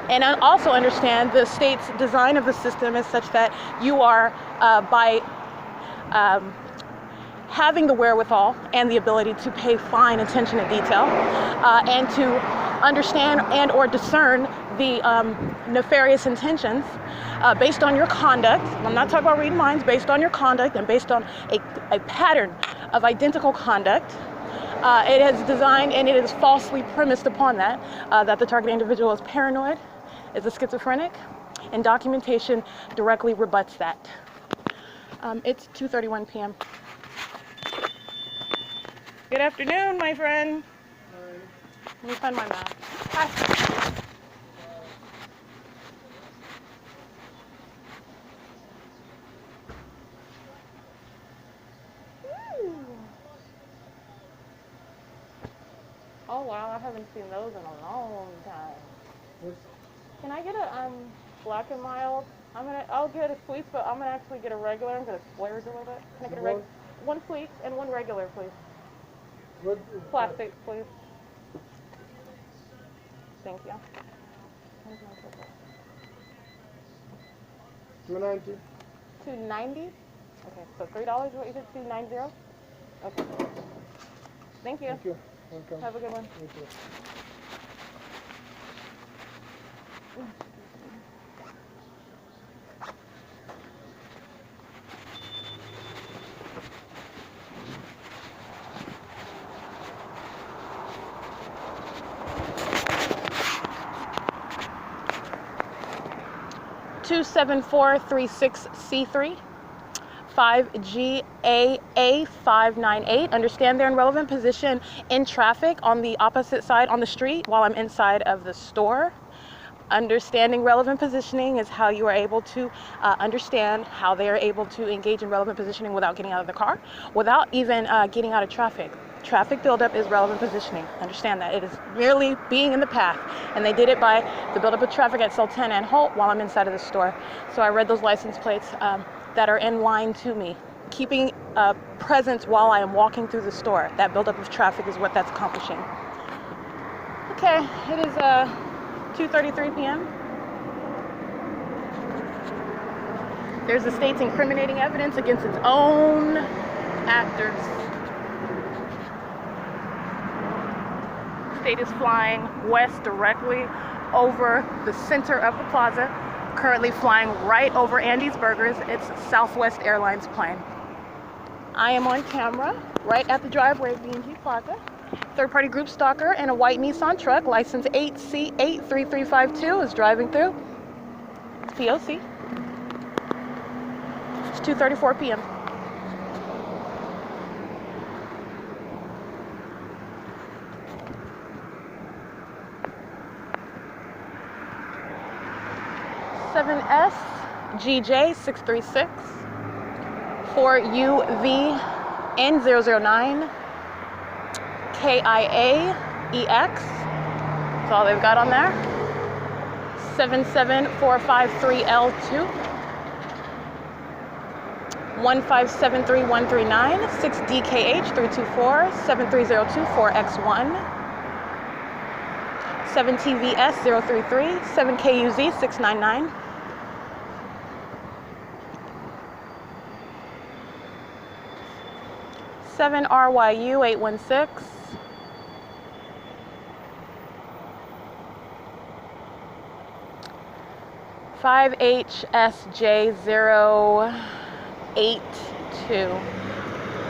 and also understand the state's design of the system is such that you are, by having the wherewithal and the ability to pay fine attention to detail, and to understand and or discern the nefarious intentions based on your conduct. I'm not talking about reading minds, based on your conduct and based on a pattern of identical conduct. It is designed and it is falsely premised upon that the target individual is paranoid, is a schizophrenic, and documentation directly rebuts that. It's 2:31 p.m. Good afternoon, my friend. Let me find my map. Hi. Oh wow, I haven't seen those in a long time. Can I get a black and mild? I'll get a sweet, but I'm gonna actually get a regular. I'm gonna splurge a little bit. Can I get a one sweet and one regular, please? What? Plastic, please. Thank you. $2.90. $2.90. Okay, so $3. What you said? $2.90. Okay. Thank you. Thank you. Welcome. Have a good one. Thank you. (27436C3) 5GAA 598. Understand they're in relevant position in traffic on the opposite side on the street while I'm inside of the store. Understanding relevant positioning is how you are able to understand how they are able to engage in relevant positioning without getting out of the car, without even getting out of traffic. Traffic buildup is relevant positioning. Understand that. It is merely being in the path. And they did it by the buildup of traffic at Sultan and Holt while I'm inside of the store. So I read those license plates that are in line to me. Keeping presence while I am walking through the store. That buildup of traffic is what that's accomplishing. Okay, it is 2:33 p.m. There's the state's incriminating evidence against its own actors. State is flying west directly over the center of the plaza, currently flying right over Andy's Burgers. It's Southwest Airlines plane. I am on camera right at the driveway of B&G Plaza. Third-party group stalker and a white Nissan truck, license 8C83352, is driving through. It's P.O.C. It's 2:34 p.m. S GJ 636 4UV N009 KIA-EX. That's all they've got on there. 77453L2 1573139 6DKH324 73024X1 7TVS033 7KUZ699 7RYU816 5HSJ082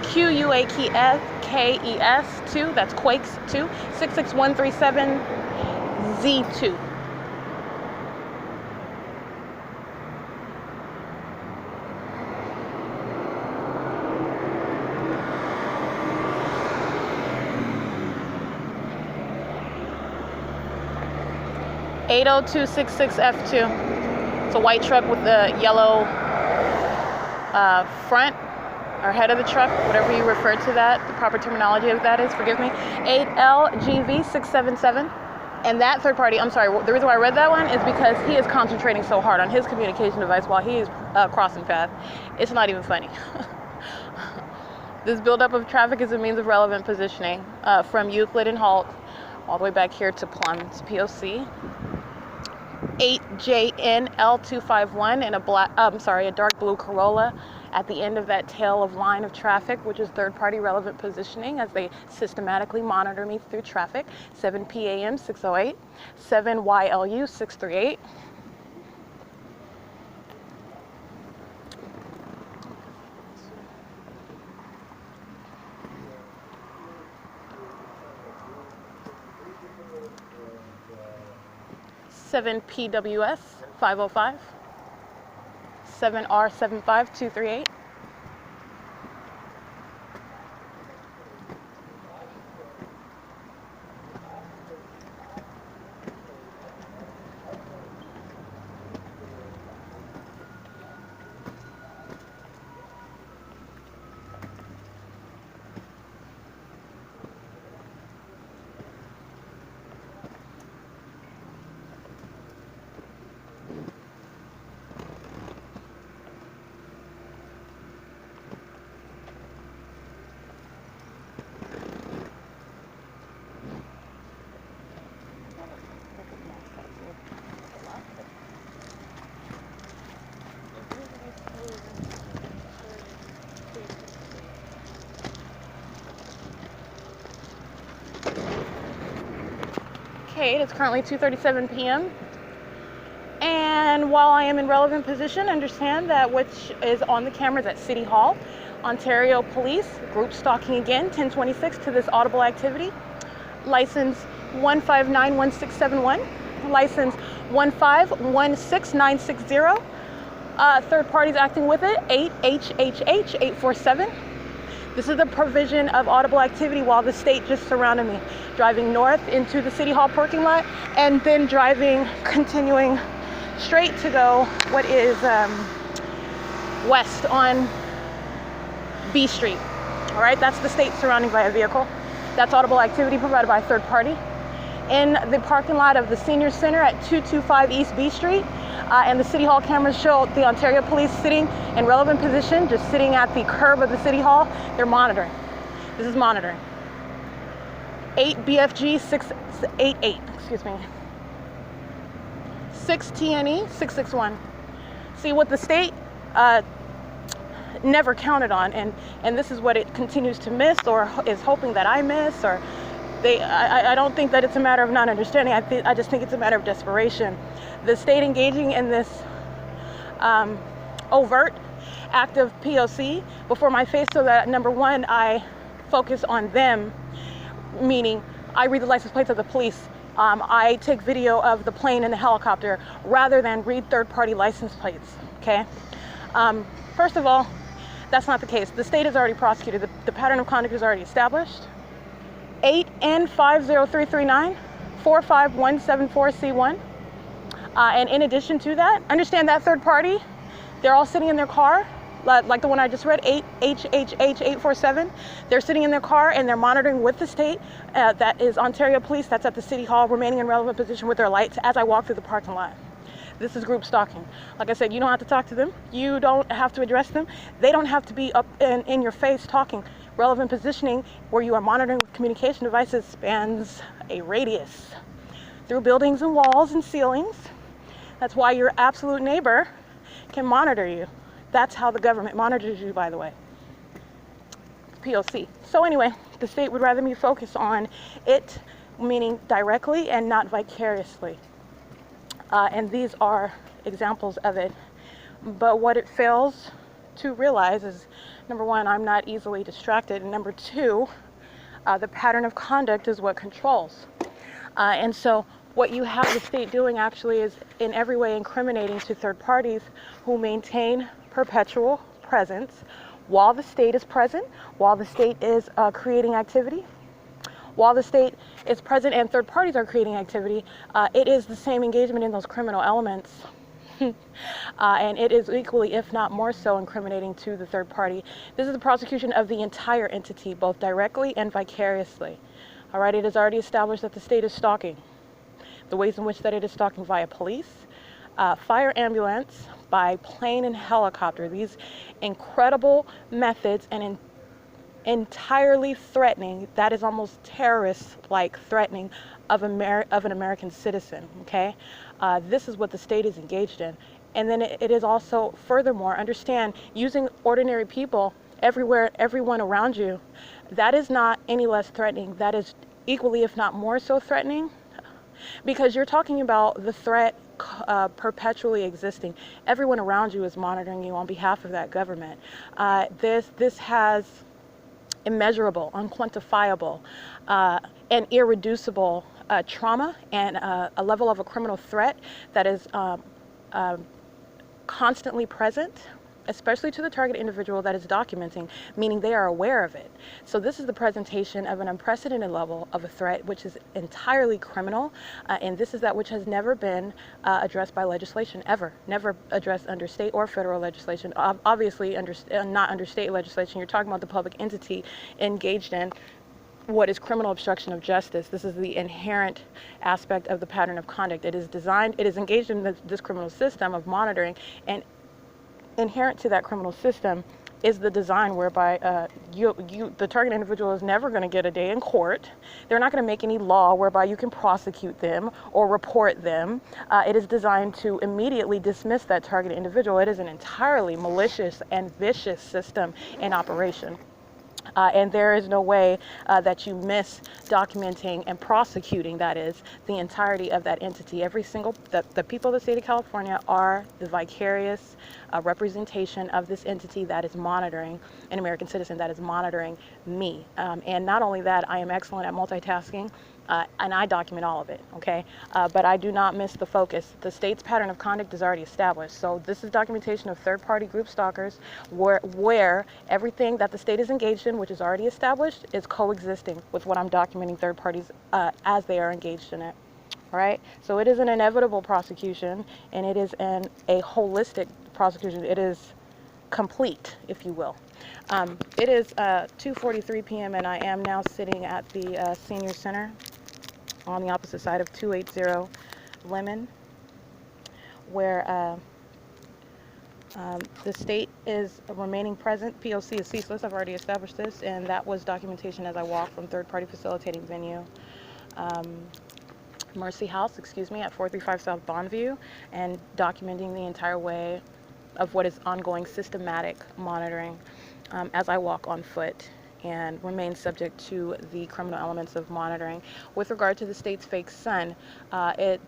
QUAKES2, that's Quakes 2 66137 Z2. (80266F2). It's a white truck with the yellow front or head of the truck, whatever you refer to that. The proper terminology of that is, forgive me. 8LGV677. And that third party, I'm sorry, the reason why I read that one is because he is concentrating so hard on his communication device while he is crossing path. It's not even funny. This buildup of traffic is a means of relevant positioning from Euclid and Holt all the way back here to Plum's P.O.C. 8JNL251 in a dark blue Corolla at the end of that tail of line of traffic, which is third-party relevant positioning as they systematically monitor me through traffic. 7 PAM 608, 7 YLU 638. Seven PWS 505, 7R 75238. Okay, it's currently 2:37 p.m. And while I am in relevant position, understand that which is on the cameras at City Hall, Ontario Police, group stalking again, 1026 to this audible activity. License 1591671, license 1516960. Third parties acting with it, 8HHH847. This is the provision of audible activity while the state just surrounded me. Driving north into the City Hall parking lot and then driving, continuing straight to go what is west on B Street. All right, that's the state surrounding by a vehicle. That's audible activity provided by a third party. In the parking lot of the Senior Center at 225 East B Street, and the City Hall cameras show the Ontario Police sitting in relevant position, just sitting at the curb of the City Hall. They're monitoring. This is monitoring. 8 BFG 688, excuse me. 6 TNE 661. See what the state never counted on, and this is what it continues to miss or is hoping that I miss, or I don't think that it's a matter of not understanding. I just think it's a matter of desperation. The state engaging in this overt act of POC before my face so that, number one, I focus on them, meaning I read the license plates of the police. I take video of the plane and the helicopter rather than read third-party license plates, okay? First of all, that's not the case. The state has already prosecuted. The pattern of conduct is already established. 8N50339 45174C1. And in addition to that, understand that third party, they're all sitting in their car, like the one I just read, 8HHH847. They're sitting in their car and they're monitoring with the state. That is Ontario Police, that's at the City Hall, remaining in relevant position with their lights as I walk through the parking lot. This is group stalking. Like I said, you don't have to talk to them. You don't have to address them. They don't have to be up in your face talking. Relevant positioning where you are monitoring with communication devices spans a radius through buildings and walls and ceilings. That's why your absolute neighbor can monitor you. That's how the government monitors you, by the way. POC. So anyway, the state would rather me focus on it, meaning directly and not vicariously. And these are examples of it. But what it fails to realize is, number one, I'm not easily distracted. And number two, the pattern of conduct is what controls. And so what you have the state doing actually is in every way incriminating to third parties who maintain perpetual presence while the state is present, while the state is creating activity. While the state is present and third parties are creating activity, it is the same engagement in those criminal elements. And it is equally, if not more so, incriminating to the third party. This is the prosecution of the entire entity, both directly and vicariously. All right, it is already established that the state is stalking. The ways in which that it is stalking via police, fire ambulance, by plane and helicopter. These incredible methods and entirely threatening, that is almost terrorist-like threatening of an American citizen, okay? This is what the state is engaged in. And then it is also, furthermore, understand, using ordinary people everywhere, everyone around you, that is not any less threatening. That is equally, if not more so threatening, because you're talking about the threat perpetually existing. Everyone around you is monitoring you on behalf of that government. This has immeasurable, unquantifiable, and irreducible trauma and a level of a criminal threat that is constantly present, especially to the target individual that is documenting, meaning they are aware of it. So this is the presentation of an unprecedented level of a threat, which is entirely criminal, and this is that which has never been addressed by legislation, ever. Never addressed under state or federal legislation. Obviously, not under state legislation. You're talking about the public entity engaged in what is criminal obstruction of justice. This is the inherent aspect of the pattern of conduct. It is designed, it is engaged in this criminal system of monitoring, and inherent to that criminal system is the design whereby the target individual is never going to get a day in court. They're not going to make any law whereby you can prosecute them or report them. It is designed to immediately dismiss that target individual. It is an entirely malicious and vicious system in operation. And there is no way that you miss documenting and prosecuting, that is, the entirety of that entity. Every single, the people of the state of California are the vicarious representation of this entity that is monitoring, an American citizen that is monitoring me. And not only that, I am excellent at multitasking. And I document all of it, okay? But I do not miss the focus. The state's pattern of conduct is already established. So this is documentation of third-party group stalkers where everything that the state is engaged in, which is already established, is coexisting with what I'm documenting third parties as they are engaged in it, all right? So it is an inevitable prosecution, and it is a holistic prosecution. It is complete, if you will. It is 2:43 p.m. and I am now sitting at the Senior Center on the opposite side of 280 Lemon, where the state is remaining present. P.O.C. is ceaseless. I've already established this, and that was documentation as I walked from third-party facilitating venue. Mercy House, excuse me, at 435 South Bonneview, and documenting the entire way of what is ongoing systematic monitoring as I walk on foot and remain subject to the criminal elements of monitoring. With regard to the state's fake sun,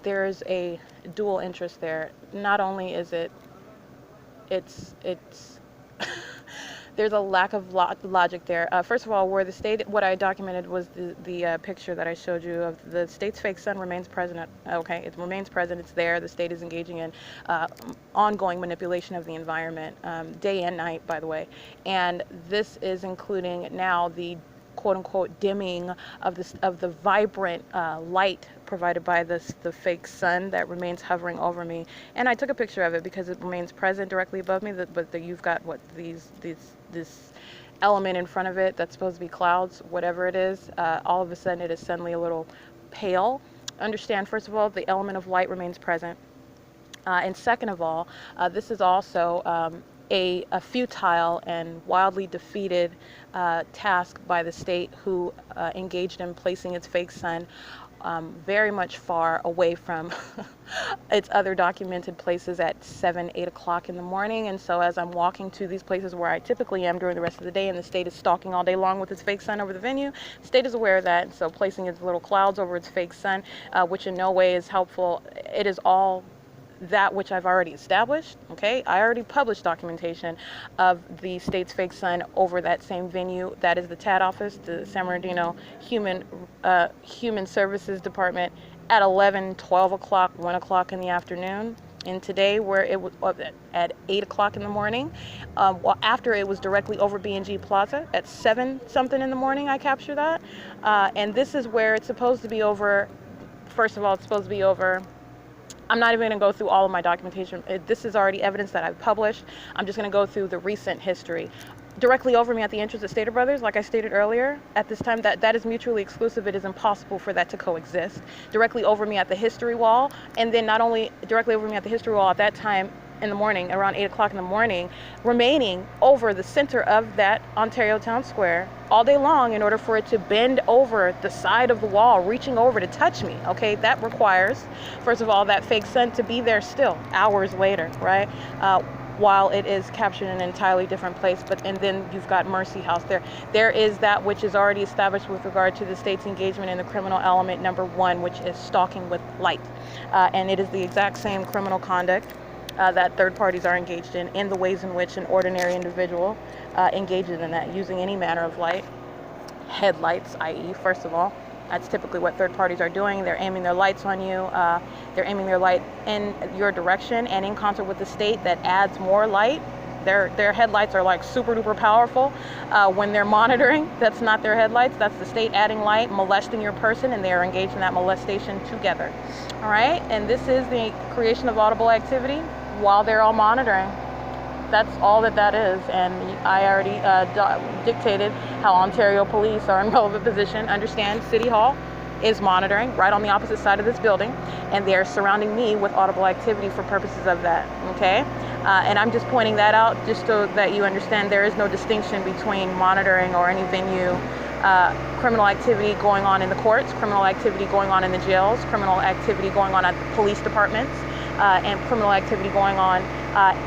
there is a dual interest there. Not only is it's there's a lack of logic there. First of all, where the state, what I documented was the picture that I showed you of the state's fake sun remains present. Okay, it remains present. It's there. The state is engaging in ongoing manipulation of the environment, day and night, by the way. And this is including now the quote-unquote dimming of the vibrant light provided by the fake sun that remains hovering over me. And I took a picture of it because it remains present directly above me, but you've got what this element in front of it that's supposed to be clouds, whatever it is. All of a sudden it is suddenly a little pale. Understand, first of all, the element of light remains present. And second of all, this is also a futile and wildly defeated task by the state who engaged in placing its fake sun very much far away from its other documented places at 7, 8 o'clock in the morning. And so as I'm walking to these places where I typically am during the rest of the day, and the state is stalking all day long with its fake sun over the venue, the state is aware of that, and so placing its little clouds over its fake sun, which in no way is helpful. It is all that which I've already established, okay? I already published documentation of the state's fake sun over that same venue. That is the TAD office, the San Bernardino Human Services Department, at 11, 12 o'clock, 1 o'clock in the afternoon. And today, where it was at 8 o'clock in the morning, after it was directly over B&G Plaza at 7 something in the morning, I captured that. And this is where it's supposed to be over. First of all, it's supposed to be over. I'm not even going to go through all of my documentation. This is already evidence that I've published. I'm just going to go through the recent history. Directly over me at the entrance at Stater Brothers, like I stated earlier, at this time, that is mutually exclusive. It is impossible for that to coexist. Directly over me at the history wall, and then not only directly over me at the history wall at that time, in the morning, around 8 o'clock in the morning, remaining over the center of that Ontario Town Square all day long in order for it to bend over the side of the wall, reaching over to touch me, okay? That requires, first of all, that fake sun to be there still hours later, right? While it is captured in an entirely different place, and then you've got Mercy House there. There is that which is already established with regard to the state's engagement in the criminal element number 1, which is stalking with light. And it is the exact same criminal conduct that third parties are engaged in the ways in which an ordinary individual engages in that, using any manner of light. Headlights, i.e., first of all, that's typically what third parties are doing. They're aiming their lights on you. They're aiming their light in your direction, and in concert with the state that adds more light. Their headlights are like super duper powerful when they're monitoring. That's not their headlights. That's the state adding light, molesting your person, and they are engaged in that molestation together. All right, and this is the creation of audible activity while they're all monitoring. That's all that is, and I already dictated how Ontario police are in relevant position. Understand, City Hall is monitoring right on the opposite side of this building, and they're surrounding me with audible activity for purposes of that, okay? And I'm just pointing that out just so that you understand there is no distinction between monitoring or any venue criminal activity going on in the courts, criminal activity going on in the jails, criminal activity going on at the police departments, and criminal activity going on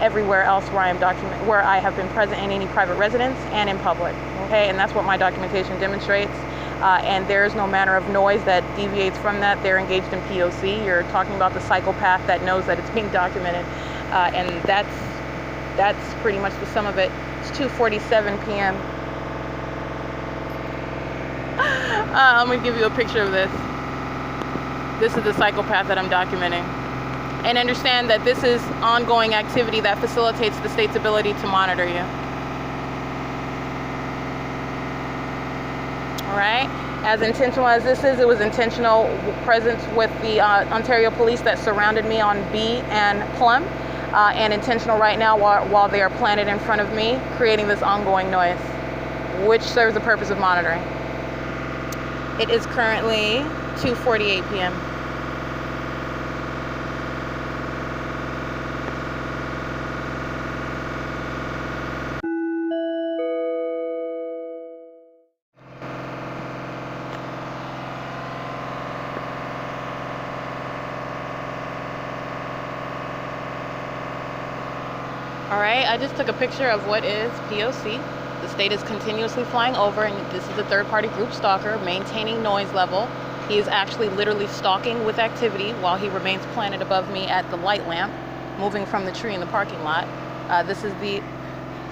everywhere else where I have been present in any private residence and in public. Okay, and that's what my documentation demonstrates. And there is no manner of noise that deviates from that. They're engaged in P.O.C. You're talking about the psychopath that knows that it's being documented, and that's pretty much the sum of it. It's 2:47 p.m. I'm gonna give you a picture of this. This is the psychopath that I'm documenting. And understand that this is ongoing activity that facilitates the state's ability to monitor you. All right? As intentional as this is, it was intentional presence with the Ontario police that surrounded me on B and Plum, and intentional right now while they are planted in front of me, creating this ongoing noise, which serves the purpose of monitoring. It is currently 2:48 p.m. All right, I just took a picture of what is P.O.C. The state is continuously flying over, and this is a third-party group stalker maintaining noise level. He is actually literally stalking with activity while he remains planted above me at the light lamp, moving from the tree in the parking lot. This is the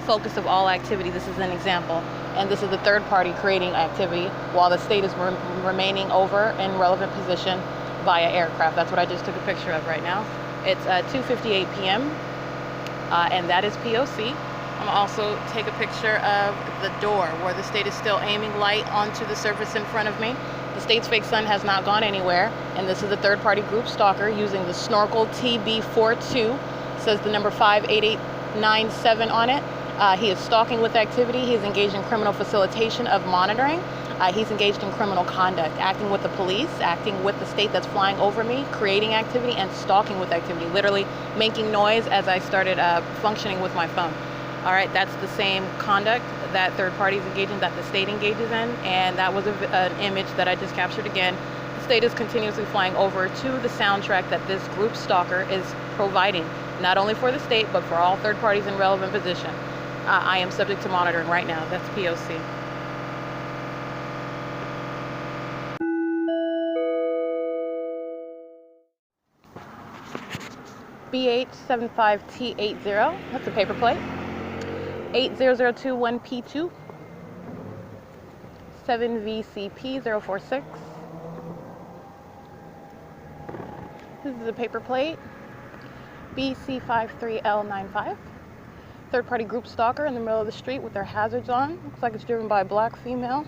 focus of all activity. This is an example. And this is the third party creating activity while the state is remaining over in relevant position via aircraft. That's what I just took a picture of right now. It's 2:58 p.m. And that is P.O.C. I'm gonna also take a picture of the door where the state is still aiming light onto the surface in front of me. The state's fake sun has not gone anywhere, and this is a third-party group stalker using the Snorkel TB42. It says the number 58897 on it. He is stalking with activity. He is engaged in criminal facilitation of monitoring. He's engaged in criminal conduct, acting with the police, acting with the state that's flying over me, creating activity, and stalking with activity, literally making noise as I started functioning with my phone. All right, that's the same conduct that third parties engage in, that the state engages in, and that was an image that I just captured again. The state is continuously flying over to the soundtrack that this group stalker is providing, not only for the state, but for all third parties in relevant position. I am subject to monitoring right now. That's P.O.C. B875T80, that's a paper plate. 80021P2, 7VCP046. This is a paper plate. BC53L95. Third party group stalker in the middle of the street with their hazards on. Looks like it's driven by a black female.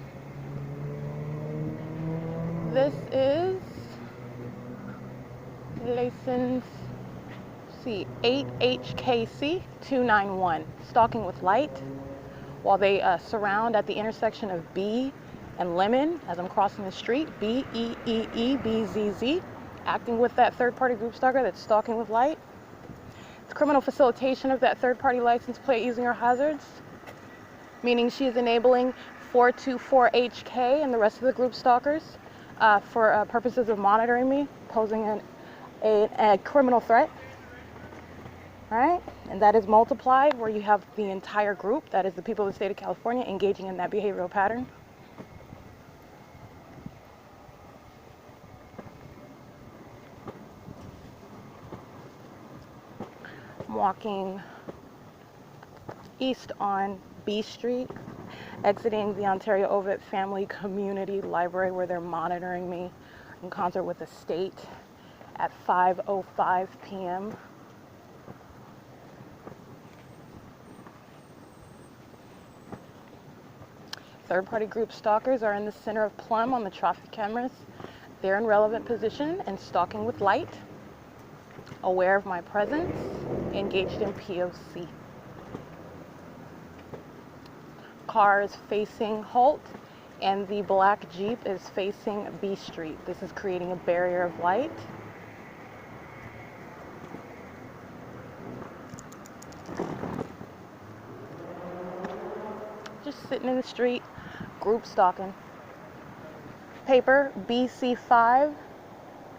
This is license 8HKC291, stalking with light while they surround at the intersection of B and Lemon as I'm crossing the street. BEEEBZZ, acting with that third-party group stalker that's stalking with light. It's criminal facilitation of that third-party license plate using her hazards, meaning she is enabling 424HK and the rest of the group stalkers for purposes of monitoring me, posing a criminal threat. All right, and that is multiplied where you have the entire group, that is the people of the state of California, engaging in that behavioral pattern. I'm walking east on B Street, exiting the Ontario Ovid Family Community Library where they're monitoring me in concert with the state at 5:05 p.m. Third-party group stalkers are in the center of Plum on the traffic cameras. They're in relevant position and stalking with light, aware of my presence, engaged in P.O.C. Car is facing Holt, and the black Jeep is facing B Street. This is creating a barrier of light. Just sitting in the street, group stalking. Paper BC5,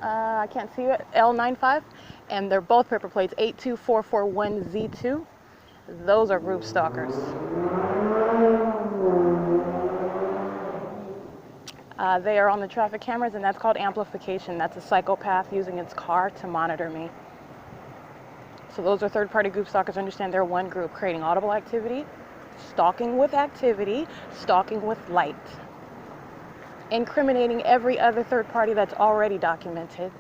I can't see it, L95, and they're both paper plates 82441Z2. Those are group stalkers. They are on the traffic cameras, and that's called amplification. That's a psychopath using its car to monitor me. So those are third-party group stalkers. Understand they're one group, creating audible activity, stalking with activity, stalking with light, incriminating every other third party that's already documented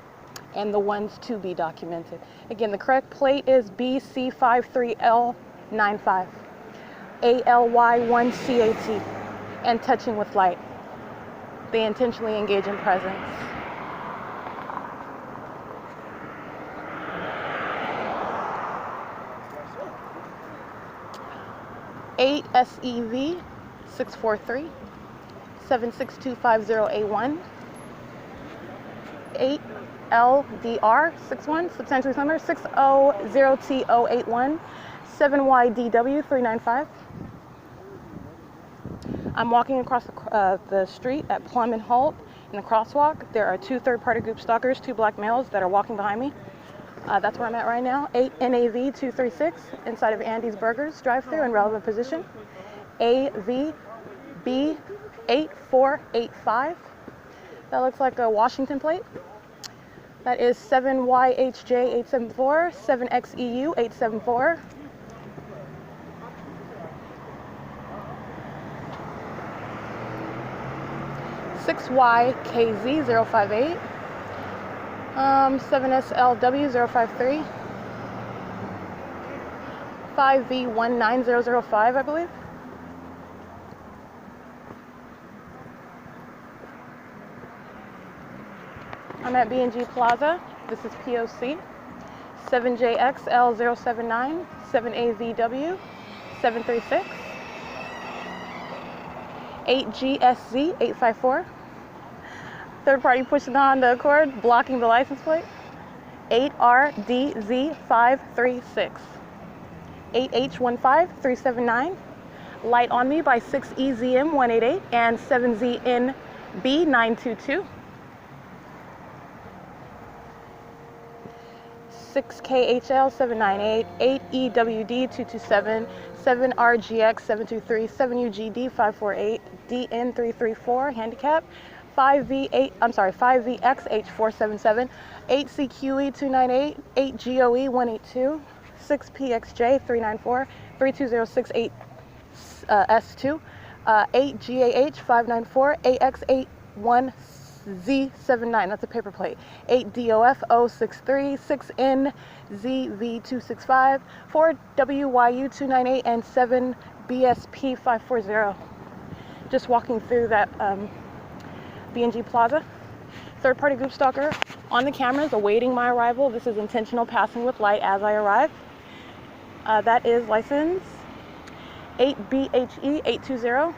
and the ones to be documented. Again, the correct plate is BC53L95, ALY1CAT, and touching with light. They intentionally engage in presence. Eight SEV 643 76250A1. 8 LDR 61 substantially similar 600T081 7YDW 395. I'm walking across the street at Plum and Holt in the crosswalk. There are two third-party group stalkers, two black males that are walking behind me. That's where I'm at right now. 8 NAV 236 inside of Andy's Burgers drive-thru in relevant position. AVB 8485. That looks like a Washington plate. That is 7YHJ 874, 7XEU 874. $6YKZ 058, 7SLW 053, 5V19005, I believe. I'm at B&G Plaza. This is P.O.C. 7JXL079, 7AVW 736. 8GSZ 854. Third party pushing on the Accord, blocking the license plate. 8RDZ 536. 8H15379. Light on me by 6EZM 188 and 7ZNB 922. 6KHL 798, 8EWD 227, 7RGX 723, 7UGD 548, DN334 handicap, 5VX H477, 8CQE 298, 8GOE 182, 6PXJ 394, 32068 S2, 8GAH 594, AX81Z79, that's a paper plate, 8DOF 063, 6NZV265, 4WYU 298, and 7BSP 540. Just walking through that B&G Plaza. Third party group stalker on the cameras awaiting my arrival. This is intentional passing with light as I arrive. That is license 8BHE 820.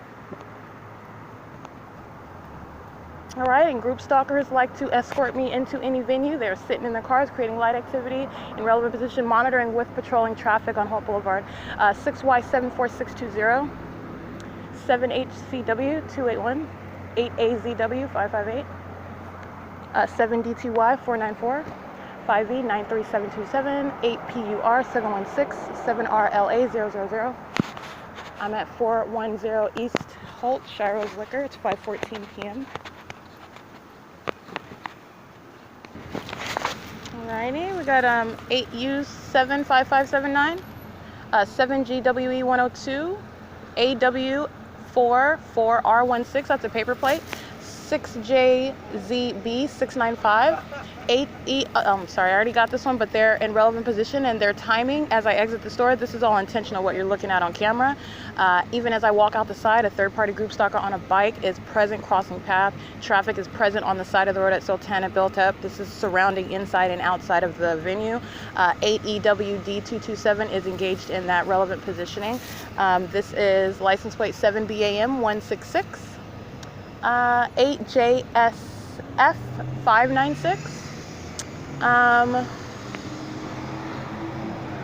All right, and group stalkers like to escort me into any venue. They're sitting in their cars, creating light activity in relevant position, monitoring with patrolling traffic on Holt Boulevard. 6Y74620, 7HCW281, 8AZW558, 7DTY494, 5E93727, 8PUR716, 7RLA000. I'm at 410 East Holt, Shiro's Liquor. It's 5:14 p.m. Alrighty, we got 8U75579, 7GWE102, AW44R16, that's a paper plate, 6JZB695, 8E, sorry, I already got this one, but they're in relevant position and their timing as I exit the store. This is all intentional, what you're looking at on camera. Even as I walk out the side, a third-party group stalker on a bike is present crossing path. Traffic is present on the side of the road at Sultana built up. This is surrounding inside and outside of the venue. 8EWD227 is engaged in that relevant positioning. This is license plate 7BAM166. 8JSF596,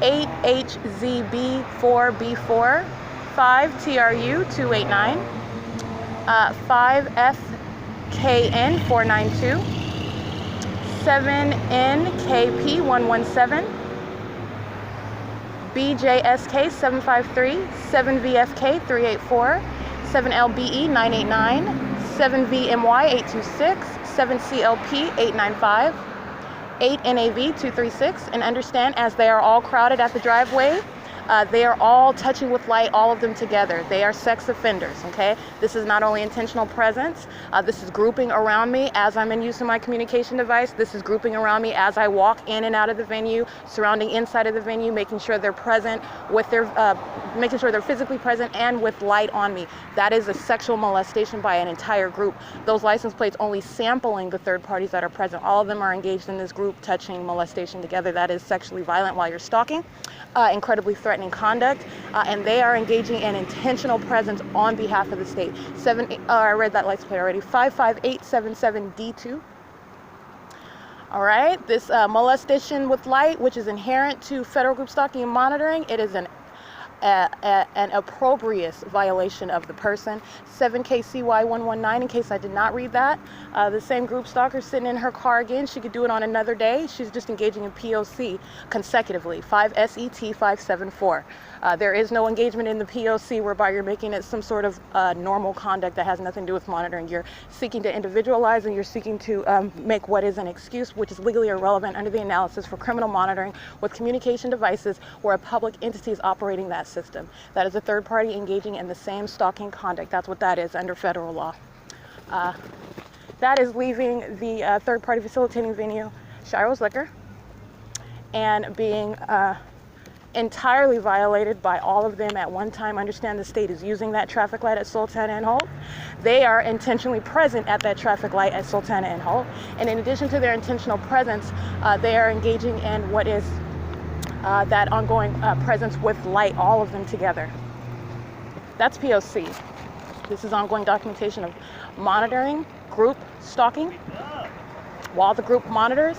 8HZB4B4, 5TRU289, 5FKN492, 7NKP117, BJSK753, 7VFK384, 7LBE989, 7VMY826, 7CLP895, 8NAV236, and understand as they are all crowded at the driveway, they are all touching with light, all of them together. They are sex offenders, okay? This is not only intentional presence, this is grouping around me as I'm in use of my communication device. This is grouping around me as I walk in and out of the venue, surrounding inside of the venue, making sure they're present with their, making sure they're physically present and with light on me. That is a sexual molestation by an entire group. Those license plates only sampling the third parties that are present. All of them are engaged in this group touching molestation together. That is sexually violent while you're stalking, incredibly threatening conduct, and they are engaging in intentional presence on behalf of the state. I read that license plate already. 55877D2. All right, this molestation with light, which is inherent to federal group stalking and monitoring, it is an opprobrious violation of the person. 7KCY119, in case I did not read that. The same group stalker sitting in her car again. She could do it on another day. She's just engaging in P.O.C. consecutively. 5SET574. There is no engagement in the P.O.C. whereby you're making it some sort of normal conduct that has nothing to do with monitoring. You're seeking to individualize and you're seeking to make what is an excuse, which is legally irrelevant under the analysis for criminal monitoring with communication devices where a public entity is operating that system. That is a third party engaging in the same stalking conduct. That's what that is under federal law. That is leaving the third party facilitating venue, Shiro's Liquor, and being entirely violated by all of them at one time. Understand the state is using that traffic light at Sultana and Holt. They are intentionally present at that traffic light at Sultana and Holt. And in addition to their intentional presence, they are engaging in what is that ongoing presence with light, all of them together. That's P.O.C. This is ongoing documentation of monitoring, group stalking, while the group monitors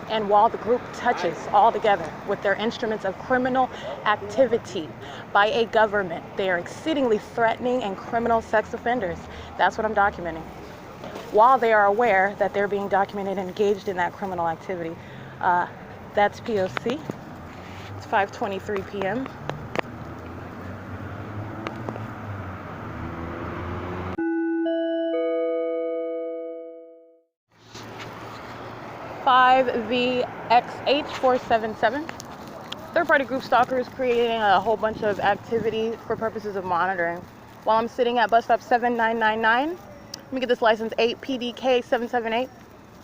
and while the group touches all together with their instruments of criminal activity by a government. They are exceedingly threatening and criminal sex offenders. That's what I'm documenting. While they are aware that they're being documented and engaged in that criminal activity. That's P.O.C. It's 5:23 p.m. VXH477. Third-party group stalkers creating a whole bunch of activity for purposes of monitoring. While I'm sitting at bus stop 7999, let me get this license 8PDK778.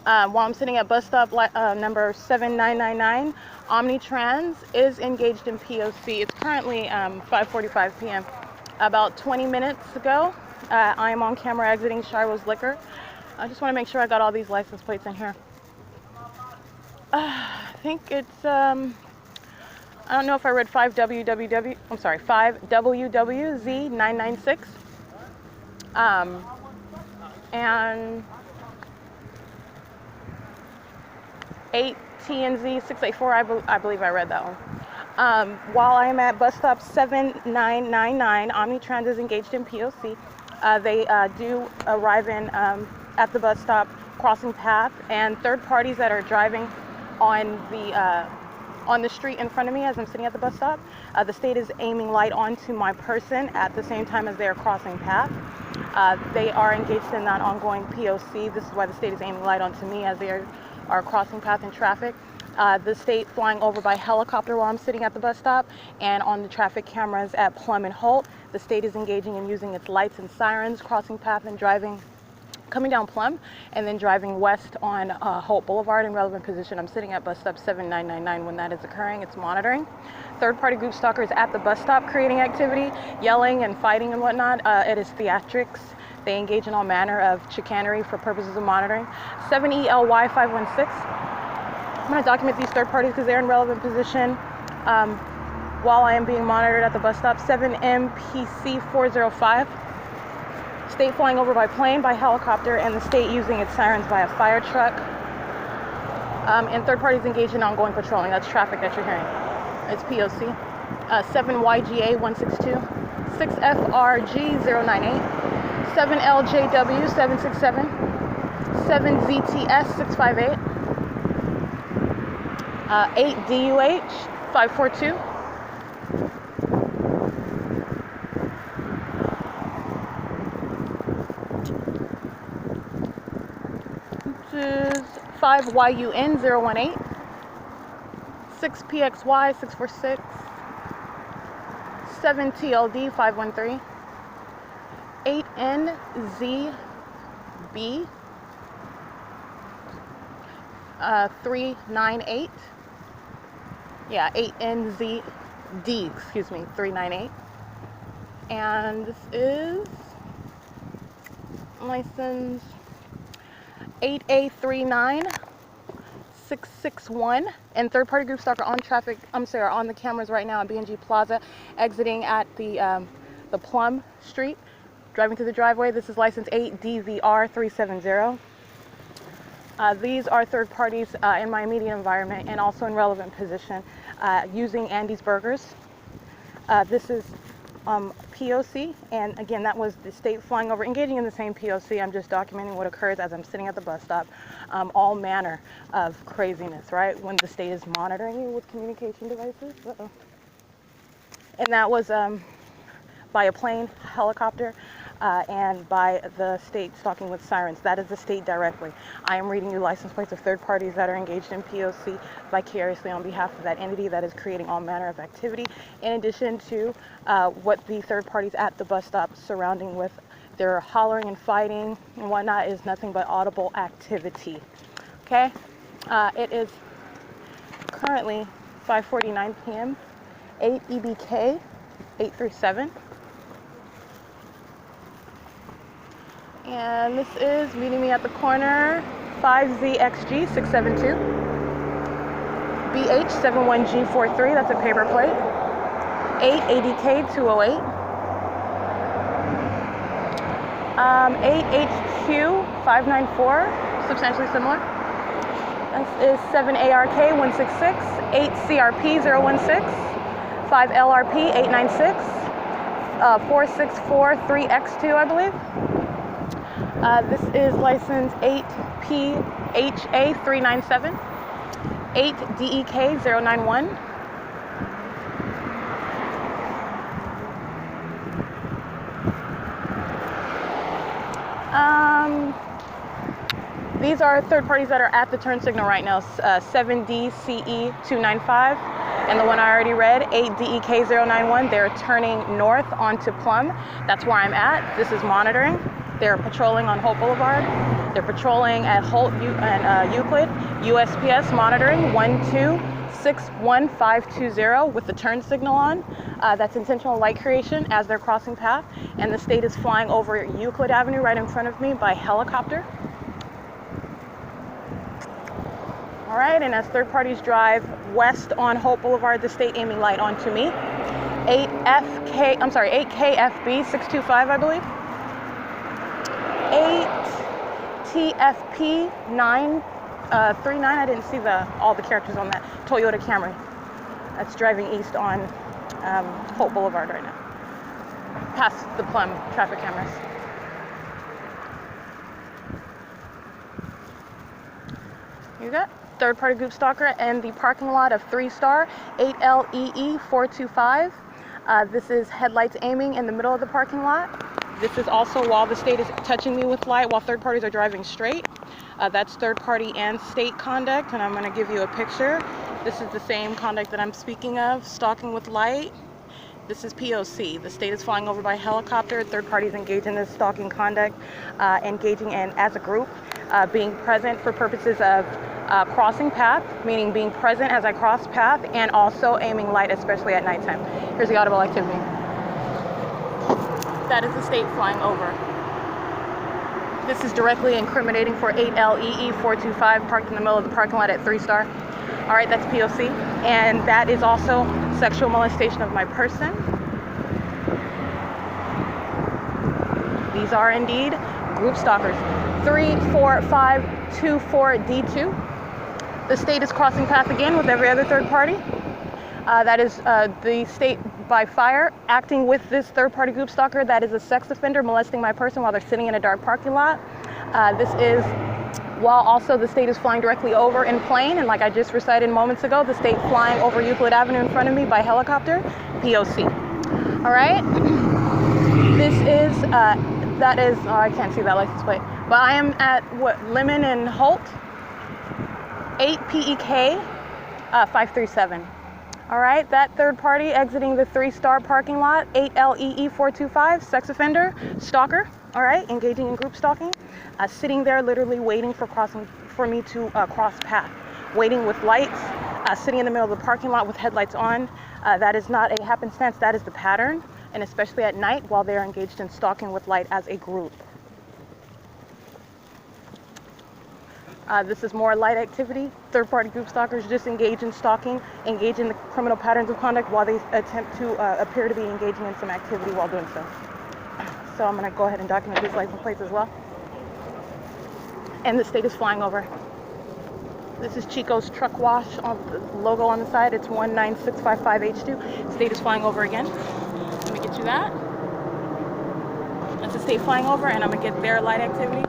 While I'm sitting at bus stop number 7999, Omnitrans is engaged in P.O.C. It's currently 5:45 p.m. About 20 minutes ago, I am on camera exiting Shiro's Liquor. I just want to make sure I got all these license plates in here. I think it's, I don't know if I read 5WWZ996. And 8 TNZ 684, I believe I read that one. While I am at bus stop 7999, Omnitrans is engaged in POC. They do arrive in at the bus stop, crossing path, and third parties that are driving on the street in front of me as I'm sitting at the bus stop. The state is aiming light onto my person at the same time as they are crossing path. They are engaged in that ongoing POC. This is why the state is aiming light onto me as they are crossing path in traffic. The state flying over by helicopter while I'm sitting at the bus stop, and on the traffic cameras at Plum and Holt, the state is engaging in using its lights and sirens, crossing path and driving, coming down Plum, and then driving west on Holt Boulevard in relevant position. I'm sitting at bus stop 7999 when that is occurring. It's monitoring. Third-party group stalkers at the bus stop creating activity, yelling and fighting and whatnot. It is theatrics. They engage in all manner of chicanery for purposes of monitoring. 7ELY 516. I'm going to document these third parties because they're in relevant position while I am being monitored at the bus stop. 7MPC 405. State flying over by plane, by helicopter, and the state using its sirens by a fire truck. And third parties engaged in ongoing patrolling. That's traffic that you're hearing. It's POC. 7YGA 162. 6FRG 098. 7LJW 767. 7ZTS 658. 8DUH 542. This is 5YUN 018. 6PXY 646. 7TLD 513. 8NZB 398. Yeah, 8NZD, excuse me, 398. And this is license 8A39661. And third party group stalker on traffic, on the cameras right now at BNG Plaza, exiting at the Plum Street, driving through the driveway. This is license 8DVR370. These are third parties in my immediate environment and also in relevant position using Andy's Burgers. This is POC, and again, that was the state flying over, engaging in the same POC. I'm just documenting what occurs as I'm sitting at the bus stop. All manner of craziness, right? When the state is monitoring you with communication devices. Uh-oh. And that was by a plane, helicopter, and by the state stalking with sirens. That is the state directly. I am reading you license plates of third parties that are engaged in POC vicariously on behalf of that entity that is creating all manner of activity, in addition to what the third parties at the bus stop surrounding with their hollering and fighting and whatnot is nothing but audible activity. Okay? It is currently 5:49 p.m. 8 EBK 837. And this is meeting me at the corner 5ZXG 672. BH71G43, that's a paper plate. 8ADK 208. 8HQ 594, substantially similar. This is 7ARK 166. 8CRP 016. 5LRP 896. 464 3X2, I believe. This is license 8PHA 397, 8DEK 091. These are third parties that are at the turn signal right now. 7DCE 295, and the one I already read, 8DEK 091. They're turning north onto Plum. That's where I'm at. This is monitoring. They're patrolling on Holt Boulevard. They're patrolling at Holt and Euclid. USPS monitoring 1261520 with the turn signal on. That's intentional light creation as they're crossing path. And the state is flying over Euclid Avenue right in front of me by helicopter. All right, and as third parties drive west on Holt Boulevard, the state aiming light onto me. 8KFB 625, I believe. 8TFP 39, I didn't see all the characters on that. Toyota Camry. That's driving east on Hope Boulevard right now. Past the Plum traffic cameras. You got third-party group stalker in the parking lot of 3-star 8LEE 425. This is headlights aiming in the middle of the parking lot. This is also while the state is touching me with light while third parties are driving straight. That's third party and state conduct, and I'm going to give you a picture. This is the same conduct that I'm speaking of, stalking with light. This is P.O.C. The state is flying over by helicopter. Third parties engage in this stalking conduct, engaging in as a group, being present for purposes of crossing path, meaning being present as I cross path, and also aiming light, especially at nighttime. Here's the audible activity. That is the state flying over. This is directly incriminating for 8LEE 425, parked in the middle of the parking lot at 3-star. All right, that's POC. And that is also sexual molestation of my person. These are indeed group stalkers. 34524D2. The state is crossing path again with every other third party. That is the state by fire acting with this third party group stalker that is a sex offender molesting my person while they're sitting in a dark parking lot. This is while also the state is flying directly over in plane, and like I just recited moments ago, the state flying over Euclid Avenue in front of me by helicopter, POC. All right, this is, that is, oh, I can't see that license plate, but I am at Lemon and Holt, 8 PEK 537. All right, that third party exiting the 3-star parking lot, 8LEE 425, sex offender, stalker, all right, engaging in group stalking, sitting there literally waiting for me to cross path, waiting with lights, sitting in the middle of the parking lot with headlights on. That is not a happenstance, that is the pattern, and especially at night while they're engaged in stalking with light as a group. This is more light activity. Third-party group stalkers just engage in stalking, engage in the criminal patterns of conduct while they attempt to appear to be engaging in some activity while doing so. So I'm going to go ahead and document these license plates as well. And the state is flying over. This is Chico's Truck Wash, on the logo on the side. It's 19655H2. State is flying over again. Let me get you that. That's the state flying over, and I'm going to get their light activity.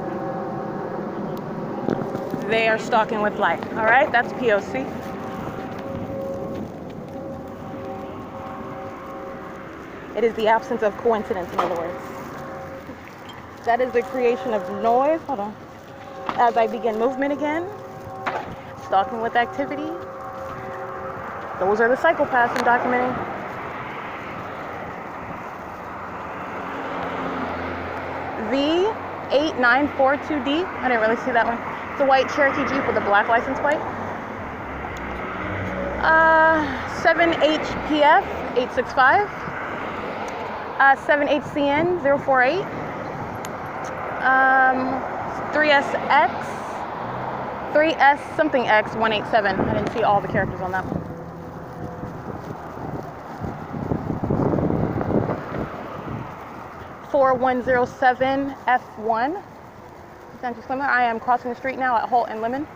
They are stalking with light. All right, that's POC. It is the absence of coincidence, in other words. That is the creation of noise. Hold on. As I begin movement again, stalking with activity. Those are the psychopaths I'm documenting. V8942D. I didn't really see that one. It's a white Cherokee Jeep with a black license plate. 7HPF 865. 7HCN 048. 3SX 3S something X 187. I didn't see all the characters on that one. (4107F1). I am crossing the street now at Holt and Lemon.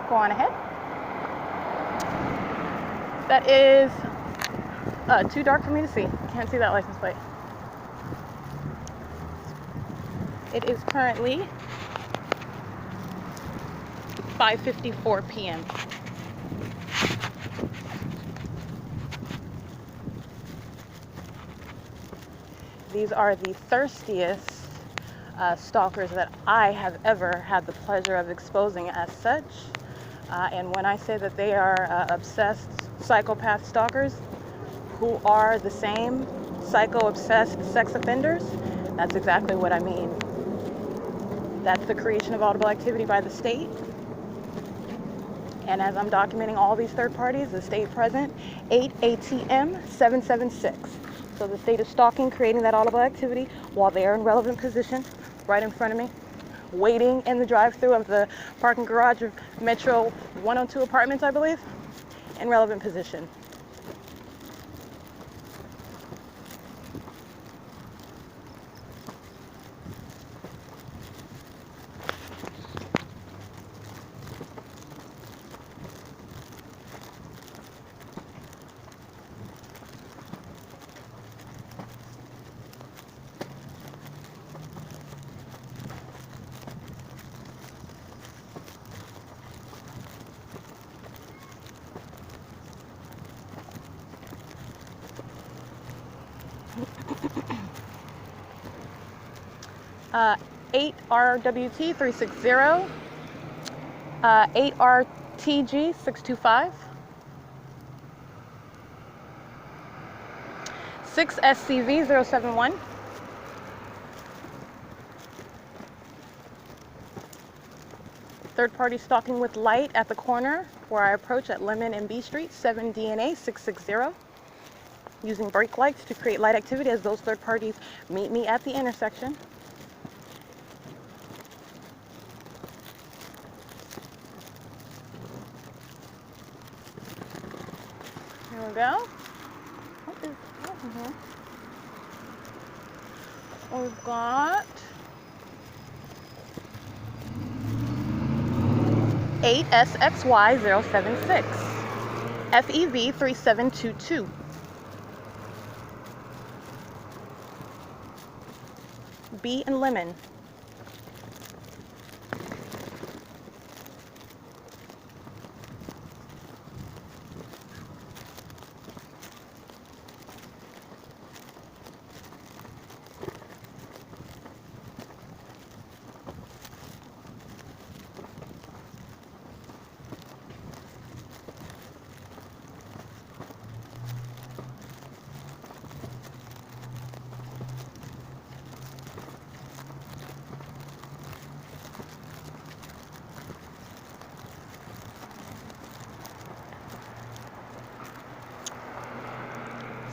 Go on ahead. That is too dark for me to see. Can't see that license plate. It is currently 5:54 p.m. These are the thirstiest stalkers that I have ever had the pleasure of exposing as such. And when I say that they are obsessed psychopath stalkers who are the same psycho-obsessed sex offenders, that's exactly what I mean. That's the creation of audible activity by the state. And as I'm documenting all these third parties, the state present, 8ATM 776. So the state is stalking, creating that audible activity while they are in relevant position right in front of me, waiting in the drive-thru of the parking garage of Metro 102 apartments, I believe, in relevant position. 8RWT 360, 8RTG 625, 6SCV 071, third party stalking with light at the corner where I approach at Lemon and B Street, 7DNA 660, using brake lights to create light activity as those third parties meet me at the intersection. Here we go. What is in here? We've got 8SXY076, FEV 3722, B and Lemon.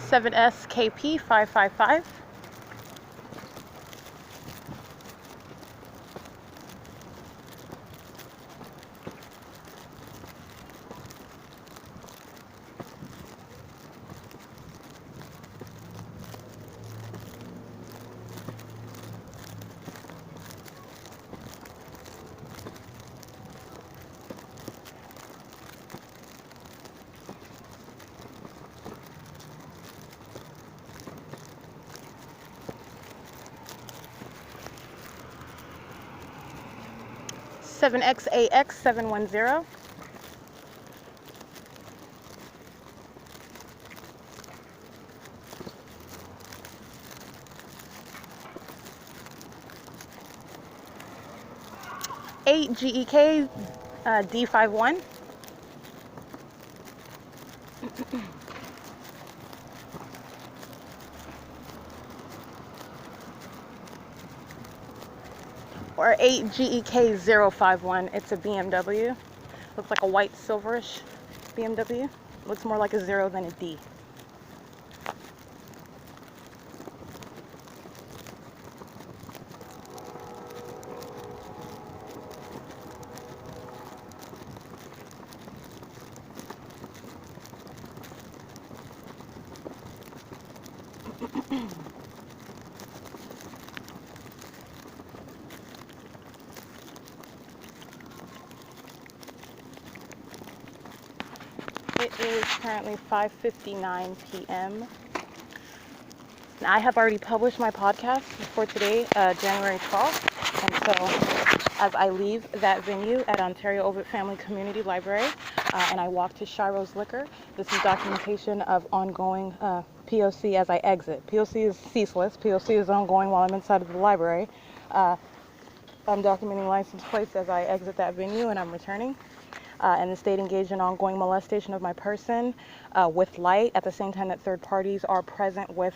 (7SKP 555). (7XAX 710). (8GEK D51). Or 8GEK 051. It's a BMW. Looks like a white silverish BMW. Looks more like a 0 than a D. It is currently 5:59 p.m. And I have already published my podcast for today, January 12th. And so as I leave that venue at Ontario Ovitt Family Community Library and I walk to Shiro's Liquor, this is documentation of ongoing POC as I exit. POC is ceaseless. POC is ongoing while I'm inside of the library. I'm documenting license plates as I exit that venue and I'm returning. And the state engaged in ongoing molestation of my person with light at the same time that third parties are present with,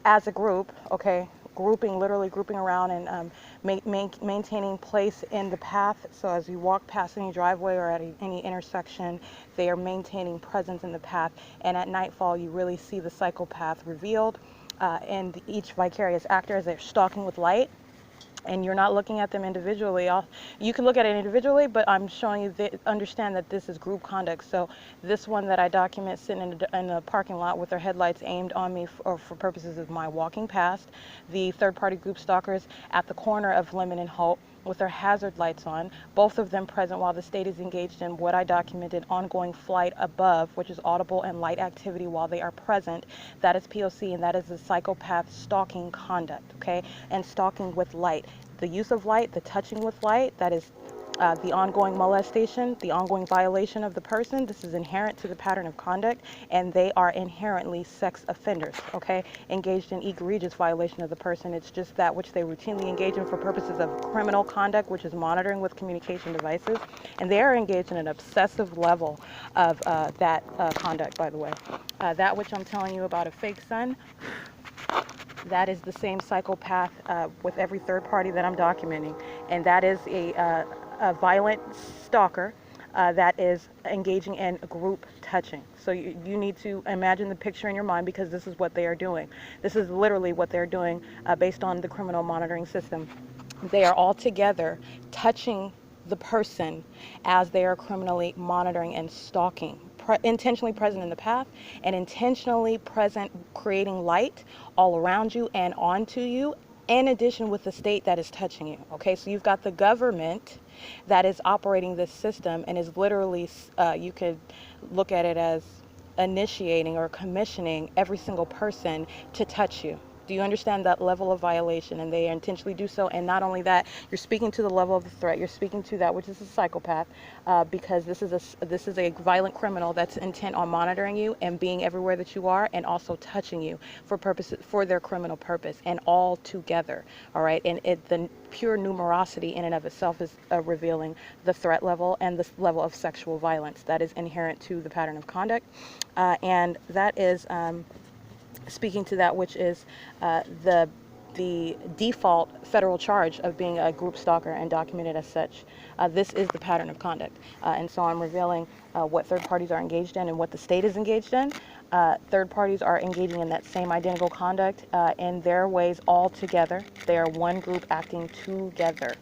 as a group, okay, literally grouping around and maintaining place in the path. So as you walk past any driveway or at any intersection, they are maintaining presence in the path. And at nightfall, you really see the psychopath revealed and each vicarious actor as they're stalking with light. And you're not looking at them individually. You can look at it individually, but I'm showing you understand that this is group conduct. So this one that I document sitting in a parking lot with their headlights aimed on me for purposes of my walking past. The third-party group stalkers at the corner of Lemon and Holt with their hazard lights on, both of them present while the state is engaged in what I documented ongoing flight above, which is audible and light activity while they are present. That is POC, and that is the psychopath stalking conduct, okay? And stalking with light. The use of light, the touching with light, that is The ongoing molestation, the ongoing violation of the person, this is inherent to the pattern of conduct, and they are inherently sex offenders, okay? Engaged in egregious violation of the person. It's just that which they routinely engage in for purposes of criminal conduct, which is monitoring with communication devices, and they are engaged in an obsessive level of that conduct, by the way. That which I'm telling you about a fake son, that is the same psychopath with every third party that I'm documenting, and that is a violent stalker that is engaging in group touching. So you need to imagine the picture in your mind, because this is what they are doing. This is literally what they're doing based on the criminal monitoring system. They are all together touching the person as they are criminally monitoring and stalking, intentionally present in the path and intentionally present, creating light all around you and onto you, in addition with the state that is touching you. Okay, so you've got the government that is operating this system and is literally, you could look at it as initiating or commissioning every single person to touch you. Do you understand that level of violation? And they intentionally do so. And not only that, you're speaking to the level of the threat. You're speaking to that which is a psychopath, because this is a violent criminal that's intent on monitoring you and being everywhere that you are, and also touching you for their criminal purpose, and all together. All right, and the pure numerosity in and of itself is revealing the threat level and the level of sexual violence that is inherent to the pattern of conduct, and that is. Speaking to that which is the default federal charge of being a group stalker and documented as such. This is the pattern of conduct. And so I'm revealing what third parties are engaged in and what the state is engaged in. Third parties are engaging in that same identical conduct in their ways all together. They are one group acting together.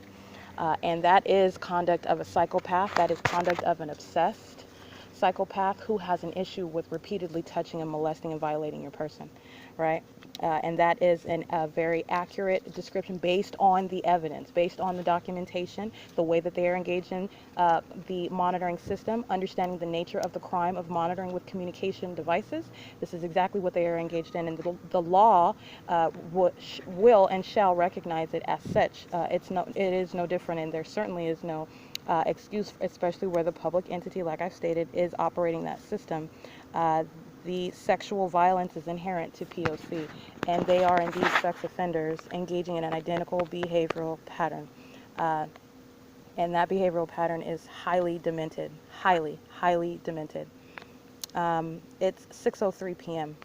And that is conduct of a psychopath. That is conduct of an obsessed psychopath who has an issue with repeatedly touching and molesting and violating your person, right? And that is a very accurate description based on the evidence, based on the documentation, the way that they are engaged in the monitoring system, understanding the nature of the crime of monitoring with communication devices. This is exactly what they are engaged in, and the law will and shall recognize it as such. It is no different, and there certainly is no excuse, especially where the public entity, like I've stated, is operating that system. The sexual violence is inherent to P.O.C, and they are indeed sex offenders engaging in an identical behavioral pattern. And that behavioral pattern is highly demented, highly demented. It's 6:03 p.m.